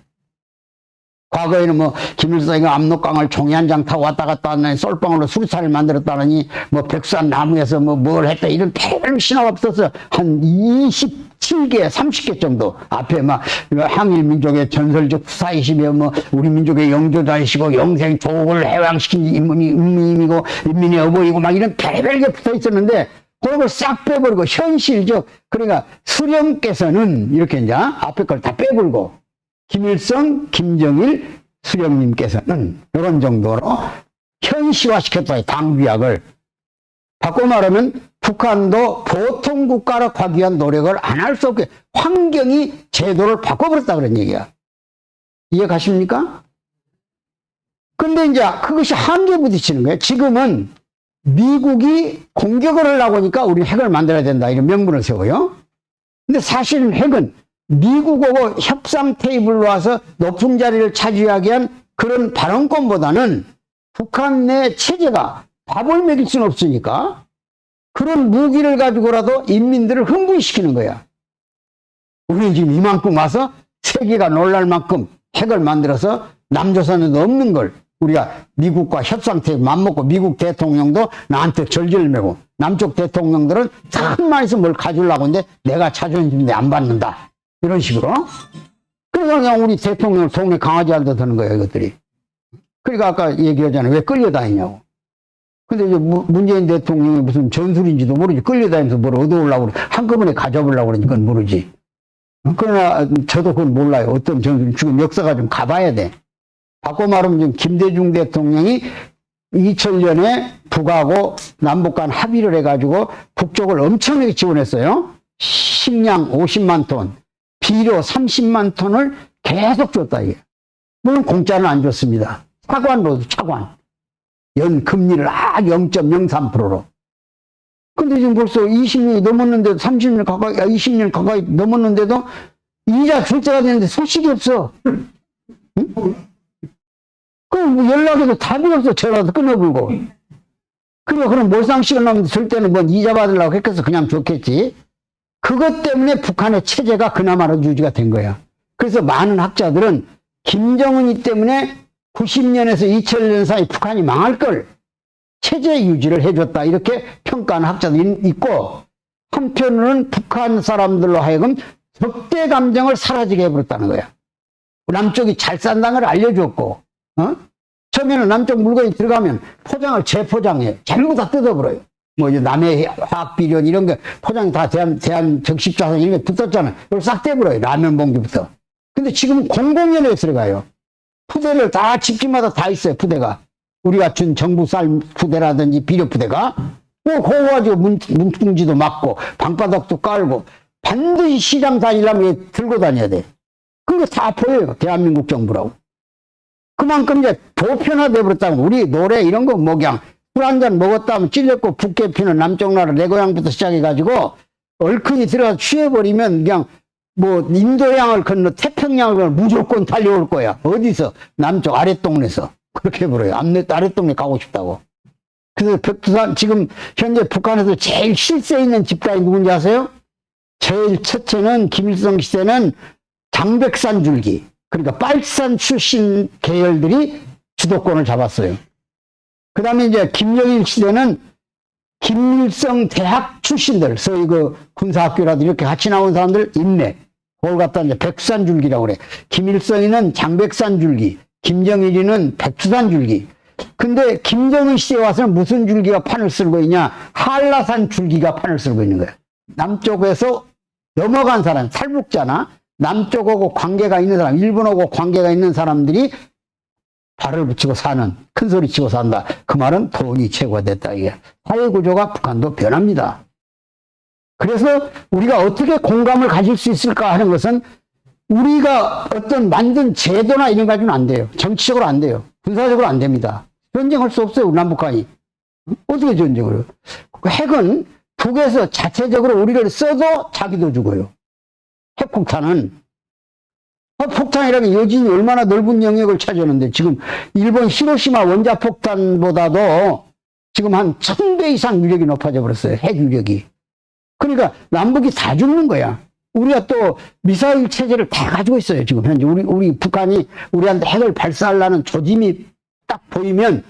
과거에는 뭐 김일성이가 압록강을 종이 한 장 타고 왔다 갔다 하느니 솔방울로 수리차를 만들었다느니 뭐 백산 나무에서 뭐 뭘 했다 이런 별 신화가 없었어요. 한 27개 30개 정도 앞에 막 항일 민족의 전설적 후사이시며 뭐 우리 민족의 영조자이시고 영생 조국을 해방시킨 인민이고 인민의 어버이고 막 이런 별별 게 붙어 있었는데 그걸 싹 빼버리고 현실적 그러니까 수령께서는 이렇게 이제 앞에 걸 다 빼버리고 김일성, 김정일, 수령님께서는 이런 정도로 현시화시켰다. 당규약을. 바꿔 말하면 북한도 보통 국가로 가기 위한 노력을 안 할 수 없게 환경이 제도를 바꿔버렸다 그런 얘기야. 이해 가십니까? 근데 이제 그것이 한계에 부딪히는 거예요. 지금은 미국이 공격을 하려고 하니까 우리는 핵을 만들어야 된다 이런 명분을 세워요. 근데 사실은 핵은 미국하고 협상 테이블로 와서 높은 자리를 차지하기 위한 그런 발언권보다는 북한 내 체제가 밥을 먹일 수는 없으니까 그런 무기를 가지고라도 인민들을 흥분시키는 거야. 우리는 지금 이만큼 와서 세계가 놀랄 만큼 핵을 만들어서 남조선에도 없는 걸 우리가 미국과 협상 테이블 맘먹고 미국 대통령도 나한테 절절매고 남쪽 대통령들은 참만 해서 뭘 가지려고 하는데 내가 자존심인데 안 받는다. 이런 식으로. 그래서 그냥 우리 대통령 동네 강아지 알도 드는 거예요, 이것들이. 그러니까 아까 얘기하잖아요. 왜 끌려다니냐고. 근데 이제 문재인 대통령이 무슨 전술인지도 모르지. 끌려다니면서 뭘 얻어오려고 그러지. 한꺼번에 가져오려고 그러니까 그건 모르지. 그러나 저도 그건 몰라요. 어떤 전술, 지금 역사가 좀 가봐야 돼. 바꿔 말하면 지금 김대중 대통령이 2000년에 북하고 남북 간 합의를 해가지고 북쪽을 엄청나게 지원했어요. 식량 50만 톤, 비료 30만 톤을 계속 줬다, 이게. 물론 공짜는 안 줬습니다. 차관으로도 차관. 연 금리를 0.03%로. 근데 지금 벌써 20년이 넘었는데도, 30년 가까이, 20년 가까이 넘었는데도 이자 줄 때가 되는데 소식이 없어. 응? 그럼 뭐 연락해도 답이 없어. 전화도 끊어불고. 그럼 몰상식을 넘으면 줄 때는 뭐 이자 받으려고 했겠어. 그냥 줬겠지. 그것 때문에 북한의 체제가 그나마로 유지가 된 거야. 그래서 많은 학자들은 김정은이 때문에 90년에서 2000년 사이 북한이 망할 걸 체제 유지를 해줬다. 이렇게 평가하는 학자도 있고, 한편으로는 북한 사람들로 하여금 적대 감정을 사라지게 해버렸다는 거야. 남쪽이 잘 산다는 걸 알려줬고, 처음에는 남쪽 물건이 들어가면 포장을 재포장해. 전부 다 뜯어버려요. 뭐, 이제 남해 화학비료 이런 게 포장이 다 대한 적십자산 이런 게 붙었잖아요. 이걸 싹 떼버려요. 라면 봉지부터. 근데 지금은 공공연에 들어가요. 푸대를 다 집집마다 다 있어요. 푸대가. 우리가 준 정부 쌀 푸대라든지 비료 푸대가. 그거 가지고 문풍지도 막고 방바닥도 깔고 반드시 시장 다니려면 들고 다녀야 돼. 그게 다 보여요. 대한민국 정부라고. 그만큼 이제 보편화돼 버렸다고. 우리 노래 이런 거 뭐 그냥 술 한 잔 먹었다 하면 찔렸고 붓게 피는 남쪽 나라 내 고향부터 시작해가지고 얼큰이 들어가서 취해버리면 그냥 뭐 인도양을 건너 태평양을 건너 무조건 달려올 거야. 어디서? 남쪽 아랫동네에서. 그렇게 해버려요. 아랫동네 가고 싶다고. 그래서 백두산 지금 현재 북한에서 제일 실세 있는 집단이 누군지 아세요? 제일 첫째는 김일성 시대는 장백산 줄기. 그러니까 빨산 출신 계열들이 주도권을 잡았어요. 그 다음에 이제 김영일 시대는 김일성 대학 출신들, 소위 그 군사학교라도 이렇게 같이 나온 사람들 인맥. 그걸 갖다 이제 백두산 줄기라고 그래. 김일성이는 장백산 줄기, 김정일이는 백두산 줄기. 근데 김정은 시대에 와서는 무슨 줄기가 판을 쓸고 있냐? 한라산 줄기가 판을 쓸고 있는 거야. 남쪽에서 넘어간 사람, 탈북자나 남쪽하고 관계가 있는 사람, 일본하고 관계가 있는 사람들이 발을 붙이고 사는, 큰 소리 치고 산다. 그 말은 돈이 최고가 됐다. 이게 사회구조가 북한도 변합니다. 그래서 우리가 어떻게 공감을 가질 수 있을까 하는 것은 우리가 어떤 만든 제도나 이런 거 가지고는 안 돼요. 정치적으로 안 돼요. 군사적으로 안 됩니다. 전쟁할 수 없어요. 남북한이. 어떻게 전쟁을 해요? 핵은 북에서 자체적으로 우리를 써도 자기도 죽어요. 핵폭탄은. 핵폭탄이라면 여진이 얼마나 넓은 영역을 차지하는데 지금 일본 히로시마 원자폭탄보다도 지금 한 1000배 이상 위력이 높아져 버렸어요. 핵 위력이. 그러니까 남북이 다 죽는 거야. 우리가 또 미사일 체제를 다 가지고 있어요. 지금 현재 우리 북한이 우리한테 핵을 발사하려는 조짐이 딱 보이면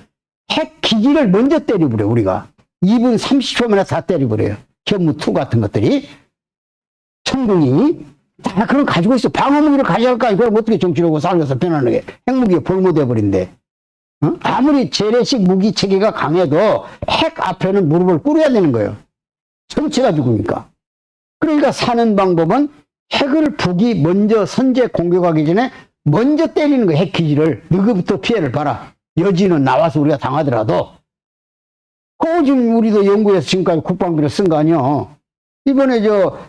핵 기지를 먼저 때려버려. 우리가 2분 30초 만에 다 때려버려요. 현무2 같은 것들이. 천궁이 다 그런 거 가지고 있어. 방어무기를 가져갈까? 그럼 어떻게 정치력으로 살려서 변하는 게 핵무기가 볼모돼버린데. 아무리 재래식 무기 체계가 강해도 핵 앞에는 무릎을 꿇어야 되는 거예요. 전체가 죽으니까. 그러니까 사는 방법은 핵을 북이 먼저 선제 공격하기 전에 먼저 때리는 거예요. 핵 기지를. 너희부터 피해를 봐라. 여지는 나와서 우리가 당하더라도. 그거 지금 우리도 연구해서 지금까지 국방비를 쓴 거 아니야. 이번에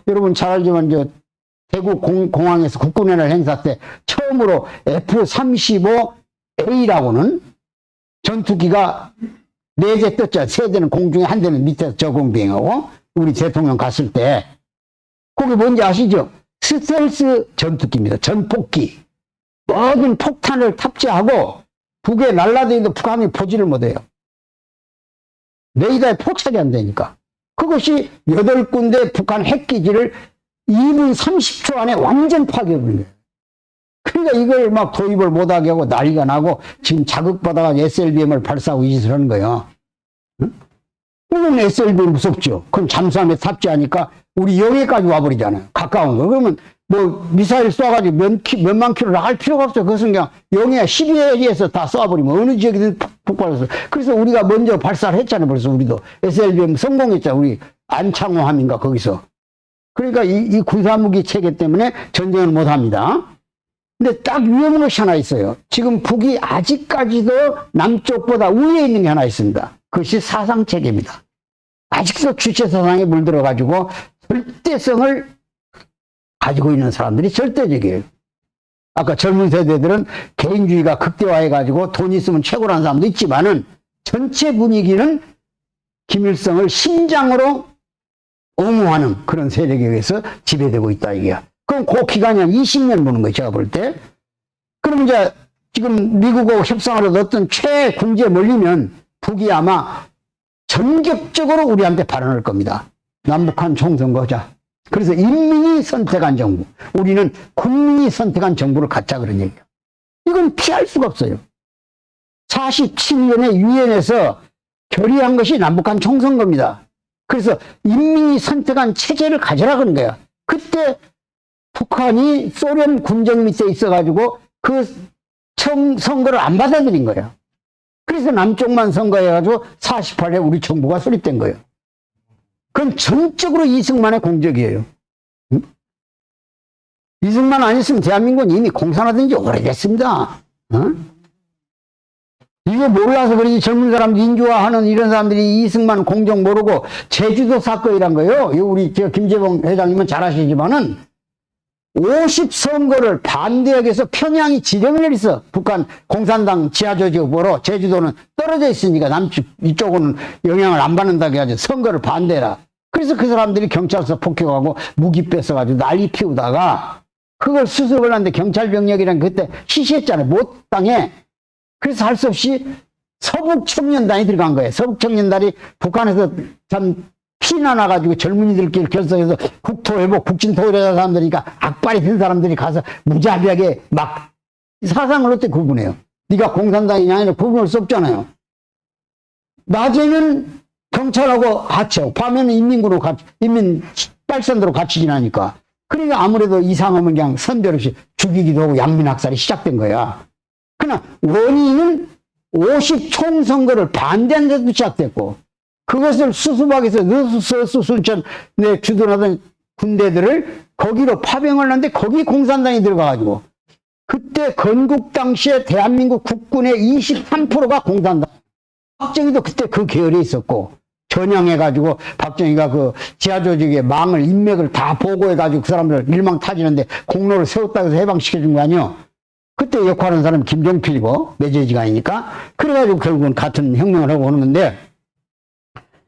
여러분 잘 알지만 대구 공항에서 국군의 행사 때 처음으로 F-35A라고는 전투기가 4대 떴죠. 3대는 공중에 1대는 밑에서 저공비행하고 우리 대통령 갔을 때 그게 뭔지 아시죠? 스텔스 전투기입니다. 전폭기. 모든 폭탄을 탑재하고 북에 날라다니도 북함이 보지를 못해요. 레이더에 포착이 안 되니까. 그것이 8군데 북한 핵기지를 2분 30초 안에 완전 파괴해버린 거예요. 그러니까 이걸 막 도입을 못하게 하고 난리가 나고 지금 자극받아가 SLBM을 발사하고 이 짓을 하는 거예요. 응? 물론 SLBM 무섭죠. 그럼 잠수함에 탑재하니까 우리 영해까지 와버리잖아요. 가까운 거. 그러면 뭐 미사일 쏴가지고 몇만 킬로 나갈 필요가 없어요. 그것은 그냥 영해 12회에서 다 쏴버리면 어느 지역이든 폭발해서. 그래서 우리가 먼저 발사를 했잖아요. 벌써 우리도 SLBM 성공했잖아요. 우리 안창호함인가 거기서. 그러니까 이 군사무기 체계 때문에 전쟁을 못합니다. 근데 딱 위험한 것이 하나 있어요. 지금 북이 아직까지도 남쪽보다 우위에 있는 게 하나 있습니다. 그것이 사상체계입니다. 아직도 주체사상에 물들어가지고 절대성을 가지고 있는 사람들이 절대적이에요. 아까 젊은 세대들은 개인주의가 극대화해가지고 돈 있으면 최고라는 사람도 있지만은 전체 분위기는 김일성을 심장으로 옹호하는 그런 세력에 의해서 지배되고 있다 이게야. 그럼 그 기간이 한 20년 보는 거예요, 제가 볼 때. 그럼 이제 지금 미국하고 협상으로 어떤 최궁지에 몰리면 북이 아마 전격적으로 우리한테 발언할 겁니다. 남북한 총선거자. 그래서 인민이 선택한 정부. 우리는 국민이 선택한 정부를 갖자 그런 얘기예요. 이건 피할 수가 없어요. 47년에 유엔에서 결의한 것이 남북한 총선거입니다. 그래서 인민이 선택한 체제를 가져라 그런 거야. 그때 북한이 소련 군정 밑에 있어가지고 그 선거를 안 받아들인 거예요. 그래서 남쪽만 선거해가지고 48에 우리 정부가 수립된 거예요. 그건 전적으로 이승만의 공적이에요. 응? 이승만 안 있으면 대한민국은 이미 공산화된 지 오래됐습니다. 응? 이거 몰라서 그러지 젊은 사람 민주화하는 이런 사람들이 이승만 공적 모르고 제주도 사건이란 거예요. 우리 김재봉 회장님은 잘 아시지만은 50선거를 반대하기 위해서 평양이 지령을 내렸어. 북한 공산당 지하조직으로 제주도는 떨어져 있으니까 남쪽 이쪽은 영향을 안 받는다고 해가지고 선거를 반대해라. 그래서 그 사람들이 경찰서 폭격하고 무기 뺏어가지고 난리 피우다가 그걸 수습을 하는데 경찰 병력이랑 그때 시시했잖아요. 못 당해. 그래서 할 수 없이 서북청년단이 들어간 거예요. 서북청년단이 북한에서 참 피나나가지고 젊은이들끼리 결성해서 국토회복, 북진토회라는 사람들이니까 악발이 든 사람들이 가서 무자비하게 막 사상을 어떻게 구분해요? 네가 공산당이냐 아니냐 구분할 수 없잖아요. 낮에는 경찰하고 합쳐, 밤에는 인민군으로 인민 빨선대로 같이 지나니까. 그러니까 아무래도 이상하면 그냥 선별 없이 죽이기도 하고 양민학살이 시작된 거야. 그러나 원인은 50 총선거를 반대한 데도 시작됐고 그것을 수습하기 위해서 너수 순천에 주둔하던 군대들을 거기로 파병을 하는데 거기 공산당이 들어가가지고 그때 건국 당시에 대한민국 국군의 23%가 공산당. 박정희도 그때 그 계열에 있었고 전향해가지고 박정희가 그 지하조직의 망을 인맥을 다 보고해가지고 그 사람들 일망타지는데 공로를 세웠다고 해서 해방시켜준 거 아니요. 그때 역할하는 사람이 김종필이고 메제지간이니까 그래가지고 결국은 같은 혁명을 하고 오는 건데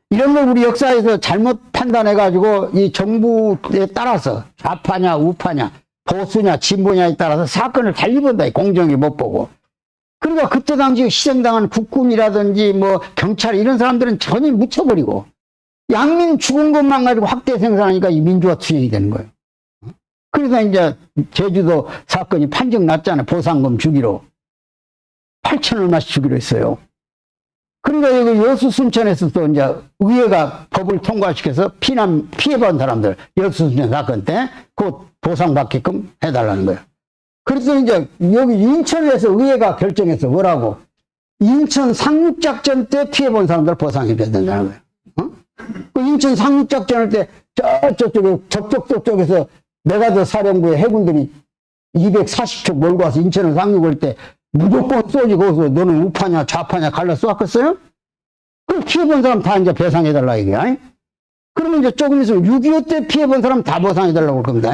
이런 걸 우리 역사에서 잘못 판단해가지고 이 정부에 따라서 좌파냐 우파냐 보수냐 진보냐에 따라서 사건을 달리 본다. 공정히 못 보고. 그러니까 그때 당시 희생당한 국군이라든지 뭐 경찰 이런 사람들은 전혀 묻혀버리고 양민 죽은 것만 가지고 확대 생산하니까 이 민주화 투쟁이 되는 거예요. 그래서 이제 제주도 사건이 판정 났잖아요. 보상금 주기로. 8천 얼마씩 주기로 했어요. 그러니까 여기 여수 순천에서 또 이제 의회가 법을 통과시켜서 피해본 사람들, 여수 순천 사건 때 그 보상받게끔 해달라는 거예요. 그래서 이제 여기 인천에서 의회가 결정해서 뭐라고? 인천 상륙작전 때 피해본 사람들 보상해줘야 된다는 거예요. 어? 그 인천 상륙작전할 때 저쪽에 적적도 쪽에서 메가더 사령부의 해군들이 240척 몰고 와서 인천을 상륙할 때 무조건 쏘지 거기서 너는 우파냐 좌파냐 갈라 쏘았겠어요? 그럼 피해본 사람 다 이제 배상해달라 이게. 그러면 이제 조금 있으면 6.25 때 피해본 사람 다 보상해달라고 할 겁니다.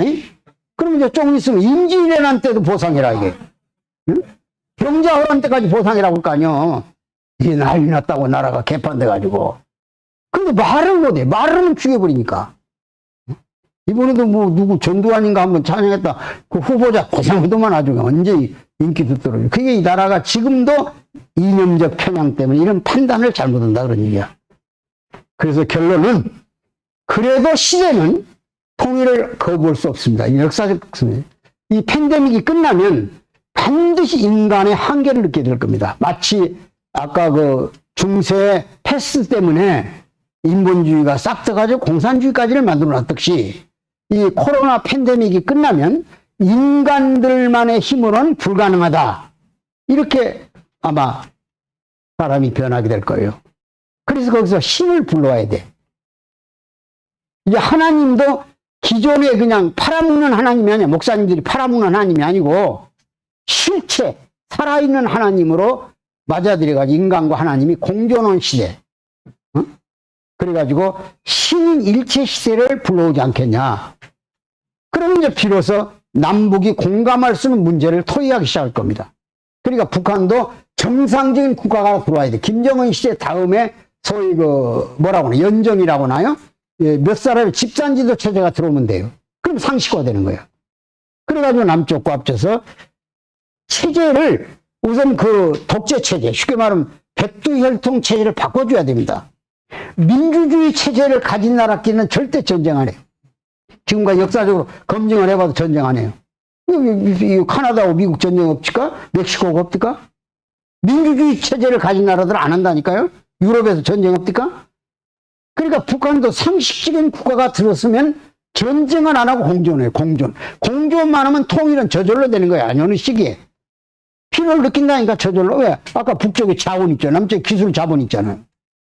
그러면 이제 조금 있으면 임진왜란 때도 보상해라 이게. 응? 병자호란 때까지 보상해라고 할 거 아니야. 이게 난리 났다고 나라가 개판돼가지고. 근데 말을 못해. 말을 하면 죽여버리니까. 이번에도 뭐 누구 전두환인가 한번 찬양했다. 그 후보자 고생하더만 아주 완전히 인기도 떨어지고. 그게 이 나라가 지금도 이념적 편향 때문에 이런 판단을 잘못한다 그런 얘기야. 그래서 결론은 그래도 시대는 통일을 거부할 수 없습니다. 이 역사적 이 팬데믹이 끝나면 반드시 인간의 한계를 느끼게 될 겁니다. 마치 아까 그 중세 패스 때문에 인본주의가 싹 떠가지고 공산주의까지를 만들어 놨듯이 이 코로나 팬데믹이 끝나면 인간들만의 힘으로는 불가능하다. 이렇게 아마 사람이 변하게 될 거예요. 그래서 거기서 신을 불러와야 돼. 이제 하나님도 기존에 그냥 팔아먹는 하나님이 아니야. 목사님들이 팔아먹는 하나님이 아니고 실체, 살아있는 하나님으로 맞아들여가지고 인간과 하나님이 공존한 시대. 그래가지고 신인 일체 시대를 불러오지 않겠냐. 그러면 이제 비로소 남북이 공감할 수 있는 문제를 토의하기 시작할 겁니다. 그러니까 북한도 정상적인 국가가 들어와야 돼. 김정은 시대 다음에 소위 뭐라고 하나, 연정이라고 하나요? 예, 몇 사람의 집단지도 체제가 들어오면 돼요. 그럼 상식화 되는 거예요. 그래가지고 남쪽과 합쳐서 체제를 우선 독재 체제, 쉽게 말하면 백두혈통 체제를 바꿔줘야 됩니다. 민주주의 체제를 가진 나라끼리는 절대 전쟁 안 해요. 지금까지 역사적으로 검증을 해봐도 전쟁 안 해요. 카나다하고 미국 전쟁 없을까? 멕시코가 없을까? 민주주의 체제를 가진 나라들은 안 한다니까요? 유럽에서 전쟁 없을까? 그러니까 북한도 상식적인 국가가 들었으면 전쟁은 안 하고 공존해요. 공존만 하면 통일은 저절로 되는 거야. 어느 시기에. 필요를 느낀다니까 저절로. 왜? 아까 북쪽에 자원 있잖아요. 남쪽에 기술 자본 있잖아요.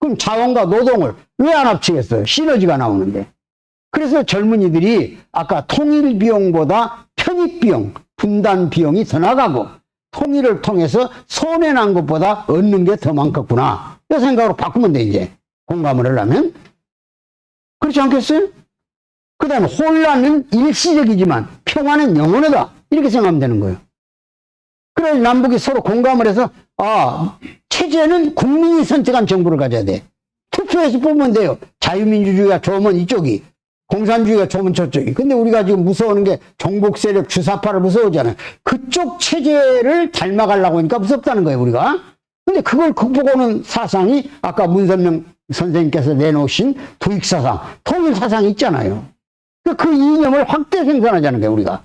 그럼 자원과 노동을 왜 안 합치겠어요? 시너지가 나오는데. 그래서 젊은이들이 아까 통일 비용보다 편입 비용, 분단 비용이 더 나가고 통일을 통해서 손해난 것보다 얻는 게 더 많겠구나. 이 생각으로 바꾸면 돼, 이제. 공감을 하려면. 그렇지 않겠어요? 그 다음에 혼란은 일시적이지만 평화는 영원하다. 이렇게 생각하면 되는 거예요. 그래서 남북이 서로 공감을 해서, 체제는 국민이 선택한 정부를 가져야 돼. 투표해서 뽑으면 돼요. 자유민주주의가 좋으면 이쪽이, 공산주의가 좋으면 저쪽이. 근데 우리가 지금 무서워하는 게 종북 세력 주사파를 무서워하잖아요. 그쪽 체제를 닮아가려고 하니까 무섭다는 거예요, 우리가. 근데 그걸 극복하는 사상이 아까 문선명 선생님께서 내놓으신 도익사상, 통일사상이 있잖아요. 그 이념을 확대 생산하자는 거예요, 우리가.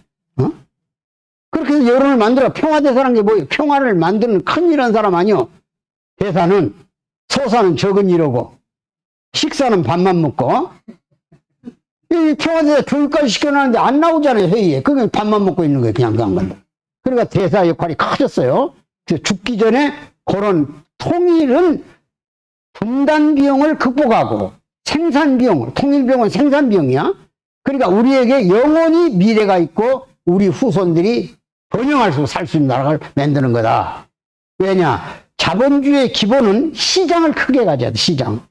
그렇게 해서 여론을 만들어. 평화대사라는 게 뭐예요? 평화를 만드는 큰일한 사람 아니요. 대사는 소사는 적은 이러고 식사는 밥만 먹고 이 평화대사 교육까지 시켜놨는데 안 나오잖아요, 회의에. 그게 밥만 먹고 있는 거예요, 그냥 건다. 그러니까 대사 역할이 커졌어요. 죽기 전에 그런 통일은 분단 비용을 극복하고 생산 비용을, 통일 비용은 생산 비용이야. 그러니까 우리에게 영원히 미래가 있고 우리 후손들이 번영할 수 살 수 있는 나라를 만드는 거다. 왜냐? 자본주의의 기본은 시장을 크게 가져야 돼, 시장.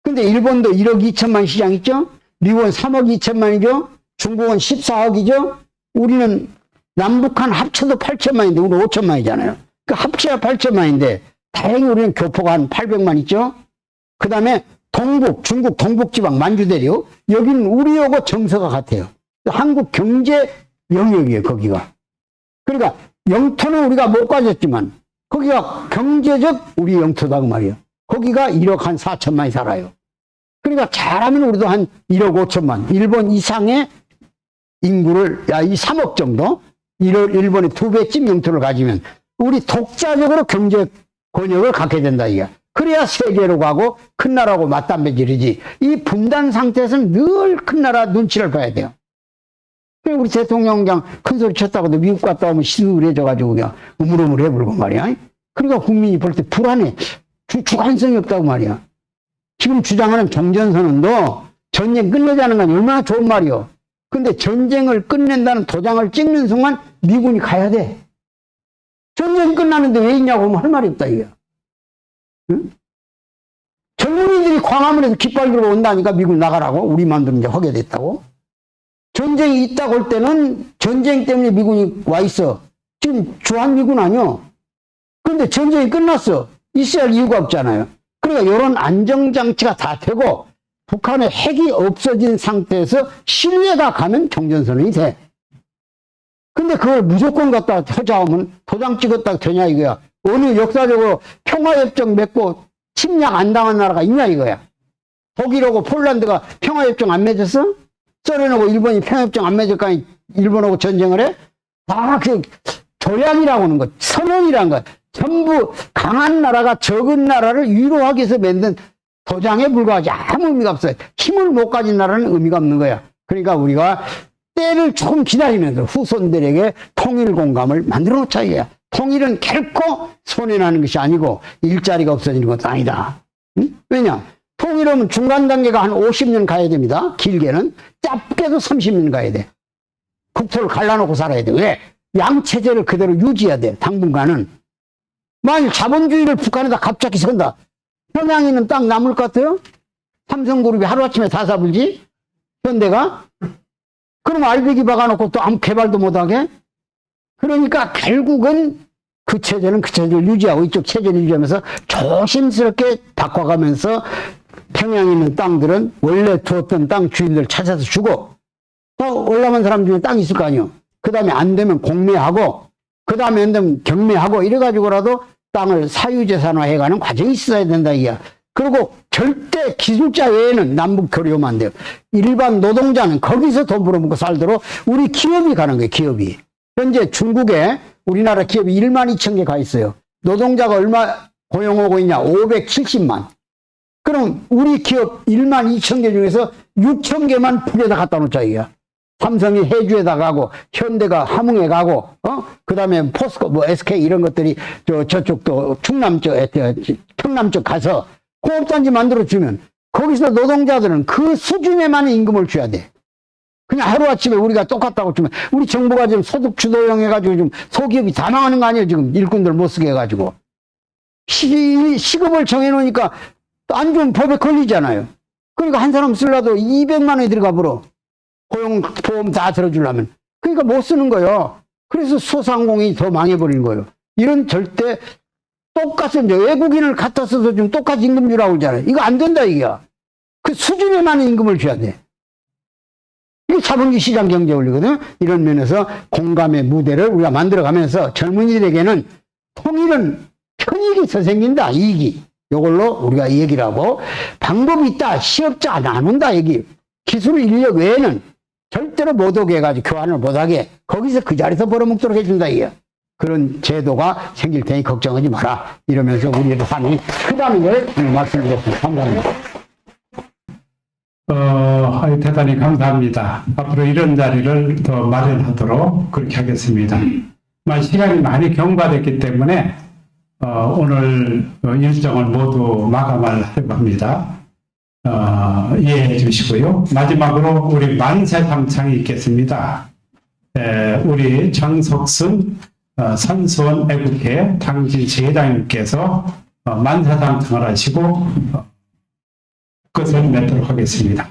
근데 일본도 1억 2천만 시장 있죠? 미국은 3억 2천만이죠? 중국은 14억이죠? 우리는 남북한 합쳐도 8천만인데 우리 5천만이잖아요. 그 합쳐야 8천만인데 다행히 우리는 교포가 한 800만 있죠? 그 다음에 동북, 중국 동북지방 만주대륙, 여기는 우리하고 정서가 같아요. 한국 경제 영역이에요, 거기가. 그러니까 영토는 우리가 못 가졌지만 거기가 경제적 우리 영토다 그 말이에요. 거기가 1억 한 4천만이 살아요. 그러니까 잘하면 우리도 한 1억 5천만, 일본 이상의 인구를, 이 3억 정도, 일본의 2배쯤 영토를 가지면 우리 독자적으로 경제 권역을 갖게 된다, 이게. 그래야 세계로 가고 큰 나라하고 맞담배질이지. 이 분단 상태에서는 늘 큰 나라 눈치를 봐야 돼요. 우리 대통령 그냥 큰 소리 쳤다고도 미국 갔다 오면 시들해져가지고 그냥 우물우물해 불고 말이야. 그러니까 국민이 볼 때 불안해. 주관성이 없다고 말이야. 지금 주장하는 종전선언도 전쟁 끝내자는 건 얼마나 좋은 말이요. 근데 전쟁을 끝낸다는 도장을 찍는 순간 미군이 가야 돼. 전쟁이 끝나는데 왜 있냐고 하면 할 말이 없다, 이게. 응? 젊은이들이 광화문에서 깃발 들고 온다니까 미군 나가라고. 우리 마음대로 이제 하게 됐다고. 전쟁이 있다고 할 때는 전쟁 때문에 미군이 와 있어. 지금 주한미군 아니요. 그런데 전쟁이 끝났어. 있어야 할 이유가 없잖아요. 그러니까 이런 안정장치가 다 되고 북한의 핵이 없어진 상태에서 신뢰가 가면 종전선언이 돼. 근데 그걸 무조건 갖다 하자면 도장 찍었다가 되냐 이거야. 어느 역사적으로 평화협정 맺고 침략 안 당한 나라가 있냐 이거야. 독일하고 폴란드가 평화협정 안 맺었어? 소련하고 일본이 평화협정 안 맺을까? 일본하고 전쟁을 해? 다 그 조약이라고 하는 것, 선언이라는 것. 전부 강한 나라가 적은 나라를 위로하기 위해서 만든 도장에 불과하지 아무 의미가 없어요. 힘을 못 가진 나라는 의미가 없는 거야. 그러니까 우리가 때를 조금 기다리면서 후손들에게 통일 공감을 만들어 놓자 이거야. 통일은 결코 손해나는 것이 아니고 일자리가 없어지는 것도 아니다. 응? 왜냐? 통일하면 중간 단계가 한 50년 가야 됩니다. 길게는. 짧게도 30년 가야 돼. 국토를 갈라놓고 살아야 돼. 왜? 양체제를 그대로 유지해야 돼. 당분간은. 만일 자본주의를 북한에다 갑자기 선다. 평양에 있는 땅 남을 것 같아요? 삼성그룹이 하루아침에 다 사불지? 현대가? 그럼 알배기 박아놓고 또 아무 개발도 못하게? 그러니까 결국은 그 체제는 그 체제를 유지하고 이쪽 체제를 유지하면서 조심스럽게 바꿔가면서 평양에 있는 땅들은 원래 두었던 땅 주인들 찾아서 주고 또 월남한 사람 중에 땅이 있을 거 아니에요. 그 다음에 안 되면 공매하고 그 다음에 안 되면 경매하고 이래가지고라도 땅을 사유재산화해가는 과정이 있어야 된다 이야. 그리고 절대 기술자 외에는 남북 교류하면 안 돼요. 일반 노동자는 거기서 돈 벌어먹고 살도록 우리 기업이 가는 거예요. 기업이. 현재 중국에 우리나라 기업이 1만 2천 개 가 있어요. 노동자가 얼마 고용하고 있냐? 570만. 그럼 우리 기업 1만 2천 개 중에서 6천 개만 북에다 갖다 놓자 이거야. 삼성이 해주에다 가고 현대가 함흥에 가고 그 다음에 포스코 뭐 SK 이런 것들이 저쪽도 충남 쪽 평남 쪽 가서 공업단지 만들어주면 거기서 노동자들은 그 수준에만 임금을 줘야 돼. 그냥 하루아침에 우리가 똑같다고 주면 우리 정부가 지금 소득 주도형 해가지고 좀 소기업이 다 망하는 거 아니에요. 지금 일꾼들 못 쓰게 해가지고. 시급을 정해놓으니까 안 좋은 법에 걸리잖아요. 그러니까 한 사람 쓰려도 200만 원이 들어가 버려. 고용보험 다 들어주려면. 그러니까 못 쓰는 거예요. 그래서 소상공인이 더 망해버리는 거예요. 이런 절대 똑같은 외국인을 갖다 써서 좀 똑같이 임금 주라고 그러잖아요. 이거 안 된다 이게야. 그 수준에만 임금을 줘야 돼. 이게 자본주의 시장 경제 원리거든. 이런 면에서 공감의 무대를 우리가 만들어가면서 젊은이들에게는 통일은 편익이 더 생긴다. 이익이. 이걸로 우리가 얘기를 하고 방법이 있다. 시업자 안 온다. 얘기. 기술 인력 외에는 절대로 못 오게 해가지고 교환을 못하게 거기서 그 자리에서 벌어먹도록 해준다. 이게. 그런 제도가 생길 테니 걱정하지 마라. 이러면서 우리의 삶이 크다는 걸 말씀드렸습니다. 감사합니다. 대단히 감사합니다. 앞으로 이런 자리를 더 마련하도록 그렇게 하겠습니다. 시간이 많이 경과됐기 때문에 오늘 일정을 모두 마감을 하려고 합니다. 이해해 주시고요. 마지막으로 우리 만세상창이 있겠습니다. 우리 정석순 선수원 애국회 당진시 회장님께서 만세상창을 하시고 그것을 맺도록 하겠습니다.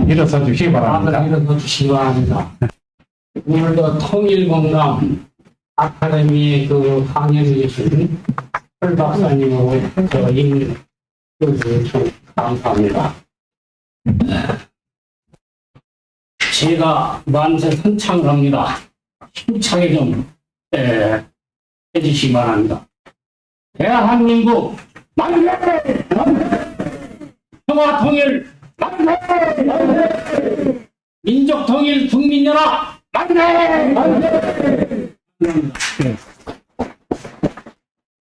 일어서 주시기 바랍니다. 일어서 주시기 바랍니다. 오늘도 통일공감 아카데미 그 강연에 계신 설 박사님하고 임 교수 감사합니다. 제가 만세 선창을 합니다. 힘차게 좀 해주시기 바랍니다. 대한민국 만세! 평화 통일 만세! 민족 통일 국민연합 만세!